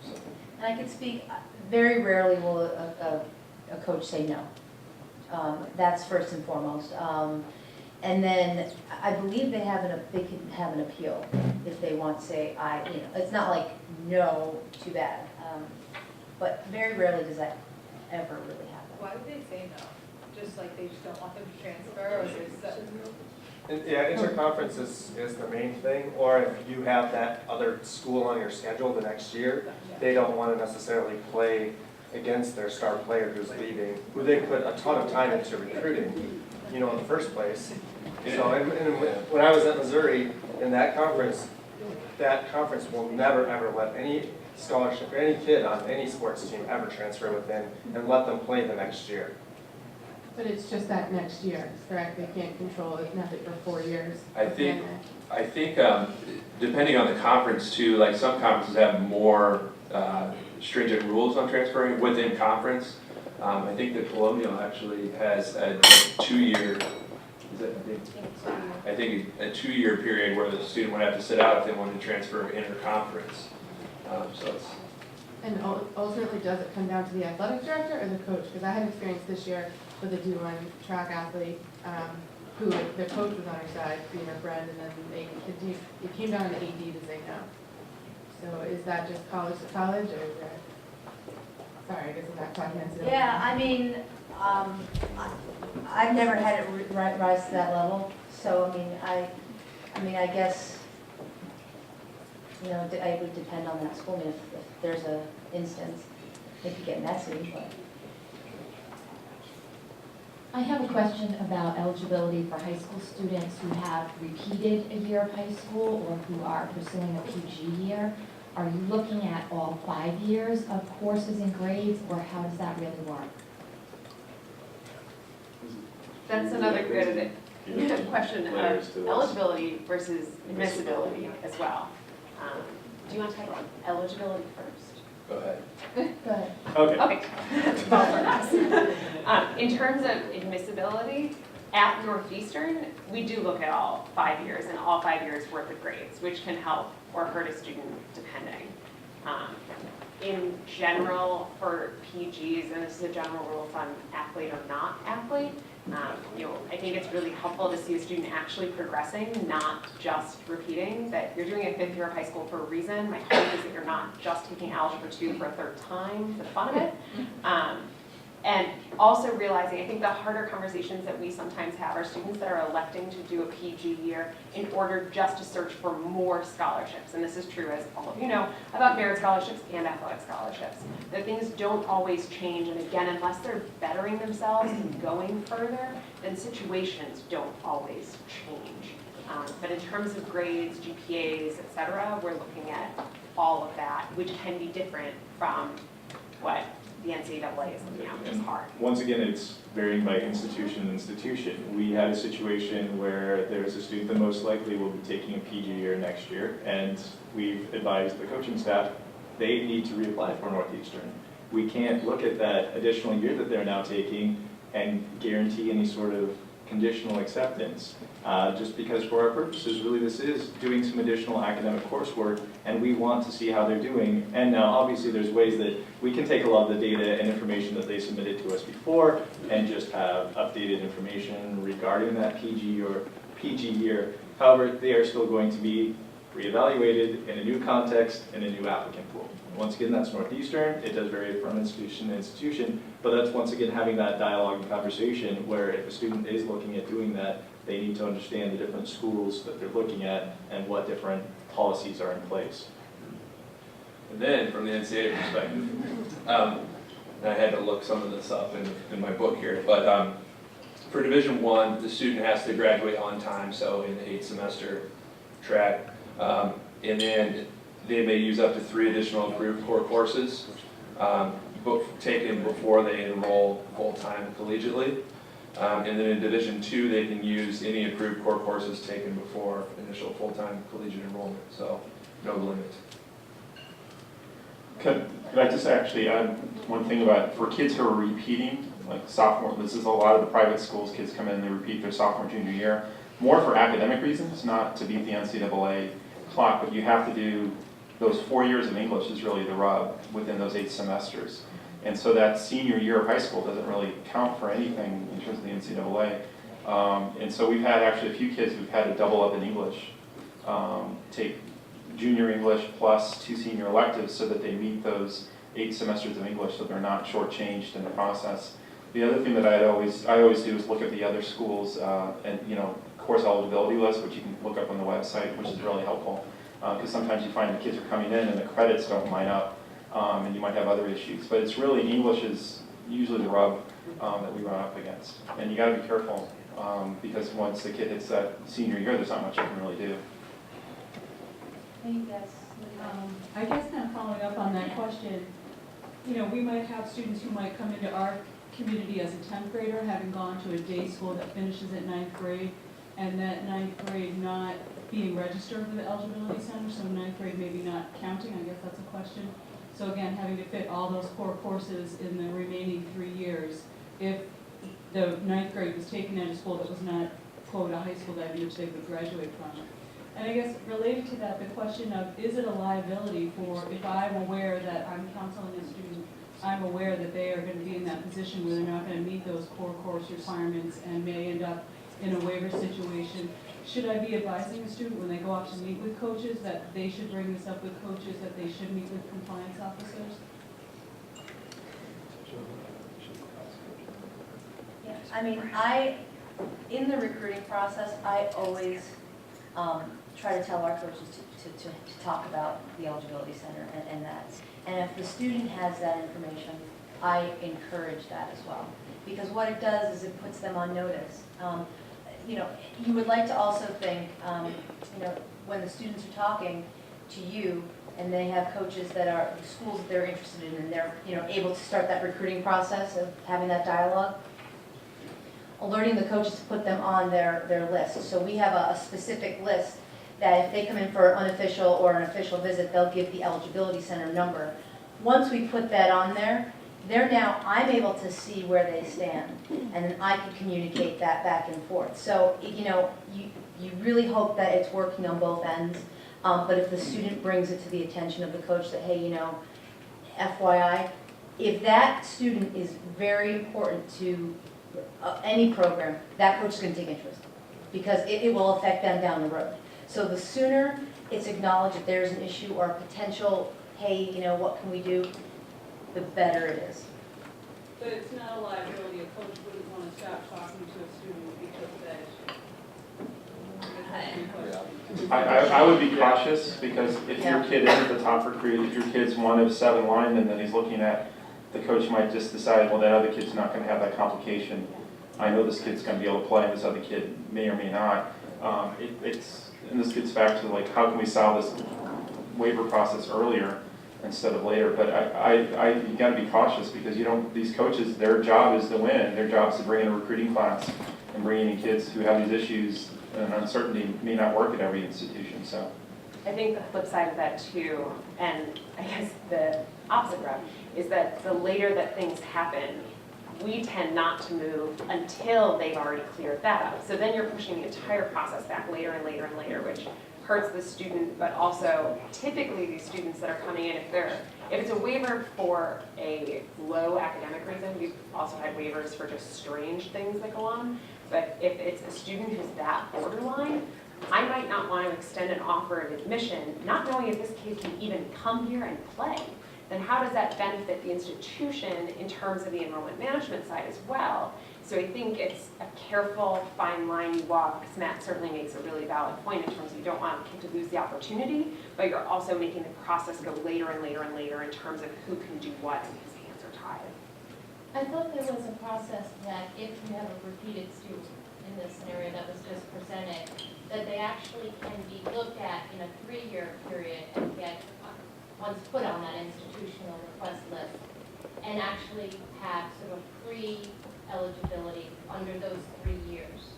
So. And I can speak, very rarely will a coach say no. That's first and foremost. And then I believe they can have an appeal if they want to say, it's not like no, too bad. But very rarely does that ever really happen. Why would they say no? Just like they just don't want them to transfer, or is there something? Yeah, interconference is the main thing, or if you have that other school on your schedule the next year, they don't want to necessarily play against their star player who's leaving, who they put a ton of time into recruiting, in the first place. So and when I was at Missouri, in that conference will never ever let any scholarship, any kid on any sports team ever transfer within and let them play the next year. But it's just that next year, correct? They can't control it, nothing for 4 years. I think depending on the conference too, like some conferences have more stringent rules on transferring within conference. I think the Colonial actually has a 2-year, I think a 2-year period where the student would have to sit out if they wanted to transfer interconference. So it's. And ultimately, does it come down to the athletic director or the coach? Because I had experience this year with a D1 track athlete who the coach was on her side, being her friend, and then it came down to the AD to say no. So is that just college to college, or is there? Sorry, I guess I'm not talking into. Yeah, I mean, I've never had it rise to that level. So I guess. It would depend on that school. If there's an instance, it could get messy, but. I have a question about eligibility for high school students who have repeated a year of high school or who are pursuing a PG year. Are you looking at all 5 years of courses and grades, or how does that really work? That's another good question of eligibility versus admissibility as well. Do you want to talk about eligibility first? Go ahead. Go ahead. Okay. Well, for us. In terms of admissibility, at Northeastern, we do look at all 5 years and all 5 years worth of grades, which can help or hurt a student depending. In general, for PGs, and this is a general rule of thumb, athlete or not athlete, I think it's really helpful to see a student actually progressing, not just repeating, that you're doing a 5th year of high school for a reason. My hope is that you're not just taking Algebra 2 for a 3rd time for the fun of it. And also realizing, I think the harder conversations that we sometimes have are students that are electing to do a PG year in order just to search for more scholarships. And this is true, as all of you know, about merit scholarships and athletic scholarships. That things don't always change, and again, unless they're bettering themselves and going further, then situations don't always change. But in terms of grades, GPAs, et cetera, we're looking at all of that, which can be different from what the NCAA is looking at, which is hard. Once again, it's varying by institution to institution. We had a situation where there's a student that most likely will be taking a PG year next year, and we've advised the coaching staff they need to reapply for Northeastern. We can't look at that additional year that they're now taking and guarantee any sort of conditional acceptance, just because for our purposes, really this is doing some additional academic coursework, and we want to see how they're doing. And now obviously there's ways that we can take a lot of the data and information that they submitted to us before and just have updated information regarding that PG or PG year. However, they are still going to be reevaluated in a new context in a new applicant pool. Once again, that's Northeastern. It does vary from institution to institution, but that's once again having that dialogue and conversation where if a student is looking at doing that, they need to understand the different schools that they're looking at and what different policies are in place. And then, from the NCAA perspective, I had to look some of this up in my book here, but for Division I, the student has to graduate on time, so in the 8-semester track, and then they may use up to 3 additional approved core courses taken before they enroll full-time collegiately. And then in Division II, they can use any approved core courses taken before initial full-time collegiate enrollment, so no limit. Could I just actually add one thing about for kids who are repeating, like sophomore, this is a lot of the private schools, kids come in, they repeat their sophomore, junior year, more for academic reasons, not to beat the NCAA clock, but you have to do those 4 years of English is really the rub within those 8 semesters. And so that senior year of high school doesn't really count for anything in terms of the NCAA. And so we've had actually a few kids who've had to double up in English, take junior English plus 2 senior electives so that they meet those 8 semesters of English so they're not shortchanged in the process. The other thing that I always do is look at the other schools and course eligibility list, which you can look up on the website, which is really helpful. Because sometimes you find the kids are coming in and the credits don't line up, and you might have other issues. But it's really, English is usually the rub that we run up against. And you got to be careful, because once the kid hits that senior year, there's not much you can really do. I guess kind of following up on that question, we might have students who might come into our community as a 10th grader, having gone to a day school that finishes at 9th grade, and that 9th grade not being registered for the eligibility center, so 9th grade maybe not counting, I guess that's a question. So again, having to fit all those core courses in the remaining 3 years, if the 9th grade was taken at a school that was not, quote, a high school that which they would graduate from. And I guess related to that, the question of, is it a liability for, if I'm aware that I'm counseling a student, I'm aware that they are going to be in that position where they're not going to meet those core course requirements and may end up in a waiver situation. Should I be advising a student when they go off to meet with coaches that they should bring this up with coaches, that they should meet with compliance officers? Yeah, I mean, in the recruiting process, I always try to tell our coaches to talk about the eligibility center and that. And if the student has that information, I encourage that as well. Because what it does is it puts them on notice. You would like to also think, when the students are talking to you and they have coaches that are schools that they're interested in and they're able to start that recruiting process of having that dialogue, alerting the coaches to put them on their list. So we have a specific list that if they come in for unofficial or an official visit, they'll give the eligibility center number. Once we put that on there, I'm able to see where they stand, and then I can communicate that back and forth. So, you really hope that it's working on both ends, but if the student brings it to the attention of the coach that, hey, FYI, if that student is very important to any program, that coach is going to take interest, because it will affect them down the road. So the sooner it's acknowledged that there's an issue or a potential, hey, what can we do, the better it is. But it's not a liability. A coach wouldn't want to stop talking to a student because of that issue. I would be cautious, because if your kid isn't the top recruit, if your kid's one of 7 linemen, then he's looking at, the coach might just decide, well, that other kid's not going to have that complication. I know this kid's going to be able to play, and this other kid may or may not. And this gets back to, how can we solve this waiver process earlier? instead of later. But you gotta be cautious because these coaches, their job is to win. Their job is to bring in a recruiting class and bring in kids who have these issues, and uncertainty may not work at every institution, so. I think the flip side of that too, and I guess the opposite route, is that the later that things happen, we tend not to move until they've already cleared that up. So then you're pushing the entire process back later and later and later, which hurts the student, but also typically these students that are coming in, if it's a waiver for a low academic reason, we've also had waivers for just strange things that go on, but if it's a student who's that borderline, I might not want to extend an offer of admission, not knowing if this kid can even come here and play. Then how does that benefit the institution in terms of the enrollment management side as well? So I think it's a careful, fine line you walk, because Matt certainly makes a really valid point in terms of you don't want a kid to lose the opportunity, but you're also making the process go later and later and later in terms of who can do what and whose hands are tied. I thought there was a process that if you have a repeated student in this scenario that was just presented, that they actually can be looked at in a 3-year period and get once put on that institutional request list and actually have sort of pre-eligibility under those 3 years.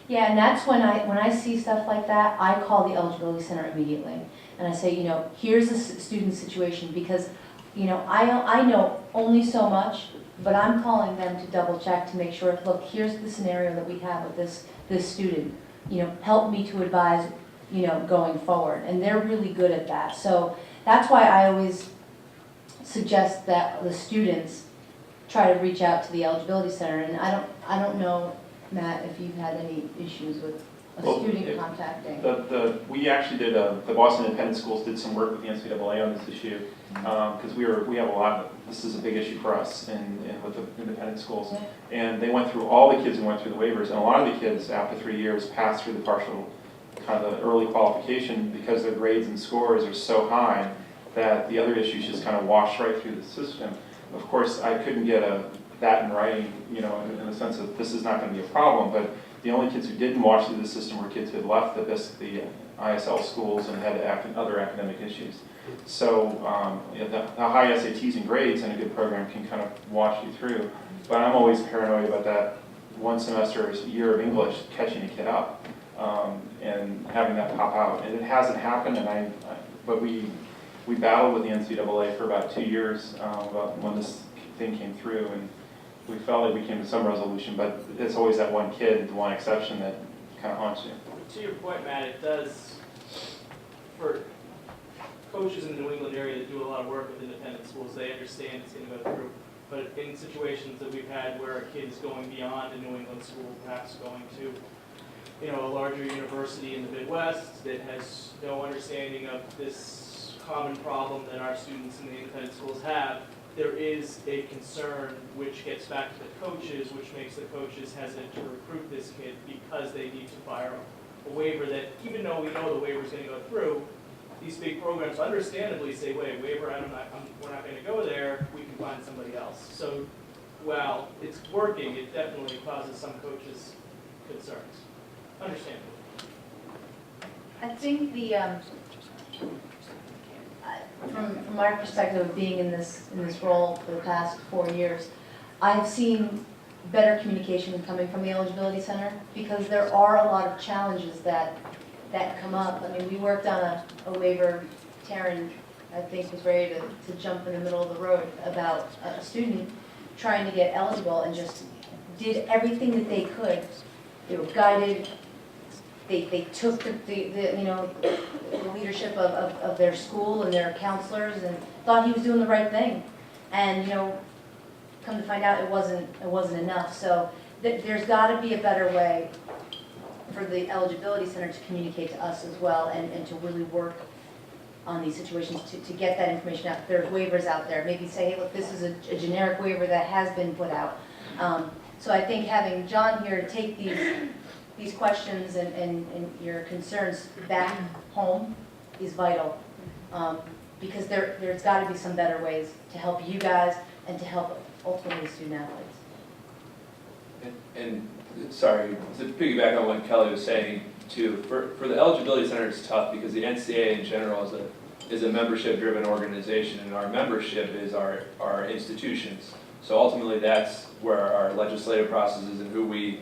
Yeah, and that's when I see stuff like that, I call the eligibility center immediately. And I say, here's the student situation, because, I know only so much, but I'm calling them to double check to make sure, look, here's the scenario that we have with this student. Help me to advise, going forward. And they're really good at that. So that's why I always suggest that the students try to reach out to the eligibility center. And I don't know, Matt, if you've had any issues with a student contacting. We actually did, the Boston Independent Schools did some work with the NCAA on this issue, because we have a lot, this is a big issue for us with the independent schools. Yeah. And they went through, all the kids who went through the waivers, and a lot of the kids after 3 years passed through the partial, kind of the early qualification, because their grades and scores are so high that the other issues just kind of wash right through the system. Of course, I couldn't get that in writing, in the sense that this is not going to be a problem, but the only kids who didn't wash through the system were kids who had left the ISL schools and had other academic issues. So the high SATs and grades in a good program can kind of wash you through. But I'm always paranoid about that one semester or year of English catching a kid up and having that pop out. And it hasn't happened, but we battled with the NCAA for about 2 years about when this thing came through, and we felt like we came to some resolution, but it's always that one kid, the one exception that kind of haunts you. To your point, Matt, it does, for coaches in the New England area that do a lot of work with independent schools, they understand it's going to go through. But in situations that we've had where a kid is going beyond a New England school, perhaps going to a larger university in the Midwest that has no understanding of this common problem that our students in the independent schools have, there is a concern which gets back to the coaches, which makes the coaches hesitant to recruit this kid because they need to file a waiver that, even though we know the waiver is going to go through, these big programs understandably say, wait, waiver, we're not going to go there, we can find somebody else. So while it's working, it definitely causes some coaches concerns, understandably. I think from my perspective of being in this role for the past 4 years, I've seen better communication coming from the Eligibility Center, because there are a lot of challenges that come up. I mean, we worked on a waiver, Taryn, I think, was ready to jump in the middle of the road about a student trying to get eligible and just did everything that they could. They were guided. They took the leadership of their school and their counselors and thought he was doing the right thing. And, come to find out it wasn't enough. So there's got to be a better way for the Eligibility Center to communicate to us as well, and to really work on these situations to get that information out. There's waivers out there. Maybe say, hey, look, this is a generic waiver that has been put out. So I think having John here to take these questions and your concerns back home is vital, because there's got to be some better ways to help you guys and to help ultimately student athletes. And sorry, to piggyback on what Kelly was saying too, for the Eligibility Center it's tough because the NCAA in general is a is a membership-driven organization, and our membership is our institutions. So ultimately, that's where our legislative process is, and who we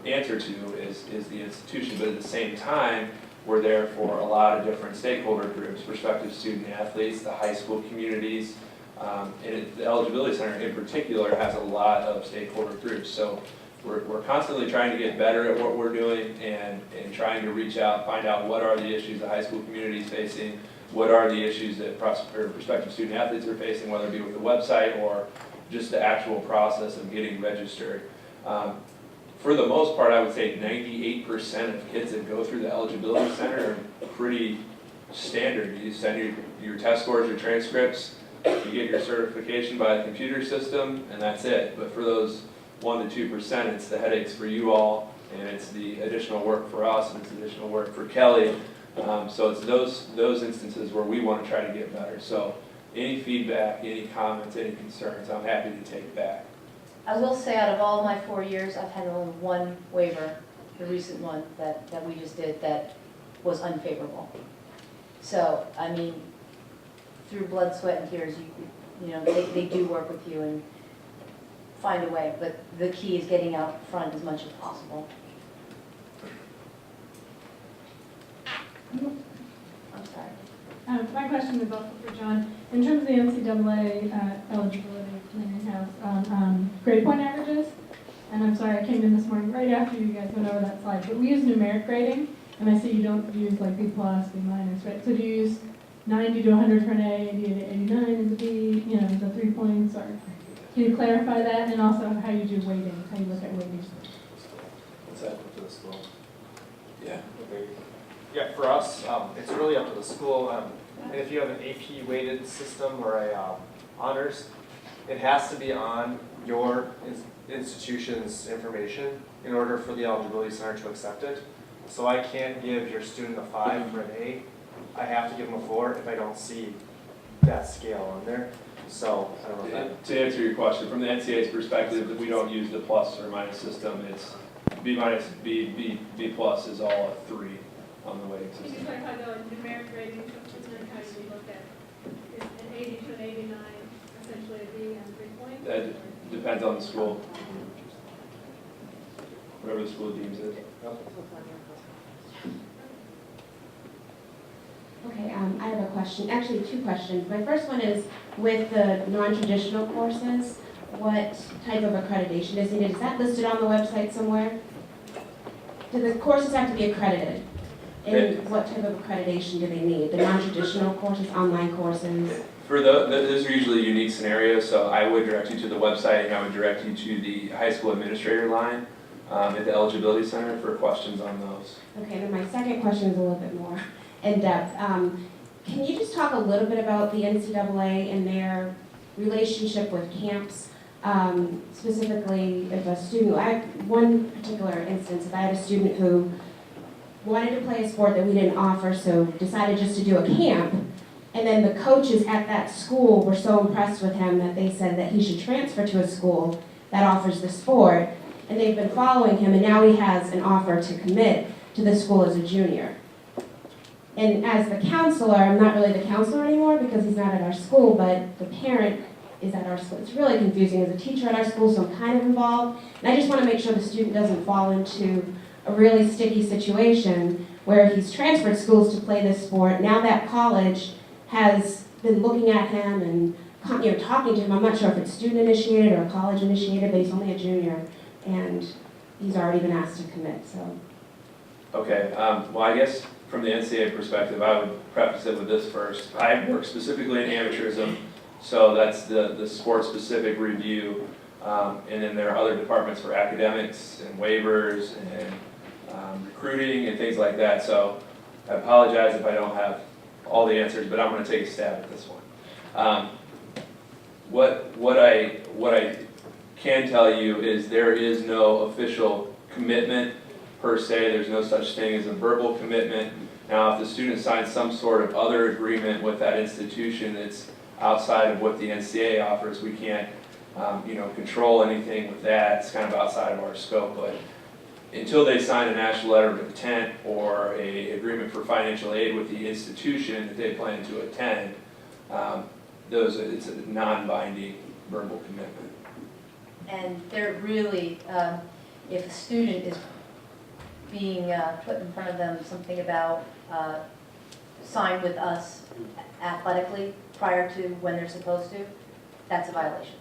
answer to is the institution. But at the same time, we're there for a lot of different stakeholder groups, prospective student athletes, the high school communities, and the Eligibility Center in particular has a lot of stakeholder groups. So we're constantly trying to get better at what we're doing and trying to reach out, find out what are the issues the high school community is facing, what are the issues that prospective student athletes are facing, whether it be with the website or just the actual process of getting registered. For the most part, I would say 98% of kids that go through the Eligibility Center are pretty standard. You send your test scores, your transcripts, you get your certification by the computer system, and that's it. But for those 1 to 2%, it's the headaches for you all, and it's the additional work for us, and it's additional work for Kelly. So it's those instances where we want to try to get better. So any feedback, any comments, any concerns, I'm happy to take back. I will say out of all my 4 years, I've had only one waiver, the recent one that we just did, that was unfavorable. So, I mean, through blood, sweat, and tears, you know, they do work with you and find a way, but the key is getting out front as much as possible. I'm sorry. My question is also for John. In terms of the NCAA eligibility clearinghouse on grade point averages, and I'm sorry I came in this morning right after you guys went over that slide, but we use numeric grading, and I see you don't use like B+, B-, right? So do you use 90 to 100 for an A, 80 to 89 as a B, you know, the 3 points, or can you clarify that, and also how you do weighting, how you look at weighting? What's that for the school? Yeah. Yeah, for us, it's really up to the school. And if you have an AP weighted system or a honors, it has to be on your institution's information in order for the Eligibility Center to accept it. So I can't give your student a 5 for an A. I have to give them a 4 if I don't see that scale on there. So I don't know if that... To answer your question, from the NCAA's perspective, we don't use the plus or minus system. It's B minus, B plus is all a 3 on the weighting system. Can you clarify though, in numeric grading, how you look at is an 80 to an 89 essentially a B and 3 points? That depends on the school. Whatever the school deems it. Okay, I have a question, actually 2 questions. My first one is, with the non-traditional courses, what type of accreditation is needed? Is that listed on the website somewhere? Do the courses have to be accredited? And what type of accreditation do they need? The non-traditional courses, online courses? For those are usually unique scenarios, so I would direct you to the website, and I would direct you to the high school administrator line at the Eligibility Center for questions on those. Okay, then my second question is a little bit more in-depth. Can you just talk a little bit about the NCAA and their relationship with camps? Specifically, if a student, one particular instance, if I had a student who wanted to play a sport that we didn't offer, so decided just to do a camp, and then the coaches at that school were so impressed with him that they said that he should transfer to a school that offers the sport, and they've been following him, and now he has an offer to commit to the school as a junior. And as the counselor, I'm not really the counselor anymore because he's not at our school, but the parent is at our school. It's really confusing. As a teacher at our school, so I'm kind of involved, and I just want to make sure the student doesn't fall into a really sticky situation where he's transferred schools to play this sport. Now that college has been looking at him and talking to him. I'm not sure if it's student initiated or college initiated, but he's only a junior and he's already been asked to commit. So. Okay. Well, I guess from the NCAA perspective, I would preface it with this first. I work specifically in amateurism, so that's the sport-specific review, and then there are other departments for academics and waivers and recruiting and things like that. So I apologize if I don't have all the answers, but I'm going to take a stab at this one. What I can tell you is there is no official commitment per se. There's no such thing as a verbal commitment. Now, if the student signs some sort of other agreement with that institution that's outside of what the NCAA offers, we can't control anything with that. It's kind of outside of our scope, but until they sign a national letter of intent or a agreement for financial aid with the institution that they plan to attend, it's a non-binding verbal commitment. And they're really, if a student is being put in front of them something about sign with us athletically prior to when they're supposed to, that's a violation.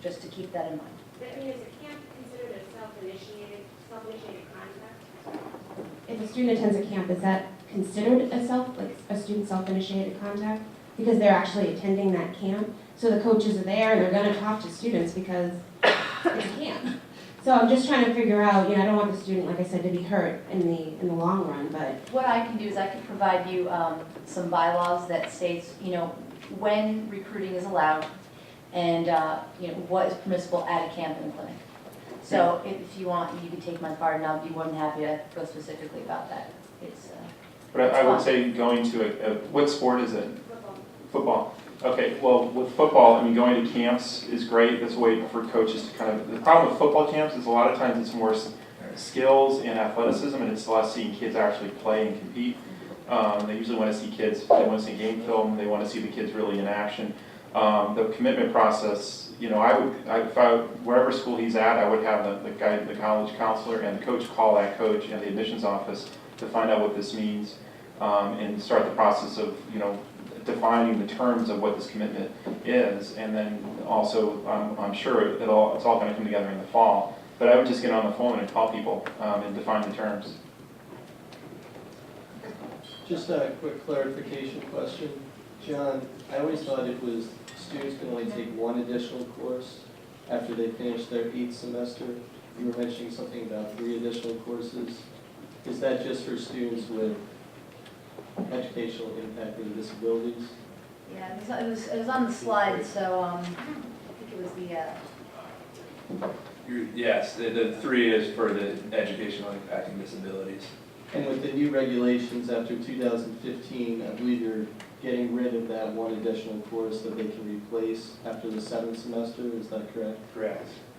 Just to keep that in mind. I mean, is a camp considered a self-initiated contact? If a student attends a camp, is that considered a student self-initiated contact? Because they're actually attending that camp, so the coaches are there and they're going to talk to students because it's a camp. So I'm just trying to figure out, I don't want the student, like I said, to be hurt in the long run, but. What I can do is I can provide you some bylaws that states, when recruiting is allowed and, what is permissible at a camp and clinic. So if you want, you can take my card and I'll be more than happy to go specifically about that. But I would say going to what sport is it? Football. Okay, well, with football, going to camps is great. That's a way for coaches to the problem with football camps is a lot of times it's more skills and athleticism, and it's less seeing kids actually play and compete. They usually want to see kids, they want to see game film, they want to see the kids really in action. The commitment process, wherever school he's at, I would have the college counselor and the coach call that coach and the admissions office to find out what this means, and start the process of, defining the terms of what this commitment is, and then also, I'm sure it's all going to come together in the fall. But I would just get on the phone and call people and define the terms. Just a quick clarification question. John, I always thought it was students can only take one additional course after they finish their 8th semester. You were mentioning something about 3 additional courses. Is that just for students with educational impact and disabilities? Yeah, it was on the slide, so I think it was the... Yes, the 3 is for the educational impact and disabilities. And with the new regulations after 2015, I believe you're getting rid of that one additional course that they can replace after the 7th semester, is that correct?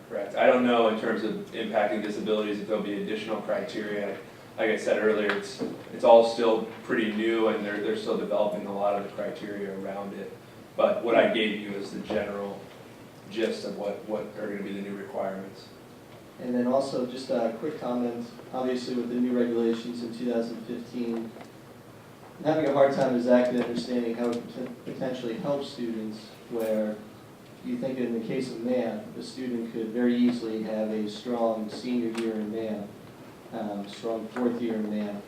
Correct. I don't know in terms of impacting disabilities if there'll be additional criteria. Like I said earlier, it's all still pretty new and they're still developing a lot of the criteria around it. But what I gave you is the general gist of what are going to be the new requirements. And then also just a quick comment, obviously with the new regulations in 2015, I'm having a hard time exactly understanding how it could potentially help students where you think in the case of math, a student could very easily have a strong senior year in math, strong 4th year in math.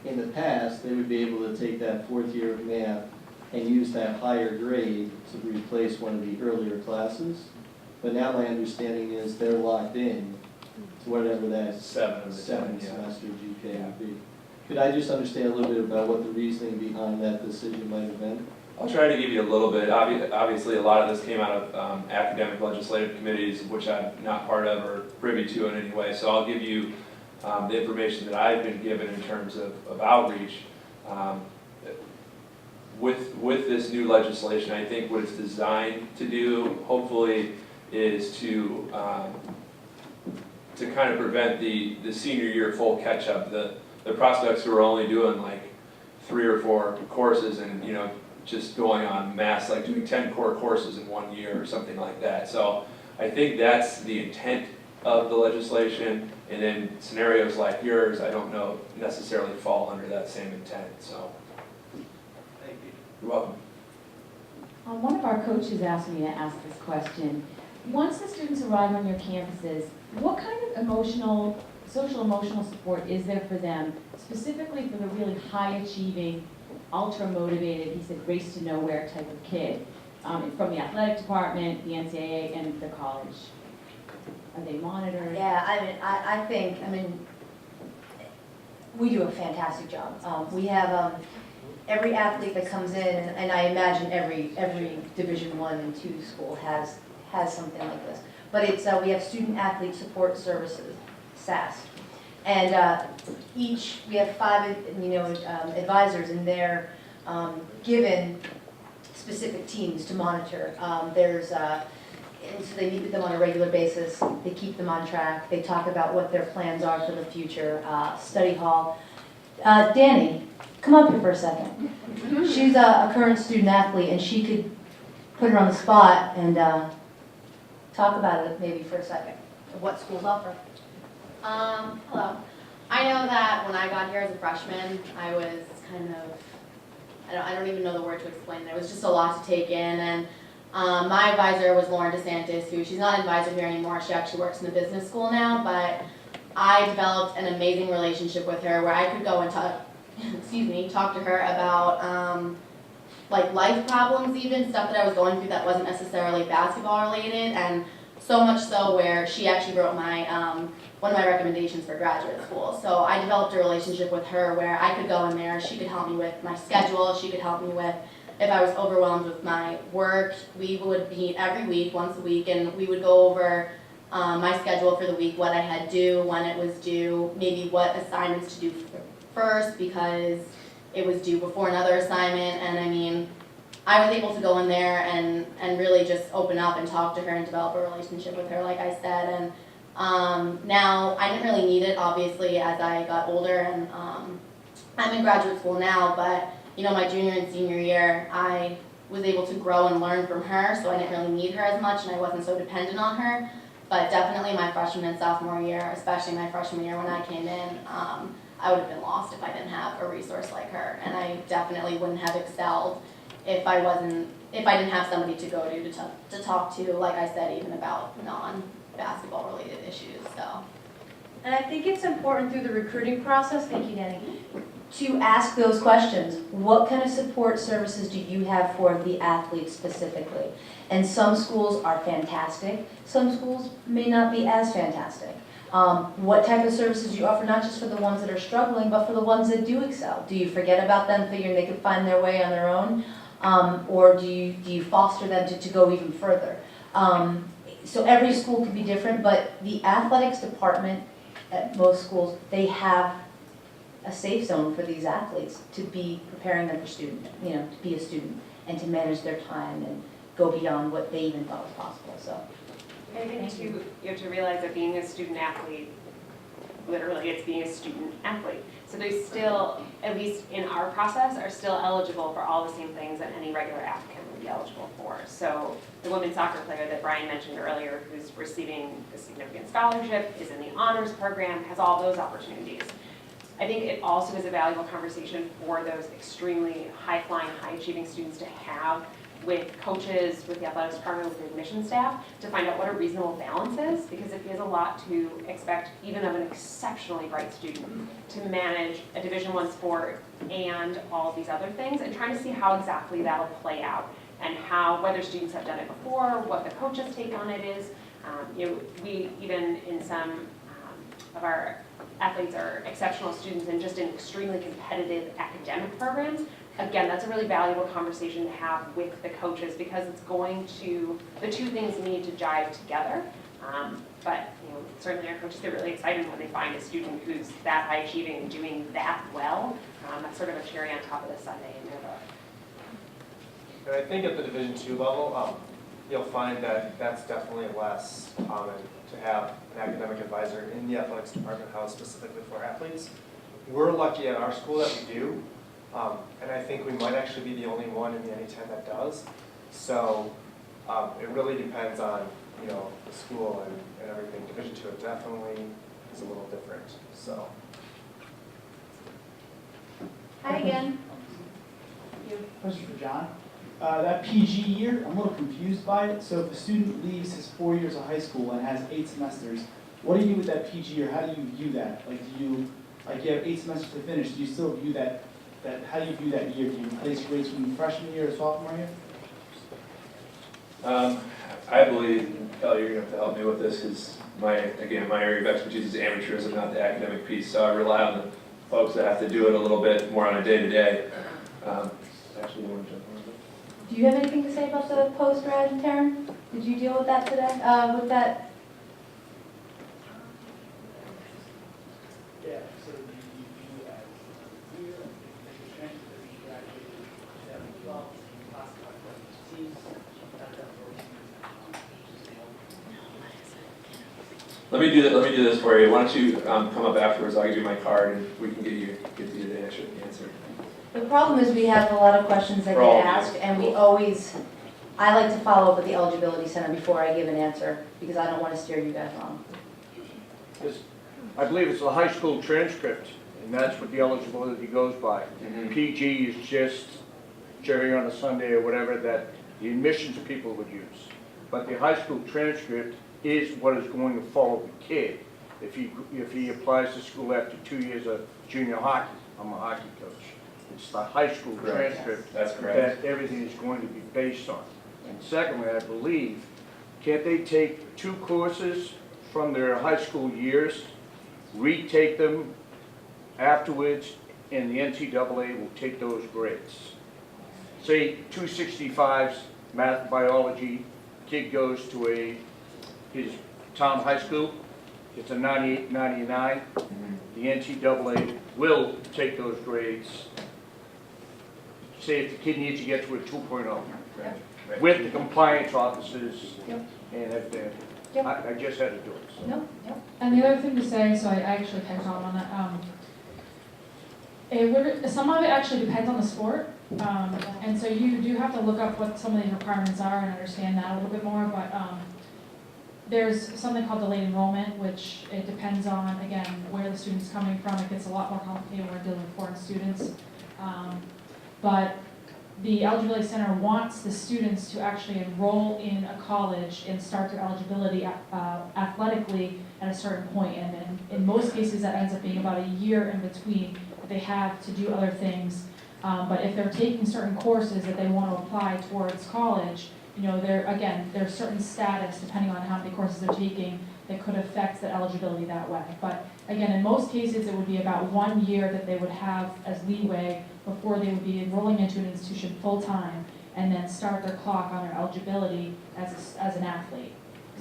In the past, they would be able to take that 4th year of math and use that higher grade to replace one of the earlier classes. But now my understanding is they're locked in to whatever that 7 semester GPA would be. Could I just understand a little bit about what the reasoning behind that decision might have been? I'll try to give you a little bit. Obviously, a lot of this came out of academic legislative committees, which I'm not part of or privy to in any way. So I'll give you the information that I've been given in terms of outreach. With this new legislation, I think what it's designed to do, hopefully, is to kind of prevent the senior year full catch-up. The prospects who are only doing like 3 or 4 courses and just going on mass, like doing 10 core courses in 1 year or something like that. So I think that's the intent of the legislation, and then scenarios like yours, I don't know necessarily fall under that same intent. So thank you. You're welcome. One of our coaches asked me to ask this question. Once the students arrive on your campuses, what kind of social emotional support is there for them, specifically for the really high achieving, ultra motivated, he said race to nowhere type of kid, from the athletic department, the NCAA, and the college? Are they monitored? Yeah, I think we do a fantastic job. We have every athlete that comes in, and I imagine every Division I and II school has something like this. But it's we have Student Athlete Support Services, SAS, and we have 5 advisors, and they're given specific teams to monitor. and so they meet with them on a regular basis. They keep them on track. They talk about what their plans are for the future. Study hall. Danny, come up here for a second. She's a current student athlete, and she could put her on the spot and talk about it maybe for a second. What schools offer. Hello. I know that when I got here as a freshman, I was kind of, I don't even know the word to explain it. It was just a lot to take in. And my advisor was Lauren DeSantis, who she's not an advisor here anymore. She actually works in the business school now. But I developed an amazing relationship with her where I could go and talk to her about like life problems, even stuff that I was going through that wasn't necessarily basketball related. And so much so where she actually wrote my one of my recommendations for graduate school. So I developed a relationship with her where I could go in there, she could help me with my schedule, she could help me with if I was overwhelmed with my work. We would meet every week, once a week, and we would go over my schedule for the week, what I had due, when it was due, maybe what assignments to do first because it was due before another assignment. And I mean, I was able to go in there and really just open up and talk to her and develop a relationship with her, like I said. And now, I didn't really need it, obviously, as I got older, and I'm in graduate school now, but, you know, my junior and senior year, I was able to grow and learn from her, so I didn't really need her as much, and I wasn't so dependent on her. But definitely my freshman and sophomore year, especially my freshman year when I came in, I would have been lost if I didn't have a resource like her, and I definitely wouldn't have excelled if I didn't have somebody to go to talk to, like I said, even about non-basketball related issues. So, and I think it's important through the recruiting process, thank you, Danny, to ask those questions. What kind of support services do you have for the athletes specifically? And some schools are fantastic. Some schools may not be as fantastic. What type of services do you offer, not just for the ones that are struggling, but for the ones that do excel? Do you forget about them, figuring they could find their way on their own? Or do you foster them to go even further? So every school could be different, but the athletics department at most schools, they have a safe zone for these athletes to be preparing them for student, to be a student and to manage their time and go beyond what they even thought was possible. So, I think too, you have to realize that being a student athlete, literally it's being a student athlete. So they still, at least in our process, are still eligible for all the same things that any regular applicant would be eligible for. So the women's soccer player that Brian mentioned earlier, who's receiving a significant scholarship, is in the honors program, has all those opportunities. I think it also is a valuable conversation for those extremely high-flying, high-achieving students to have with coaches, with the athletics department, with the admission staff, to find out what a reasonable balance is, because it is a lot to expect even of an exceptionally bright student to manage a Division I sport and all of these other things, and trying to see how exactly that'll play out, and how, whether students have done it before, what the coach's take on it is. We, even in some of our athletes are exceptional students and just in extremely competitive academic programs. Again, that's a really valuable conversation to have with the coaches, because it's going to, the two things need to jive together. But certainly our coaches get really excited when they find a student who's that high achieving and doing that well. That's sort of a cherry on top of the sundae in their book. And I think at the Division II level, you'll find that that's definitely less common to have an academic advisor in the athletics department house specifically for athletes. We're lucky at our school that we do. And I think we might actually be the only one in the NA10 that does. So it really depends on the school and everything. Division II, it definitely is a little different. So. Hi again. Question for John. That PG year, I'm a little confused by it. So if a student leaves his 4 years of high school and has 8 semesters, what do you do with that PG year? How do you view that? Like, you have 8 semesters to finish. Do you still view that? How do you view that year? Do you replace grades from freshman year or sophomore year? I believe, Kelly, you're going to have to help me with this, because my area of expertise is amateurism, not the academic piece. So I rely on the folks that have to do it a little bit more on a day-to-day. Actually, you want to jump on that? Do you have anything to say about the post-grad, Taryn? Did you deal with that today? With that? Yeah, so you view as a year, like the transfer that we graduated in 2012, classified for teams, that's that 4 years. Let me do this for you. Why don't you come up afterwards? I'll give you my card and we can get you the answer. The problem is we have a lot of questions that For all get of you. asked, and I like to follow up with the Eligibility Center before I give an answer, because I don't want to steer you guys wrong. I believe it's a high school transcript, and that's what the eligibility goes by. PG is just sharing on a Sunday or whatever that the admissions people would use. But the high school transcript is what is going to follow the kid. If he applies to school after 2 years of junior hockey, I'm a hockey coach. It's the high school transcript That's correct. that everything is going to be based on. And secondly, I believe, can't they take 2 courses from their high school years, retake them afterwards, and the NCAA will take those grades? Say 265s, math, biology, kid goes to his town high school, it's a 98, 99. The NCAA will take those grades. Say if the kid needs to get to a 2.0, with the compliance officers and everything. I just had to do it. So. No. And the other thing to say, so I actually can comment on that. Some of it actually depends on the sport, and so you do have to look up what some of the requirements are and understand that a little bit more. But there's something called delayed enrollment, which it depends on, again, where the student's coming from. It gets a lot more complicated when we're dealing with foreign students. But the Eligibility Center wants the students to actually enroll in a college and start their eligibility athletically at a certain point. And then in most cases, that ends up being about a year in between that they have to do other things. But if they're taking certain courses that they want to apply towards college, there's certain status depending on how many courses they're taking that could affect the eligibility that way. But again, in most cases, it would be about 1 year that they would have as leeway before they would be enrolling into an institution full-time and then start their clock on their eligibility as an athlete.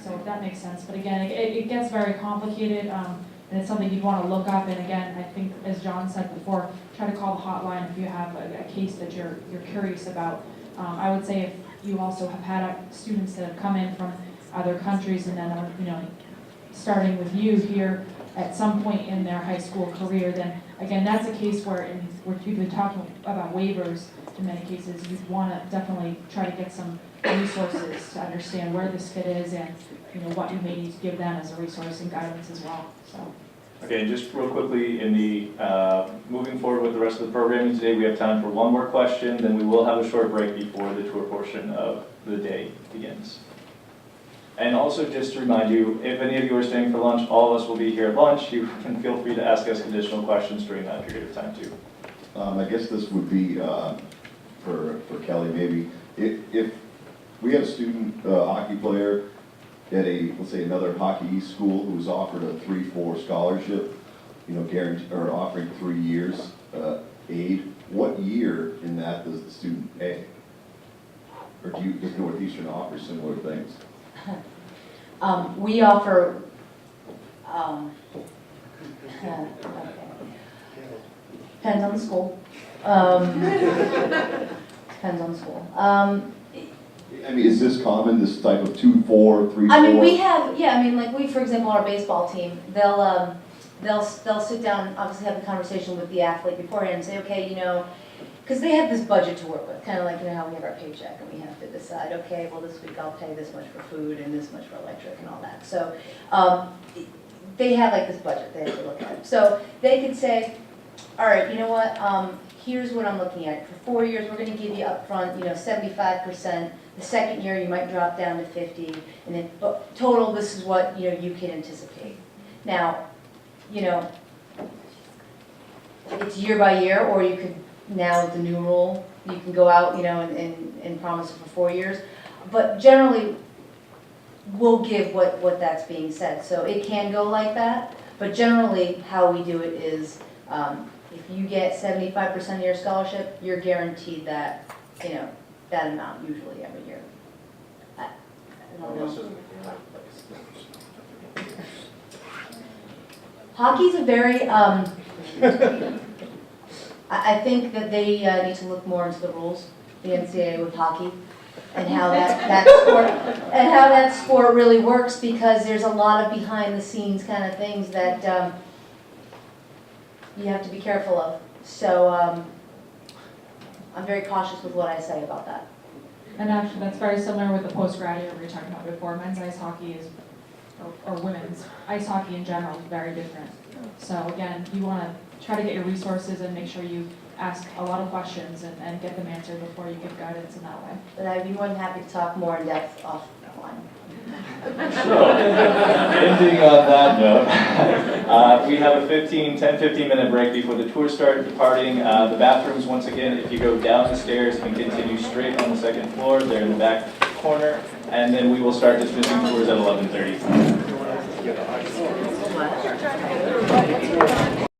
So if that makes sense. But again, it gets very complicated, and it's something you'd want to look up. And again, I think, as John said before, try to call the hotline if you have a case that you're curious about. I would say if you also have had students that have come in from other countries and then are, starting with you here at some point in their high school career, then again, that's a case where you've been talking about waivers. In many cases, you'd want to definitely try to get some resources to understand where this fit is and what you may need to give them as a resource and guidance as well. So. Okay, and just real quickly, in the moving forward with the rest of the programming today, we have time for one more question, then we will have a short break before the tour portion of the day begins. And also just to remind you, if any of you are staying for lunch, all of us will be here at lunch. You can feel free to ask us additional questions during that period of time too. I guess this would be for Kelly maybe. If we had a student hockey player at let's say another Hockey East school who was offered a 3-4 scholarship, guaranteed or offering 3 years aid, what year in that does the student pay? Or does Northeastern offer similar things? We offer, depends on the school. Depends on the school. Is this common, this type of 2-4, 3-4? We have, like for example, our baseball team, they'll sit down, obviously have a conversation with the athlete beforehand and say, okay, because they have this budget to work with, kind of like how we have our paycheck and we have to decide, okay, well this week I'll pay this much for food and this much for electric and all that. So they have like this budget they have to look at. So they could say, all right, you know what, here's what I'm looking at. For 4 years, we're going to give you up front, 75%. The second year, you might drop down to 50. And then total, this is what, you can anticipate. Now, it's year by year, or you could, now with the new rule, you can go out, and promise it for 4 years. But generally, we'll give what that's being said. So it can go like that. But generally, how we do it is, if you get 75% of your scholarship, you're guaranteed that, that amount usually every year. I don't know. Hockey's a very, I think that they need to look more into the rules, the NCAA with hockey. and how that sport really works, because there's a lot of behind the scenes kind of things that you have to be careful of. So I'm very cautious with what I say about that. And actually, that's very similar with the post-grad area we were talking about before. Men's ice hockey is, or women's ice hockey in general is very different. So again, you want to try to get your resources and make sure you ask a lot of questions and get them answered before you give guidance in that way. But I'd be more than happy to talk more in depth offline. So, ending on that note, we have a 10-15 minute break before the tours start departing. The bathrooms, once again, if you go down the stairs and continue straight on the second floor, they're in the back corner, and then we will start dismissing tours at 11:30.